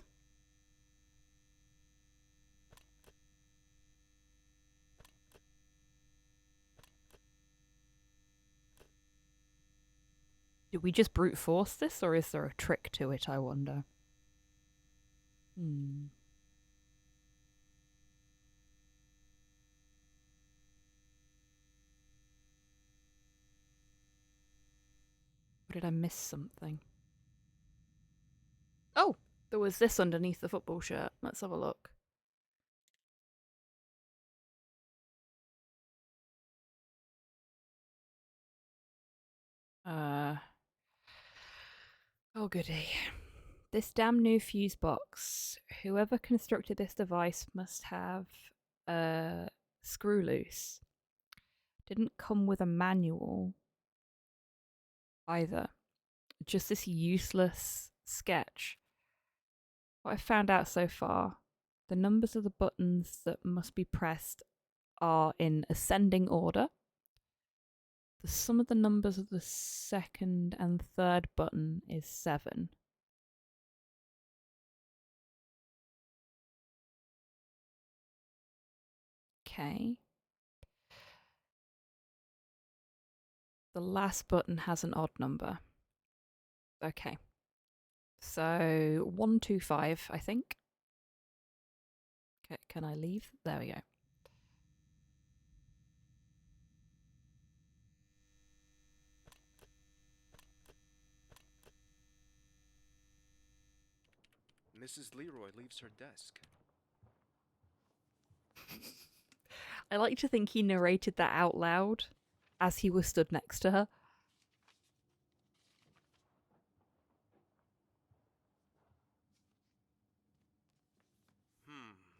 Did we just brute force this, or is there a trick to it, I wonder? Or did I miss something? Oh, there was this underneath the football shirt. Let's have a look. Oh goody. This damn new fuse box. Whoever constructed this device must have a screw loose. Didn't come with a manual either. Just this useless sketch. What I've found out so far, the numbers of the buttons that must be pressed are in ascending order. The sum of the numbers of the second and third button is 7. Okay. The last button has an odd number. Okay. So 125, I think. Okay, can I leave? There we go.
Mrs. Leroy leaves her desk.
I like to think he narrated that out loud as he was stood next to her.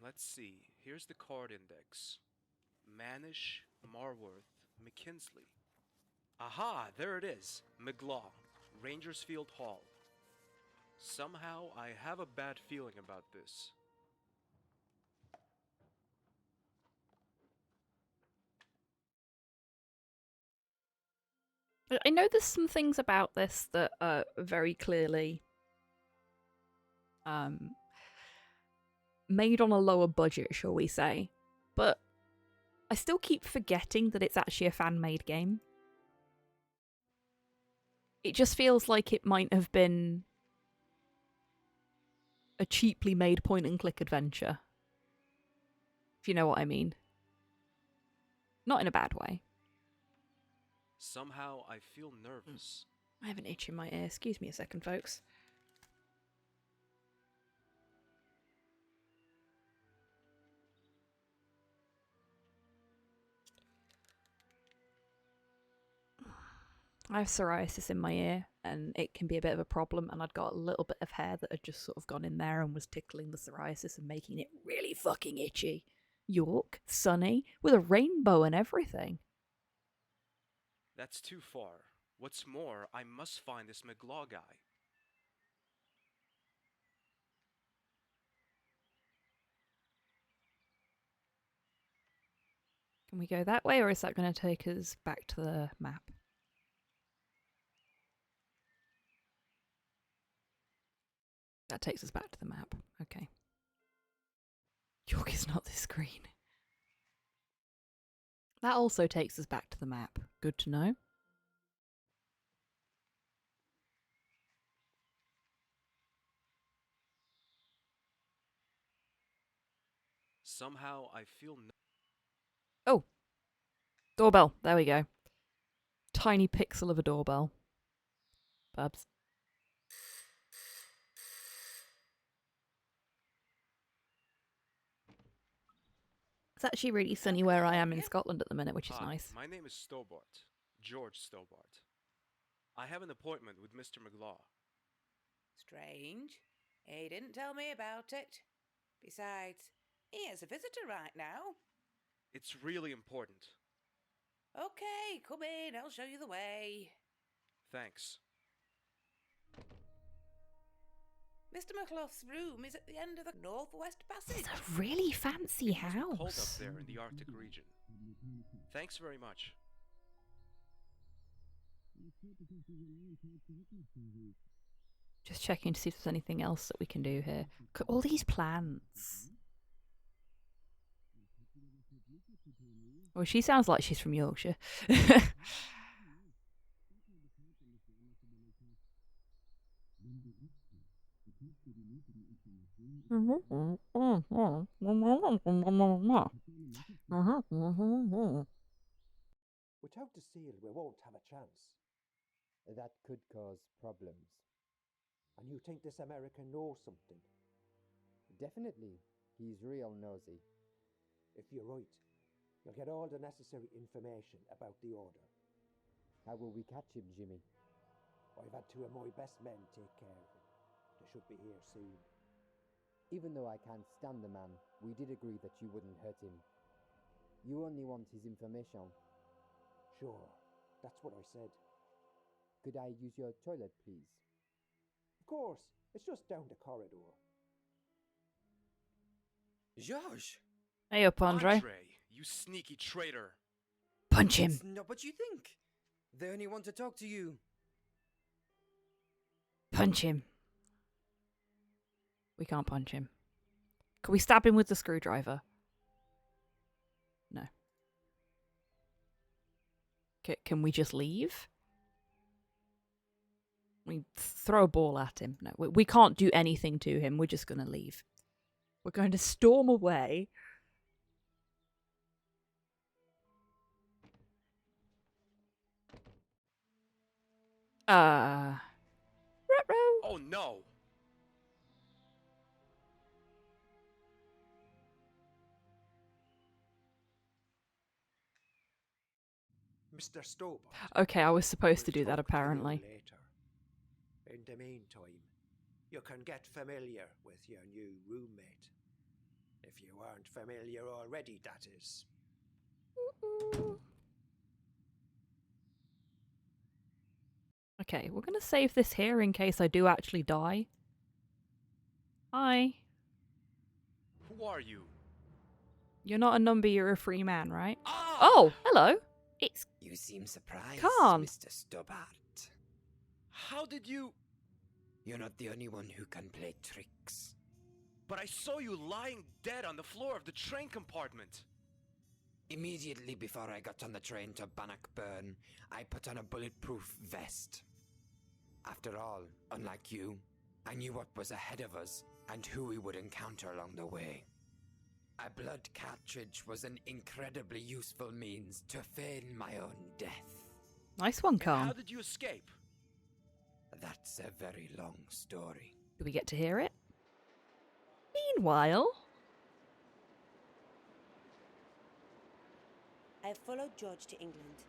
Let's see. Here's the card index. Manish, Marworth, McKinsley. Aha, there it is. McGlaw, Rangersfield Hall. Somehow, I have a bad feeling about this.
I know there's some things about this that are very clearly made on a lower budget, shall we say. But I still keep forgetting that it's actually a fan-made game. It just feels like it might have been a cheaply made point-and-click adventure. If you know what I mean. Not in a bad way.
Somehow, I feel nervous.
I have an itch in my ear. Excuse me a second, folks. I have psoriasis in my ear, and it can be a bit of a problem, and I'd got a little bit of hair that had just sort of gone in there and was tickling the psoriasis and making it really fucking itchy. York, sunny, with a rainbow and everything.
That's too far. What's more, I must find this McGlaw guy.
Can we go that way, or is that going to take us back to the map? That takes us back to the map. Okay. York is not this green. That also takes us back to the map. Good to know.
Somehow, I feel
Oh! Doorbell. There we go. Tiny pixel of a doorbell. Bubs. It's actually really sunny where I am in Scotland at the minute, which is
Hi,
nice.
my name is Stobart. George Stobart. I have an appointment with Mr. McGlaw.
Strange. He didn't tell me about it. Besides, He has a visitor right now.
It's really important.
Okay, come in. I'll show you the way.
Thanks.
Mr. McClough's room is at the end of the northwest passage.
It's a really fancy
It must be cold up
house.
there in the Arctic region. Thanks very much.
Just checking to see if there's anything else that we can do here. Look at all these plants. Well, she sounds like she's from Yorkshire.
Without the seal, we won't have a chance. That could cause problems. And you think this American knows something?
Definitely. He's real nosy.
If you're right, you'll get all the necessary information about the order.
How will we catch him, Jimmy?
I've had two of my best men take care of him. They should be here soon.
Even though I can't stand the man, we did agree that you wouldn't hurt him. You only want his information.
Sure, that's what I said.
Could I use your toilet, please?
Of course, it's just down the corridor.
George!
Hey up, Andre.
Andre, you sneaky traitor.
Punch him.
It's not what you think. They only want to talk to you.
Punch him. We can't punch him. Can we stab him with the screwdriver? No. Can we just leave? We throw a ball at him. No, we can't do anything to him. We're just going to leave. We're going to storm away. Ruh-roh.
Oh no!
Mr. Stobart.
Okay, I was supposed to do that apparently.
Later. In the meantime, you can get familiar with your new roommate. If you aren't familiar already, that is.
Okay, we're going to save this here in case I do actually die. Hi.
Who are you?
You're not a number, you're a free man, right? Oh, hello. It's...
You seem surprised,
Khan.
Mr. Stobart.
How did you...
You're not the only one who can play tricks.
But I saw you lying dead on the floor of the train compartment.
Immediately before I got on the train to Bannockburn, I put on a bulletproof vest. After all, unlike you, I knew what was ahead of us and who we would encounter along the way. A blood cartridge was an incredibly useful means to feign my own death.
Nice one, Khan.
How did you escape?
That's a very long story.
Do we get to hear it? Meanwhile...
I have followed George to England.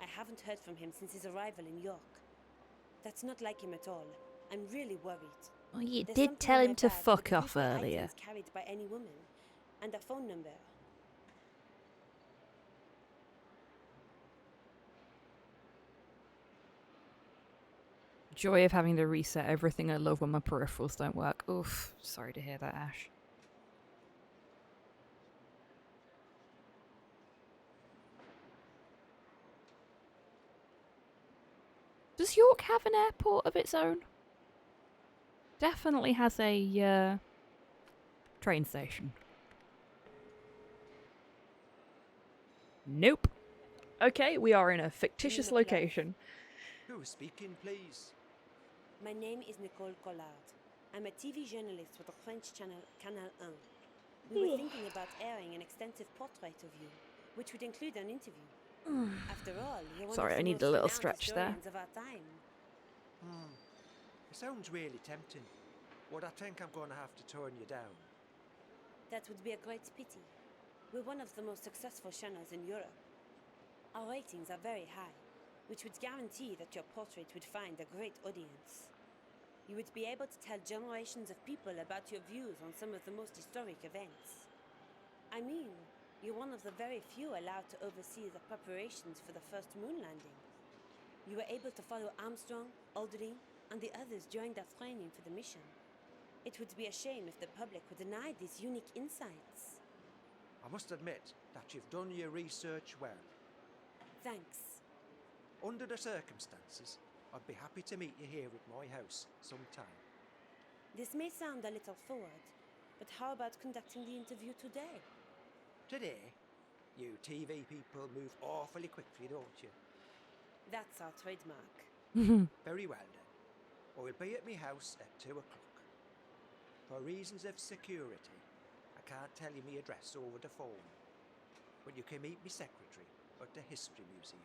I haven't heard from him since his arrival in York. That's not like him at all. I'm really worried.
Well, you
There's
did
something
tell
in
him
my
to
bag
fuck
with
off
useful
earlier.
items carried by any woman, and a phone number.
Joy of having to reset everything I love when my peripherals don't work. Oof, sorry to hear that, Ash. Does York have an airport of its own? Definitely has a train station. Nope. Okay, we are in a fictitious location.
Who is speaking, please?
My name is Nicole Collard. I'm a TV journalist with the French channel Canal 1. We were thinking about airing an extensive portrait of you, which would include an interview. After all, you're one
Sorry,
of the
I need
most
a little
renowned
stretch there.
historians of our time.
It sounds really tempting, but I think I'm going to have to turn you down.
That would be a great pity. We're one of the most successful channels in Europe. Our ratings are very high, which would guarantee that your portrait would find a great audience. You would be able to tell generations of people about your views on some of the most historic events. I mean, you're one of the very few allowed to oversee the preparations for the first moon landing. You were able to follow Armstrong, Aldrin, and the others during their training for the mission. It would be a shame if the public were denied these unique insights.
I must admit that you've done your research well.
Thanks.
Under the circumstances, I'd be happy to meet you here at my house sometime.
This may sound a little forward, but how about conducting the interview today?
Today? You TV people move awfully quickly, don't you?
That's our trademark.
Very well then. I'll be at my house at 2 o'clock. For reasons of security, I can't tell you my address over the phone. But you can meet me secretary at the History Museum.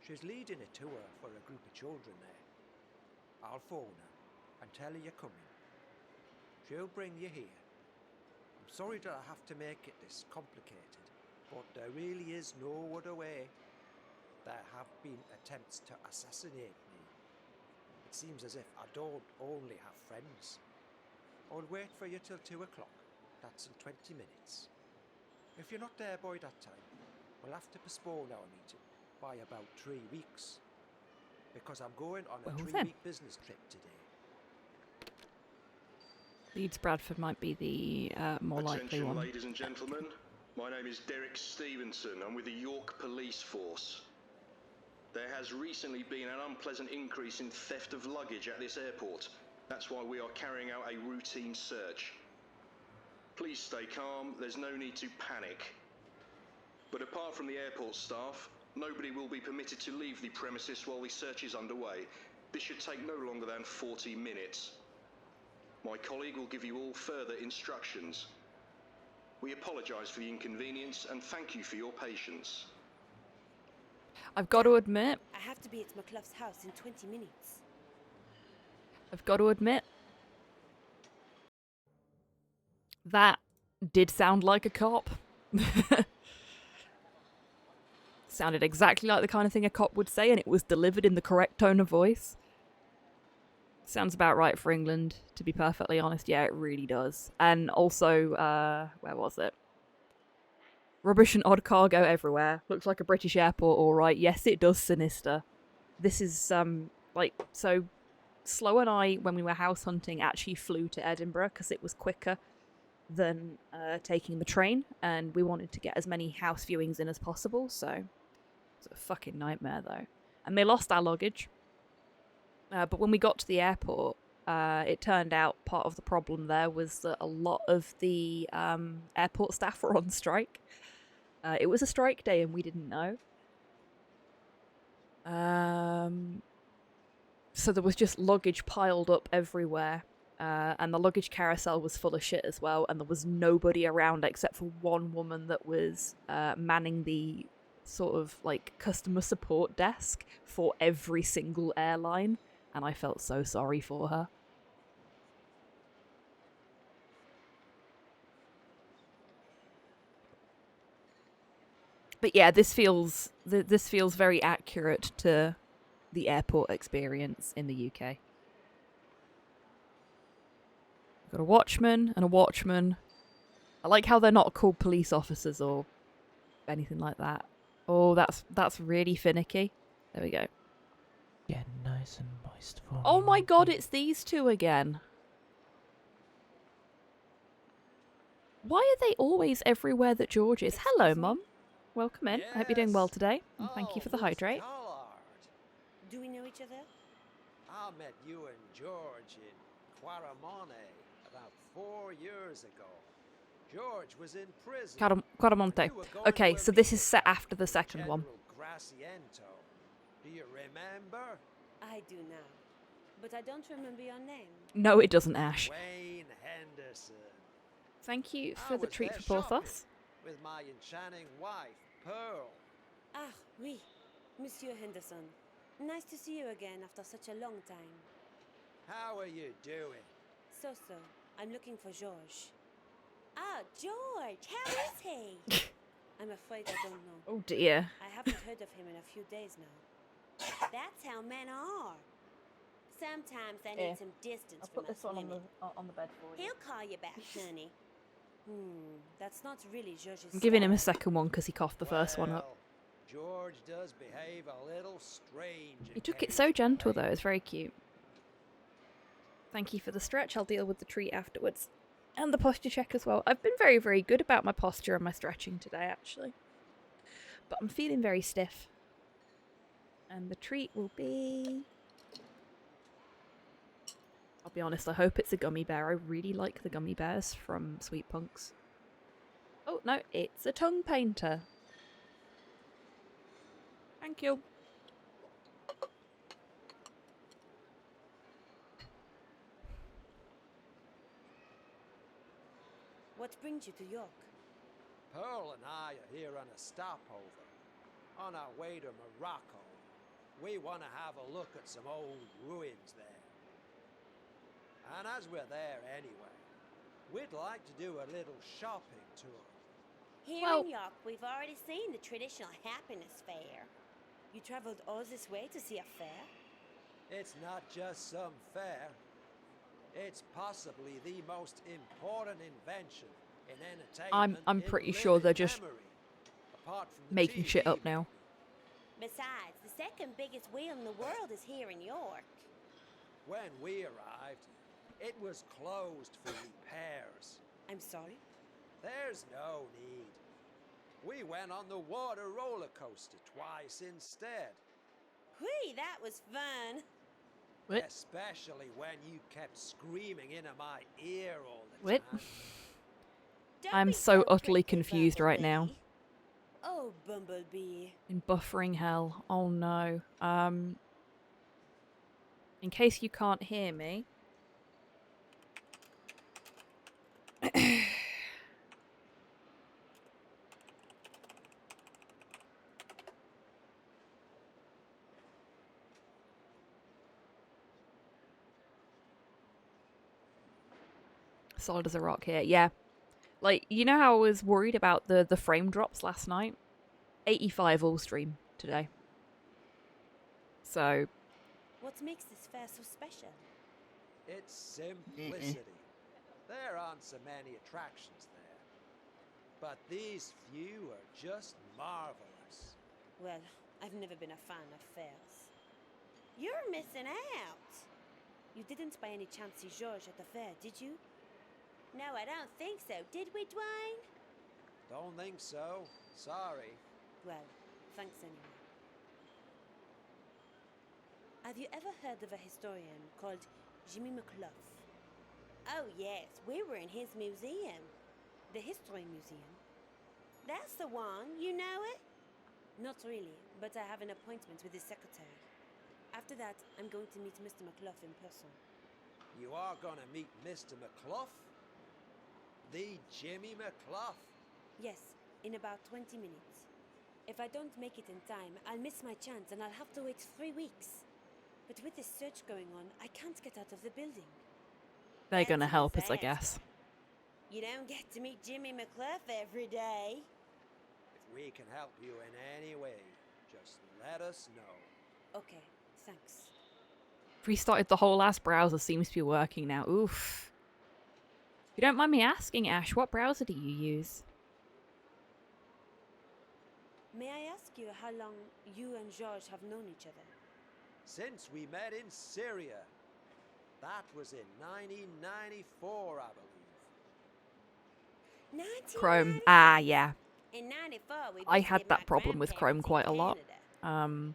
She's leading a tour for a group of children there. I'll phone her and tell her you're coming. She'll bring you here. I'm sorry that I have to make it this complicated, but there really is no other way. There have been attempts to assassinate me. It seems as if I don't only have friends. I'll wait for you till 2 o'clock. That's in 20 minutes. If you're not there by that time, we'll have to postpone our meeting by about 3 weeks. Because I'm going on a 3-week business trip today.
Leeds Bradford might be the more likely
Attention,
one.
ladies and gentlemen. My name is Derek Stevenson. I'm with the York Police Force. There has recently been an unpleasant increase in theft of luggage at this airport. That's why we are carrying out a routine search. Please stay calm, there's no need to panic. But apart from the airport staff, nobody will be permitted to leave the premises while the search is underway. This should take no longer than 40 minutes. My colleague will give you all further instructions. We apologise for the inconvenience and thank you for your patience.
I've got to admit,
I have to be at McClough's house in 20 minutes.
That did sound like a cop. Sounded exactly like the kind of thing a cop would say, and it was delivered in the correct tone of voice. Sounds about right for England, to be perfectly honest. Yeah, it really does. And also, where was it? Rubbish and odd cargo everywhere. Looks like a British airport, alright. Yes, it does, sinister. This is, so Slow and I, when we were house hunting, actually flew to Edinburgh because it was quicker than taking the train, and we wanted to get as many house viewings in as possible, so it's a fucking nightmare, though. And they lost our luggage. But when we got to the airport, it turned out part of the problem there was that a lot of the airport staff were on strike. It was a strike day and we didn't know. So there was just luggage piled up everywhere. And the luggage carousel was full of shit as well. And there was nobody around except for one woman that was manning the sort of like customer support desk for every single airline. And I felt so sorry for her. But yeah, this feels very accurate to the airport experience in the UK. Got a watchman and a watchman. I like how they're not called police officers or anything like that. Oh, that's really finicky. There we go.
Get nice and moist for
Oh
me,
my god,
Mikey.
it's these two again. Why are they always everywhere that George is? Hello, Mum. Welcome in. I hope you're doing well today. And thank you for the hydrate.
Do we know each other?
I met you and George in Quaramone about 4 years ago. George was in prison.
Quaramonte. Okay, so this is set after the second one.
Graciento. Do you remember?
I do now. But I don't remember your name.
No, it doesn't, Ash.
Wayne Henderson.
Thank you for the treat for Porthos.
With my enchanting wife, Pearl.
Ah, oui, Monsieur Henderson. Nice to see you again after such a long time.
How are you doing?
So. I'm looking for George. Ah, George! How is he? I'm afraid I don't know.
Oh dear.
I haven't heard of him in a few days now. That's how men are. Sometimes I need some distance
I'll
from
put this
us
one
women.
on the bed for you.
He'll call you back, honey. That's not really George's
I'm giving him a
style.
second one because he coughed the first one up.
George does behave a little strange.
He took it so gentle though, it's very cute. Thank you for the stretch, I'll deal with the treat afterwards. And the posture check as well. I've been very, very good about my posture and my stretching today, actually. But I'm feeling very stiff. And the treat will be... I'll be honest, I hope it's a gummy bear. I really like the gummy bears from Sweet Punks. Oh, no, it's a tongue painter. Thank you.
What brings you to York?
Pearl and I are here on a stopover. On our way to Morocco. We want to have a look at some old ruins there. And as we're there anyway, we'd like to do a little shopping tour.
Here in York, we've already seen the traditional happiness fair. You traveled all this way to see a fair?
It's not just some fair. It's possibly the most important invention in entertainment.
I'm pretty sure they're just
apart from the
making shit
TV.
up now.
Besides, the second biggest wheel in the world is here in York.
When we arrived, it was closed for repairs.
I'm sorry?
There's no need. We went on the water roller coaster twice instead.
Whee, that was fun.
What?
Especially when you kept screaming into my ear all the
What?
time.
I'm so utterly confused right now.
Oh, Bumblebee.
In buffering hell. Oh no. In case you can't hear me. Solid as a rock here. Yeah. Like, you know how I was worried about the frame drops last night? 85 all stream today. So,
What makes this fair so special?
It's simplicity. There aren't so many attractions there. But these few are just marvelous.
Well, I've never been a fan of fairs. You're missing out. You didn't by any chance see George at the fair, did you? No, I don't think so. Did we, Dwayne?
Don't think so. Sorry.
Well, thanks anyway. Have you ever heard of a historian called Jimmy McClough? Oh yes, we were in his museum. The History Museum. That's the one, you know it? Not really, but I have an appointment with his secretary. After that, I'm going to meet Mr. McClough in person.
You are gonna meet Mr. McClough? The Jimmy McClough?
Yes, in about 20 minutes. If I don't make it in time, I'll miss my chance and I'll have to wait 3 weeks. But with this search going on, I can't get out of the building.
they're gonna help us, I guess.
You don't get to meet Jimmy McClough every day.
If we can help you in any way, just let us know.
Okay, thanks.
Restarted the whole ass browser, seems to be working now. Oof. If you don't mind me asking, Ash, what browser do you use?
May I ask you how long you and George have known each other?
Since we met in Syria. That was in 1994, I believe.
Chrome. Ah, yeah.
In 94, we
I had
visited
that
my
problem with Chrome quite a lot.
Oh,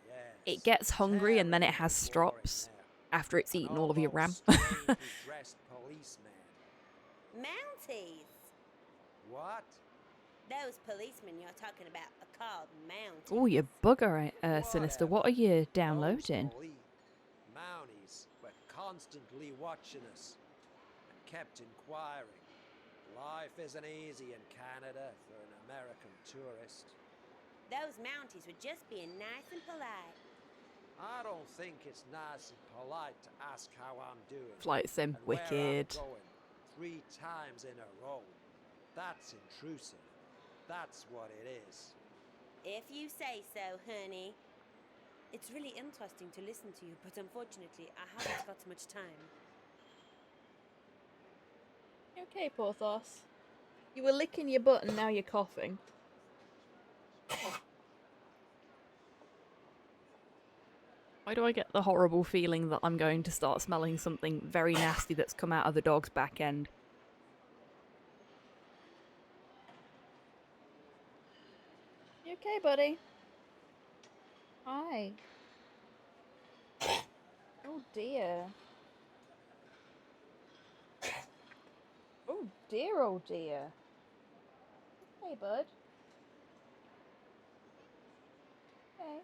yes.
It gets hungry and then it has strops after it's eaten all of your RAM.
Dressed policeman.
Mounties.
What?
Those policemen you're talking about are called Mounties.
Oh, you bugger, Sinister. What are you downloading?
Mounties were constantly watching us and kept inquiring. Life isn't easy in Canada for an American tourist.
Those Mounties were just being nice and polite.
I don't think it's nice and polite to ask how I'm doing.
Flight sim,
and where I'm
wicked.
going 3 times in a row. That's intrusive. That's what it is.
If you say so, honey. It's really interesting to listen to you, but unfortunately, I haven't got much time.
Okay, Porthos. You were licking your butt and now you're coughing. Why do I get the horrible feeling that I'm going to start smelling something very nasty that's come out of the dog's back end? You okay, buddy? Hi. Oh dear. Oh dear, oh dear. Hey, bud. Hey.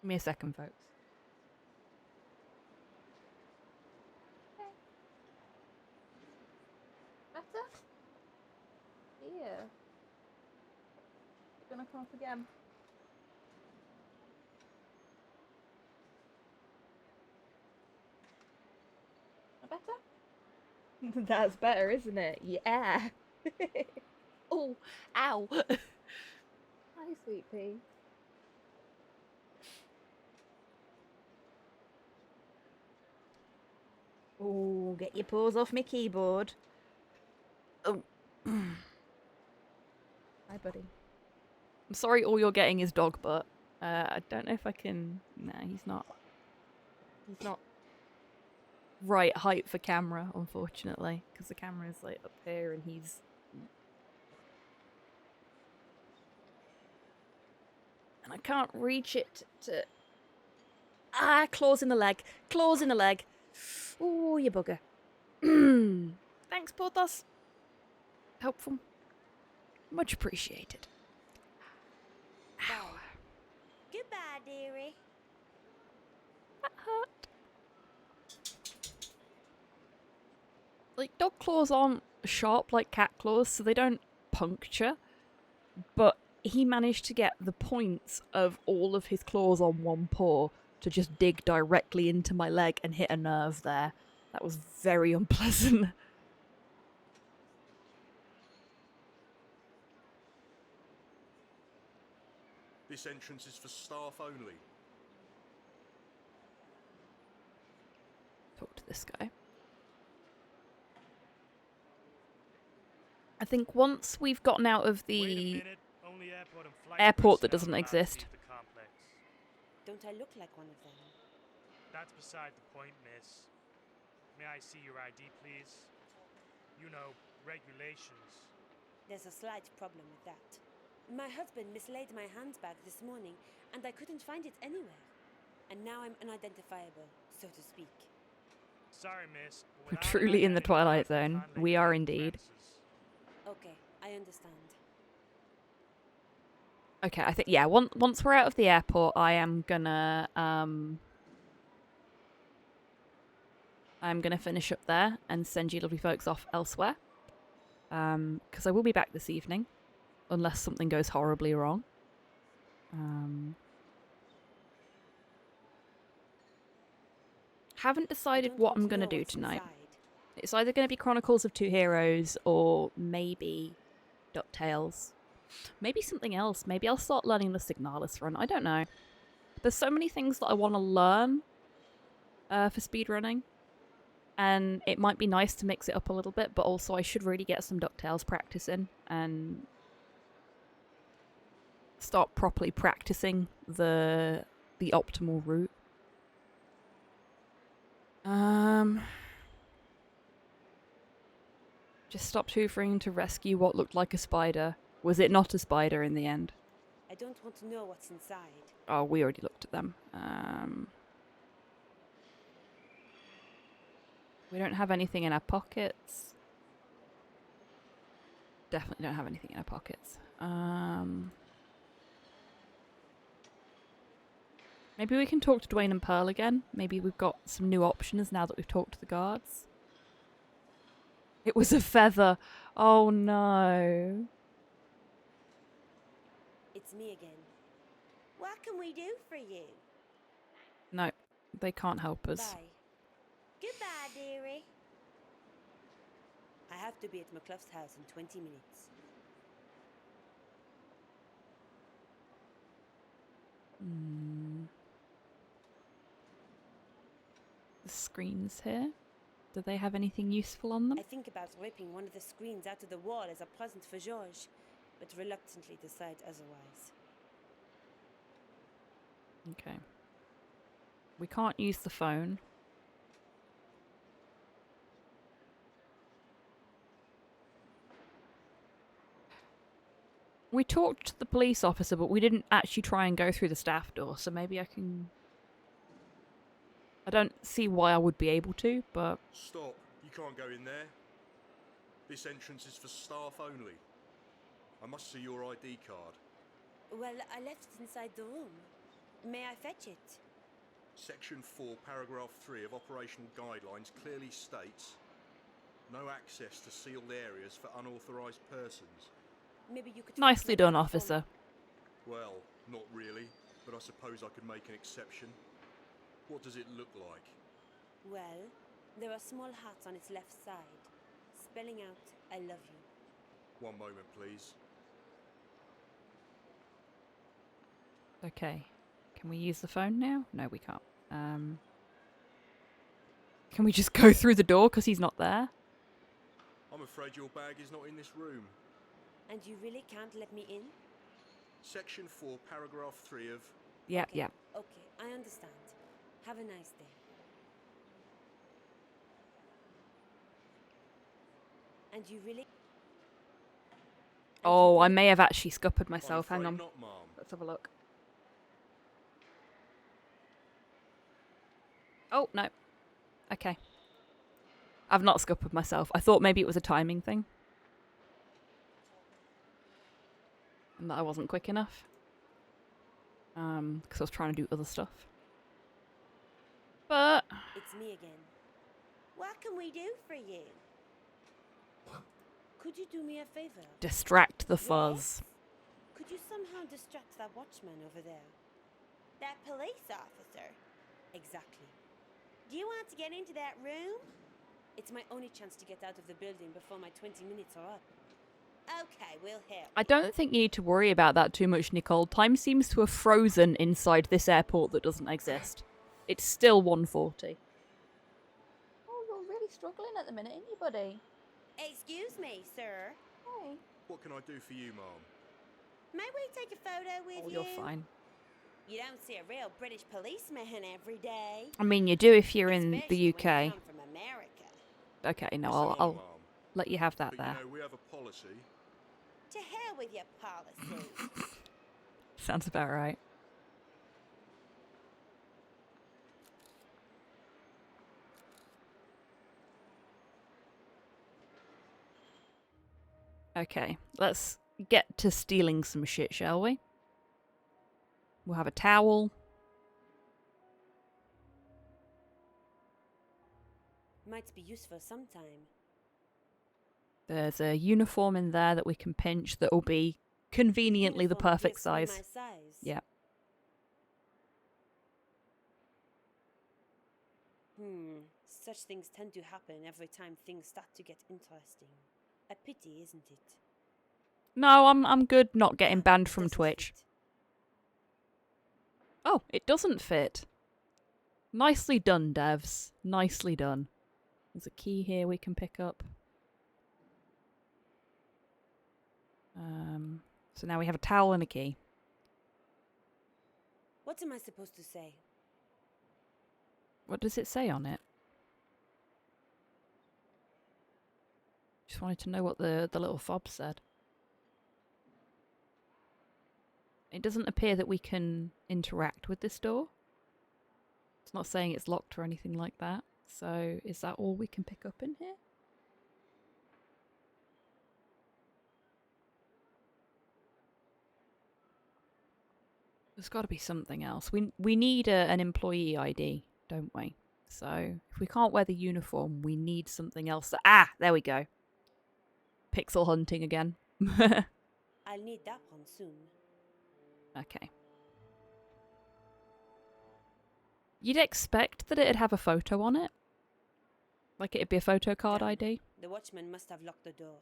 Give me a second, folks. Okay. Better? Dear. You're gonna come up again. Better? That's better, isn't it? Yeah. Oh, ow. Hi, sweet pea. Oh, get your paws off my keyboard. Oh. Hi, buddy. I'm sorry all you're getting is dog butt. I don't know if I can... Nah, he's not... He's not right height for camera, unfortunately. Because the camera is, like, up here and he's... And I can't reach it to... Ah, claws in the leg. Claws in the leg. Oh, you bugger. Thanks, Porthos. Helpful. Much appreciated. Ow.
Goodbye, dearie.
That hurt. Like, dog claws aren't sharp like cat claws, so they don't puncture. But he managed to get the points of all of his claws on one paw to just dig directly into my leg and hit a nerve there. That was very unpleasant.
This entrance is for staff only.
Talk to this guy. I think once we've gotten out of the airport that doesn't exist.
Don't I look like one of them?
That's beside the point, miss. May I see your ID, please? You know, regulations.
There's a slight problem with that. My husband mislaid my handbag this morning, and I couldn't find it anywhere. And now I'm unidentifiable, so to speak.
Sorry, miss.
We're truly in the Twilight Zone. We are indeed.
Okay, I understand.
Okay, I think, yeah, once we're out of the airport, I am gonna, I'm gonna finish up there and send you lovely folks off elsewhere. Because I will be back this evening, unless something goes horribly wrong. Haven't decided what I'm gonna do tonight. It's either gonna be Chronicles of Two Heroes or maybe DuckTales. Maybe something else. Maybe I'll start learning the Signalis run. I don't know. There's so many things that I want to learn for speedrunning. And it might be nice to mix it up a little bit, but also I should really get some DuckTales practice in and start properly practicing the optimal route. Just stopped hoovering to rescue what looked like a spider. Was it not a spider in the end?
I don't want to know what's inside.
Oh, we already looked at them. We don't have anything in our pockets. Definitely don't have anything in our pockets. Maybe we can talk to Dwayne and Pearl again. Maybe we've got some new options now that we've talked to the guards. It was a feather. Oh no.
It's me again. What can we do for you?
No, they can't help us.
Bye. Goodbye, dearie. I have to be at McCluff's house in 20 minutes.
The screen's here. Do they have anything useful on them?
I think about ripping one of the screens out of the wall as a present for Georges, but reluctantly decide otherwise.
Okay. We can't use the phone. We talked to the police officer, but we didn't actually try and go through the staff door, so maybe I can... I don't see why I would be able to, but...
Stop. You can't go in there. This entrance is for staff only. I must see your ID card.
Well, I left it inside the room. May I fetch it?
Section 4, paragraph 3 of operational guidelines clearly states no access to sealed areas for unauthorised persons.
Maybe you could...
Nicely done, officer.
Well, not really, but I suppose I could make an exception. What does it look like?
Well, there are small hearts on its left side, spelling out, I love you.
One moment, please.
Okay. Can we use the phone now? No, we can't. Can we just go through the door because he's not there?
I'm afraid your bag is not in this room.
And you really can't let me in?
Section 4, paragraph 3 of...
Yeah,
Okay,
yeah.
Okay, I understand. Have a nice day. And you really...
Oh, I may have actually scuppered myself. Hang on.
Not, Mom.
Let's have a look. Oh, no. Okay. I've not scuppered myself. I thought maybe it was a timing thing. And that I wasn't quick enough. Because I was trying to do other stuff. But...
It's me again. What can we do for you? Could you do me a favor?
distract the fuzz.
Could you somehow distract that watchman over there? That police officer? Exactly. Do you want to get into that room? It's my only chance to get out of the building before my 20 minutes are up. Okay, we'll help.
I don't think you need to worry about that too much, Nicole. Time seems to have frozen inside this airport that doesn't exist. It's still 1:40.
Oh, you're really struggling at the minute, ain't you, buddy?
Excuse me, sir.
Hey.
What can I do for you, Mom?
May we take a photo with
Oh,
you?
you're fine.
You don't see a real British policeman every day.
I mean, you do if you're in the UK.
Especially when you come from America.
Okay, no,
It's on,
I'll
Mom.
let you have that
But
there.
you know, we have a policy.
To hell with your policy.
Sounds about right. Okay, let's get to stealing some shit, shall we? We'll have a towel.
Might be useful sometime.
There's a uniform in there that we can pinch that will be conveniently the
Uniform
perfect
appears to be
size.
my size.
Yeah.
Such things tend to happen every time things start to get interesting. A pity, isn't it?
No, I'm good not getting banned from Twitch. Oh, it doesn't fit. Nicely done, devs. Nicely done. There's a key here we can pick up. So now we have a towel and a key.
What am I supposed to say?
What does it say on it? Just wanted to know what the little fob said. It doesn't appear that we can interact with this door. It's not saying it's locked or anything like that. So is that all we can pick up in here? There's got to be something else. We need an employee ID, don't we? So if we can't wear the uniform, we need something else. Ah, there we go. Pixel hunting again.
I'll need that one soon.
Okay. You'd expect that it'd have a photo on it? Like it'd be a photo card ID?
The watchman must have locked the door.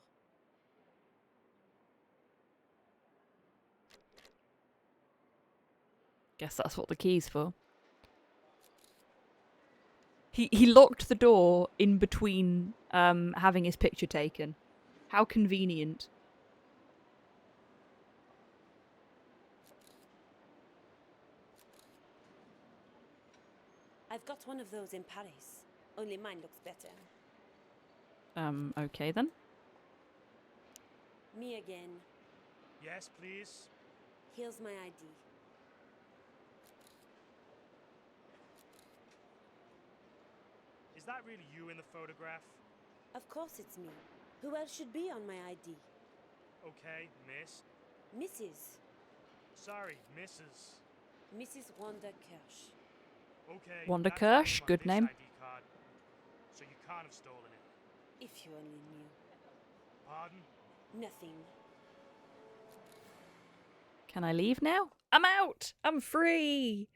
Guess that's what the key's for. He locked the door in between having his picture taken. How convenient.
I've got one of those in Paris. Only mine looks better.
Okay then.
Me again.
Yes, please.
Here's my ID.
Is that really you in the photograph?
Of course it's me. Who else should be on my ID?
Okay, miss.
Mrs.
Sorry, Mrs.
Mrs. Wanda Kirsch.
Okay.
Wanda
that's
Kirsch,
the name on
good
this
name.
ID card. So you can't have stolen it.
If you only knew.
Pardon?
Nothing.
Can I leave now? I'm out! I'm free!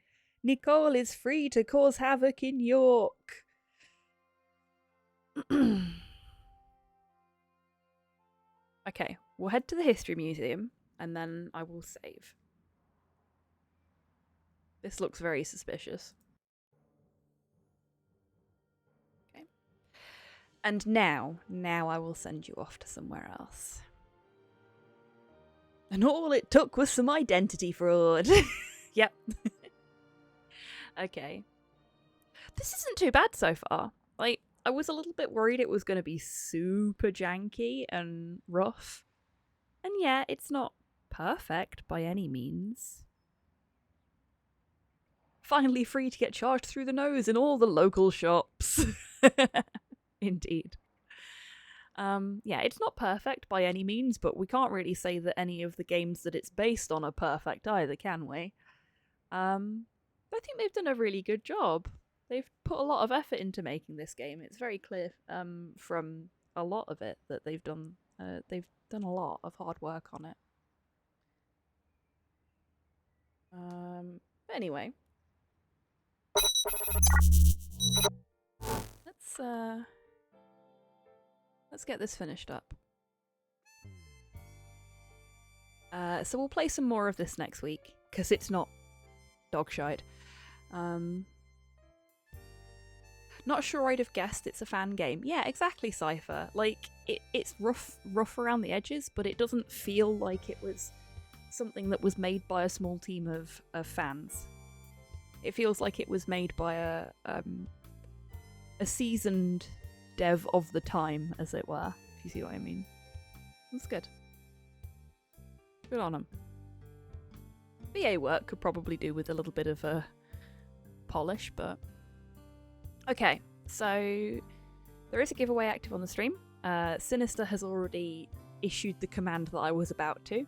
Nicole is free to cause havoc in York. Okay, we'll head to the History Museum and then I will save. This looks very suspicious. Okay. And now I will send you off to somewhere else. And all it took was some identity fraud. Yep. Okay. This isn't too bad so far. Like, I was a little bit worried it was going to be super janky and rough. And yeah, it's not perfect by any means. Finally free to get charged through the nose in all the local shops. Indeed. Yeah, it's not perfect by any means, but we can't really say that any of the games that it's based on are perfect either, can we? I think they've done a really good job. They've put a lot of effort into making this game. It's very clear from a lot of it that they've done a lot of hard work on it. Anyway. Let's get this finished up. So we'll play some more of this next week, because it's not dog shite. Not sure I'd have guessed it's a fan game. Yeah, exactly, Cypher. Like, it's rough around the edges, but it doesn't feel like it was something that was made by a small team of fans. It feels like it was made by a seasoned dev of the time, as it were, if you see what I mean. That's good. Good on them. VA work could probably do with a little bit of a polish, but... Okay, so there is a giveaway active on the stream. Sinister has already issued the command that I was about to.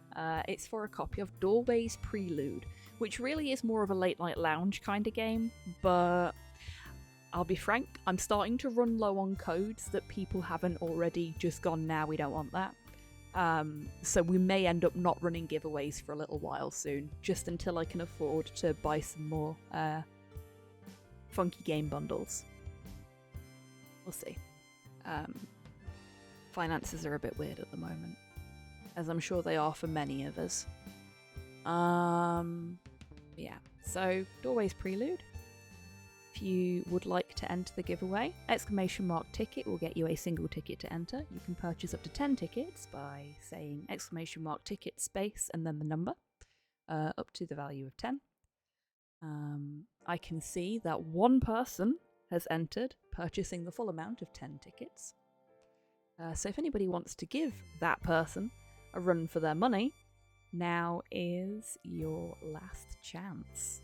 It's for a copy of Doorway's Prelude, which really is more of a late night lounge kind of game, but I'll be frank, I'm starting to run low on codes that people haven't already just gone, nah, we don't want that. So we may end up not running giveaways for a little while soon, just until I can afford to buy some more funky game bundles. We'll see. Finances are a bit weird at the moment, as I'm sure they are for many of us. Yeah, so Doorway's Prelude. If you would like to enter the giveaway, !ticket will get you a single ticket to enter. You can purchase up to 10 tickets by saying !ticket space and then the number, up to the value of 10. I can see that one person has entered, purchasing the full amount of 10 tickets. So if anybody wants to give that person a run for their money, now is your last chance.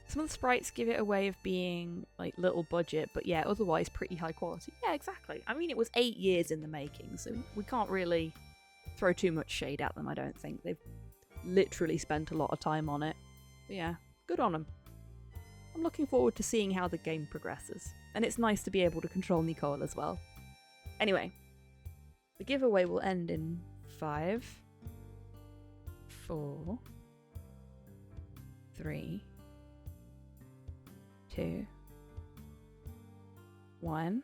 Some of the sprites give it a way of being like little budget, but yeah, otherwise pretty high quality. Yeah, exactly. I mean, it was 8 years in the making, so we can't really throw too much shade at them, I don't think. They've literally spent a lot of time on it. But yeah, good on them. I'm looking forward to seeing how the game progresses, and it's nice to be able to control Nicole as well. Anyway, the giveaway will end in 5, 4, 3, 2, 1,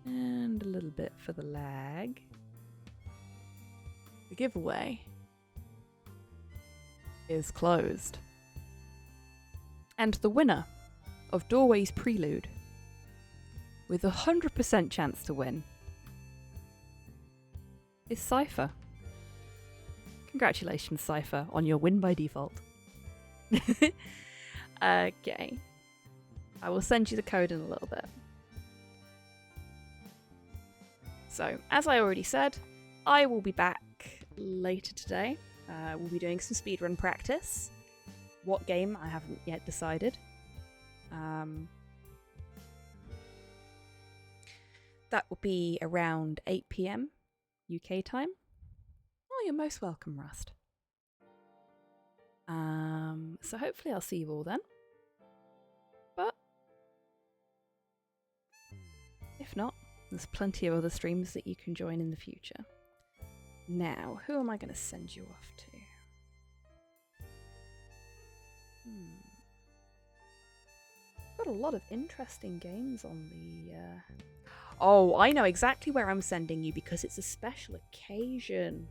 and a little bit for the lag. The giveaway is closed. And the winner of Doorway's Prelude, with a 100% chance to win, is Cypher. Congratulations, Cypher, on your win by default. Okay. I will send you the code in a little bit. So, as I already said, I will be back later today. We'll be doing some speedrun practice. What game, I haven't yet decided. That will be around 8 PM UK time. Oh, you're most welcome, Rust. So hopefully I'll see you all then. But if not, there's plenty of other streams that you can join in the future. Now, who am I going to send you off to? Got a lot of interesting games on the... Oh, I know exactly where I'm sending you because it's a special occasion.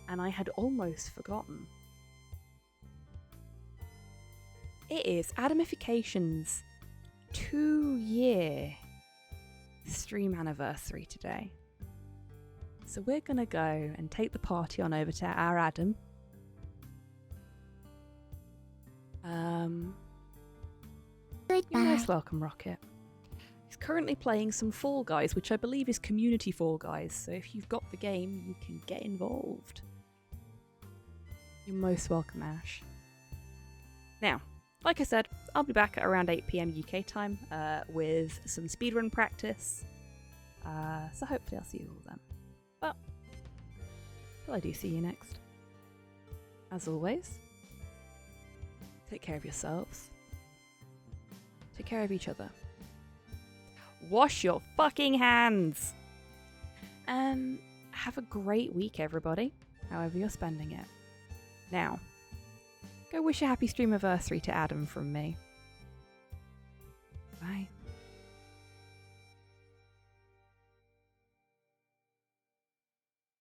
And I had almost forgotten. It is Adamification's 2-year stream anniversary today. So we're going to go and take the party on over to our Adam. You're most welcome, Rocket. He's currently playing some Fall Guys, which I believe is community Fall Guys, so if you've got the game, you can get involved. You're most welcome, Ash. Now, like I said, I'll be back at around 8 PM UK time with some speedrun practice. So hopefully I'll see you all then. But, till I do see you next. As always, take care of yourselves. Take care of each other. Wash your fucking hands! And have a great week, everybody, however you're spending it. Now, go wish a happy streamiversary to Adam from me.